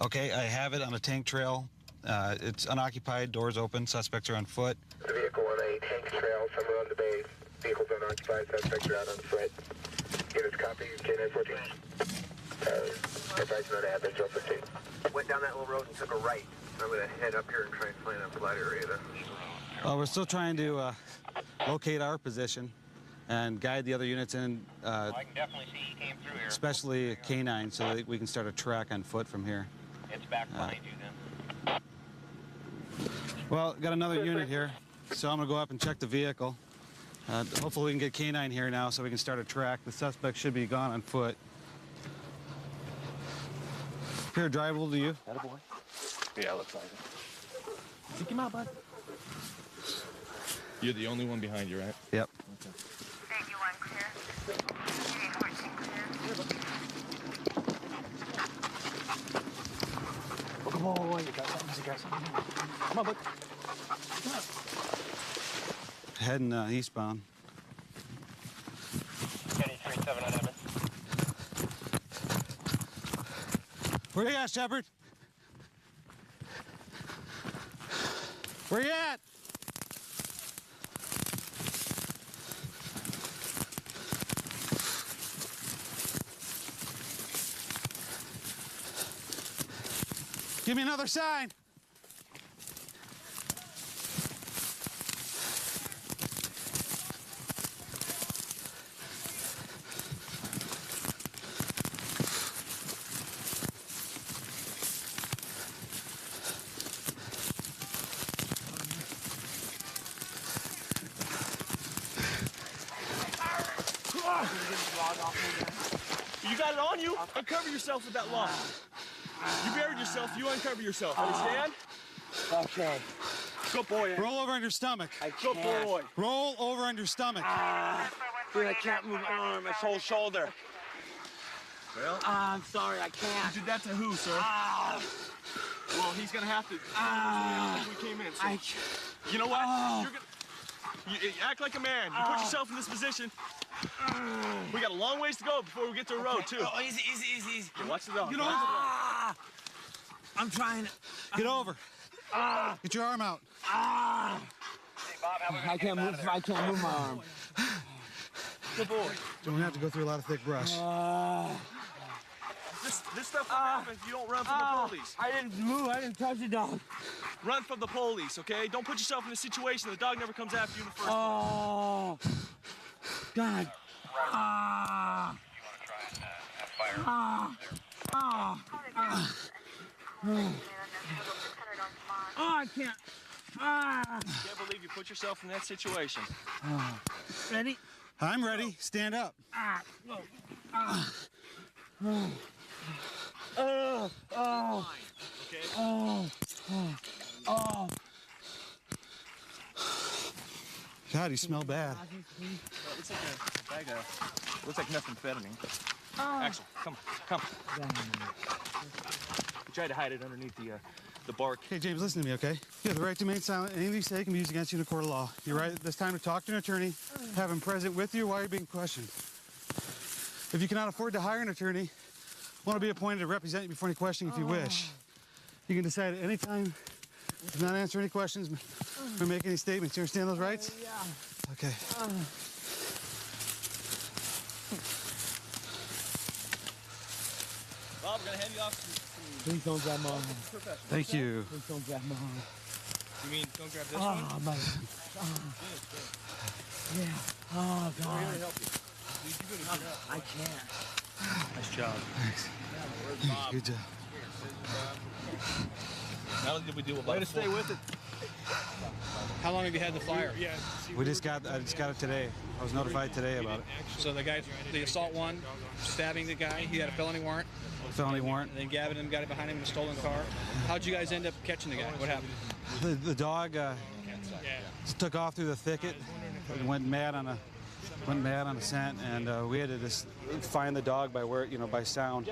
[SPEAKER 14] Okay, I have it on a tank trail. It's unoccupied, doors open, suspects are on foot.
[SPEAKER 6] The vehicle on a tank trail somewhere on the base. Vehicle's unoccupied, suspects are out on foot. Units copy, K914. Advise not to have been 015. Went down that little road and took a right. I'm going to head up here and try and find a flat area to...
[SPEAKER 14] We're still trying to locate our position and guide the other units in,
[SPEAKER 6] I can definitely see he came through here.
[SPEAKER 14] especially K9, so that we can start a track on foot from here.
[SPEAKER 6] It's back behind you then.
[SPEAKER 14] Well, got another unit here, so I'm going to go up and check the vehicle. Hopefully we can get K9 here now so we can start a track. The suspect should be gone on foot. Here, drivable to you?
[SPEAKER 19] That a boy? Yeah, looks like it. Take him out, bud. You're the only one behind you, right?
[SPEAKER 14] Yep.
[SPEAKER 19] Okay.
[SPEAKER 20] Thank you, I'm clear.
[SPEAKER 19] Oh, come on, you got something, you got something. Come on, bud. Come on.
[SPEAKER 14] Heading eastbound.
[SPEAKER 6] 37 on Evans.
[SPEAKER 14] Where you at, Shepard? Where you at? Give me another sign.
[SPEAKER 16] You got it on you? Uncover yourself with that log. You buried yourself, you uncover yourself. Understand?
[SPEAKER 19] Okay.
[SPEAKER 16] Good boy.
[SPEAKER 14] Roll over on your stomach.
[SPEAKER 16] Good boy.
[SPEAKER 14] Roll over on your stomach.
[SPEAKER 16] Dude, I can't move my arm, this whole shoulder. Well,
[SPEAKER 22] I'm sorry, I can't.
[SPEAKER 16] You did that to who, sir? Well, he's gonna have to. We came in. So, you know what? You're gonna. You act like a man. You put yourself in this position. We got a long ways to go before we get to the road, too.
[SPEAKER 22] Oh, easy.
[SPEAKER 16] Okay, watch the dog.
[SPEAKER 22] Get over. I'm trying.
[SPEAKER 14] Get over. Get your arm out.
[SPEAKER 22] I can't move my arm.
[SPEAKER 16] Good boy.
[SPEAKER 14] Don't have to go through a lot of thick brush.
[SPEAKER 16] This stuff will happen if you don't run from the police.
[SPEAKER 22] I didn't move. I didn't touch the dog.
[SPEAKER 16] Run from the police, okay? Don't put yourself in a situation the dog never comes after you in the first place.
[SPEAKER 22] Oh, God. I can't.
[SPEAKER 16] I can't believe you put yourself in that situation.
[SPEAKER 22] Ready?
[SPEAKER 14] I'm ready. Stand up. God, you smell bad.
[SPEAKER 16] Looks like methamphetamine. Axel, come. We tried to hide it underneath the bark.
[SPEAKER 14] Hey, James, listen to me, okay? You have the right to remain silent. Anything you say can be used against you in a court of law. You're right. It's time to talk to an attorney, have him present with you while you're being questioned. If you cannot afford to hire an attorney, want to be appointed to represent you before any questioning if you wish. You can decide at any time to not answer any questions or make any statements. You understand those rights?
[SPEAKER 22] Yeah.
[SPEAKER 14] Okay.
[SPEAKER 16] Bob, we're gonna hand you off some
[SPEAKER 22] Please don't grab my arm.
[SPEAKER 14] Thank you.
[SPEAKER 22] Please don't grab my arm.
[SPEAKER 16] You mean don't grab this one?
[SPEAKER 22] Yeah. Oh, God.
[SPEAKER 16] We're here to help you.
[SPEAKER 22] I can't.
[SPEAKER 16] Nice job.
[SPEAKER 14] Thanks. Good job.
[SPEAKER 16] Not only did we do a way to stay with it.
[SPEAKER 21] How long have you had the flyer? Yeah.
[SPEAKER 14] I just got it today. I was notified today about it.
[SPEAKER 21] So the assault one, stabbing the guy, he had a felony warrant.
[SPEAKER 14] Felony warrant.
[SPEAKER 21] And then Gavin and got it behind him in a stolen car. How'd you guys end up catching the guy? What happened?
[SPEAKER 14] The dog took off through the thicket and went mad on a scent, and we had to just find the dog by sound.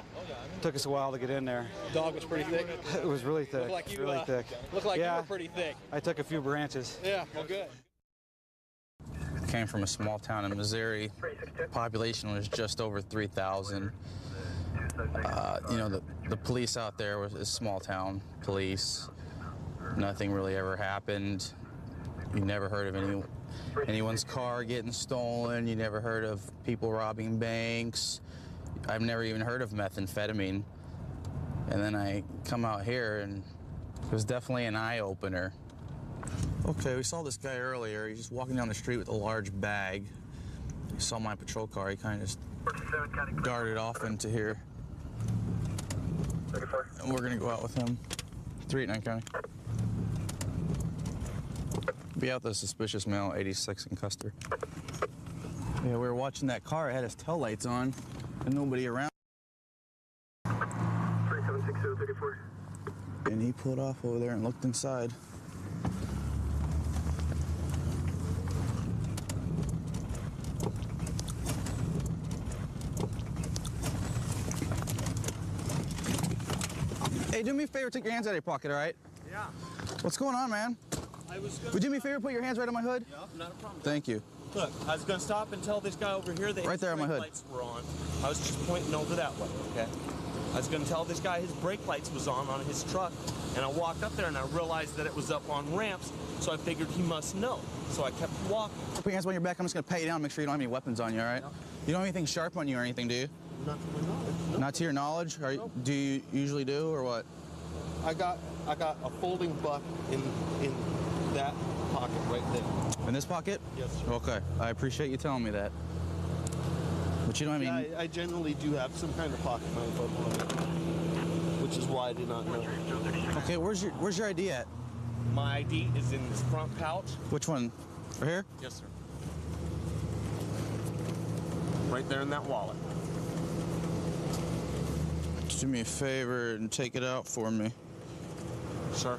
[SPEAKER 14] Took us a while to get in there.
[SPEAKER 21] The dog was pretty thick.
[SPEAKER 14] It was really thick.
[SPEAKER 21] Looked like you,
[SPEAKER 14] really thick.
[SPEAKER 21] Looked like
[SPEAKER 14] yeah,
[SPEAKER 21] you were pretty thick.
[SPEAKER 14] I took a few branches.
[SPEAKER 21] Yeah, well, good.
[SPEAKER 7] Came from a small town in Missouri. Population was just over 3,000. The police out there was small town police. Nothing really ever happened. You never heard of anyone's car getting stolen. You never heard of people robbing banks. I've never even heard of methamphetamine. And then I come out here, and it was definitely an eye-opener. Okay, we saw this guy earlier. He's just walking down the street with a large bag. He saw my patrol car. He kind of just darted off into here. And we're going to go out with him. 389 County. Be out the suspicious male, 86 in Custer. Yeah, we were watching that car. It had his taillights on and nobody around.
[SPEAKER 6] 376034.
[SPEAKER 7] And he pulled off over there and looked inside. Hey, do me a favor, take your hands out of your pocket, all right?
[SPEAKER 16] Yeah.
[SPEAKER 7] What's going on, man? Would you do me a favor, put your hands right on my hood?
[SPEAKER 16] Yeah, not a problem.
[SPEAKER 7] Thank you.
[SPEAKER 16] Look, I was going to stop and tell this guy over here that
[SPEAKER 7] Right
[SPEAKER 16] his
[SPEAKER 7] there on my
[SPEAKER 16] brake
[SPEAKER 7] hood.
[SPEAKER 16] lights were on. I was just pointing over that way, okay? I was going to tell this guy his brake lights was on his truck, and I walked up there and I realized that it was up on ramps, so I figured he must know. So I kept walking.
[SPEAKER 7] Put your hands on your back. I'm just going to pat you down, make sure you don't have any weapons on you, all right?
[SPEAKER 16] No.
[SPEAKER 7] You don't have anything sharp on you or anything, do you?
[SPEAKER 16] Not to my knowledge. No.
[SPEAKER 7] Not to your knowledge?
[SPEAKER 16] No.
[SPEAKER 7] Do you usually do, or what?
[SPEAKER 16] I got a folding buck in that pocket right there.
[SPEAKER 7] In this pocket?
[SPEAKER 16] Yes, sir.
[SPEAKER 7] Okay, I appreciate you telling me that. But you don't have any...
[SPEAKER 16] I generally do have some kind of pocket knife up on me, which is why I did not know.
[SPEAKER 7] Okay, where's your ID at?
[SPEAKER 16] My ID is in this front pouch.
[SPEAKER 7] Which one? Right here?
[SPEAKER 16] Yes, sir. Right there in that wallet.
[SPEAKER 7] Do me a favor and take it out for me.
[SPEAKER 16] Sir.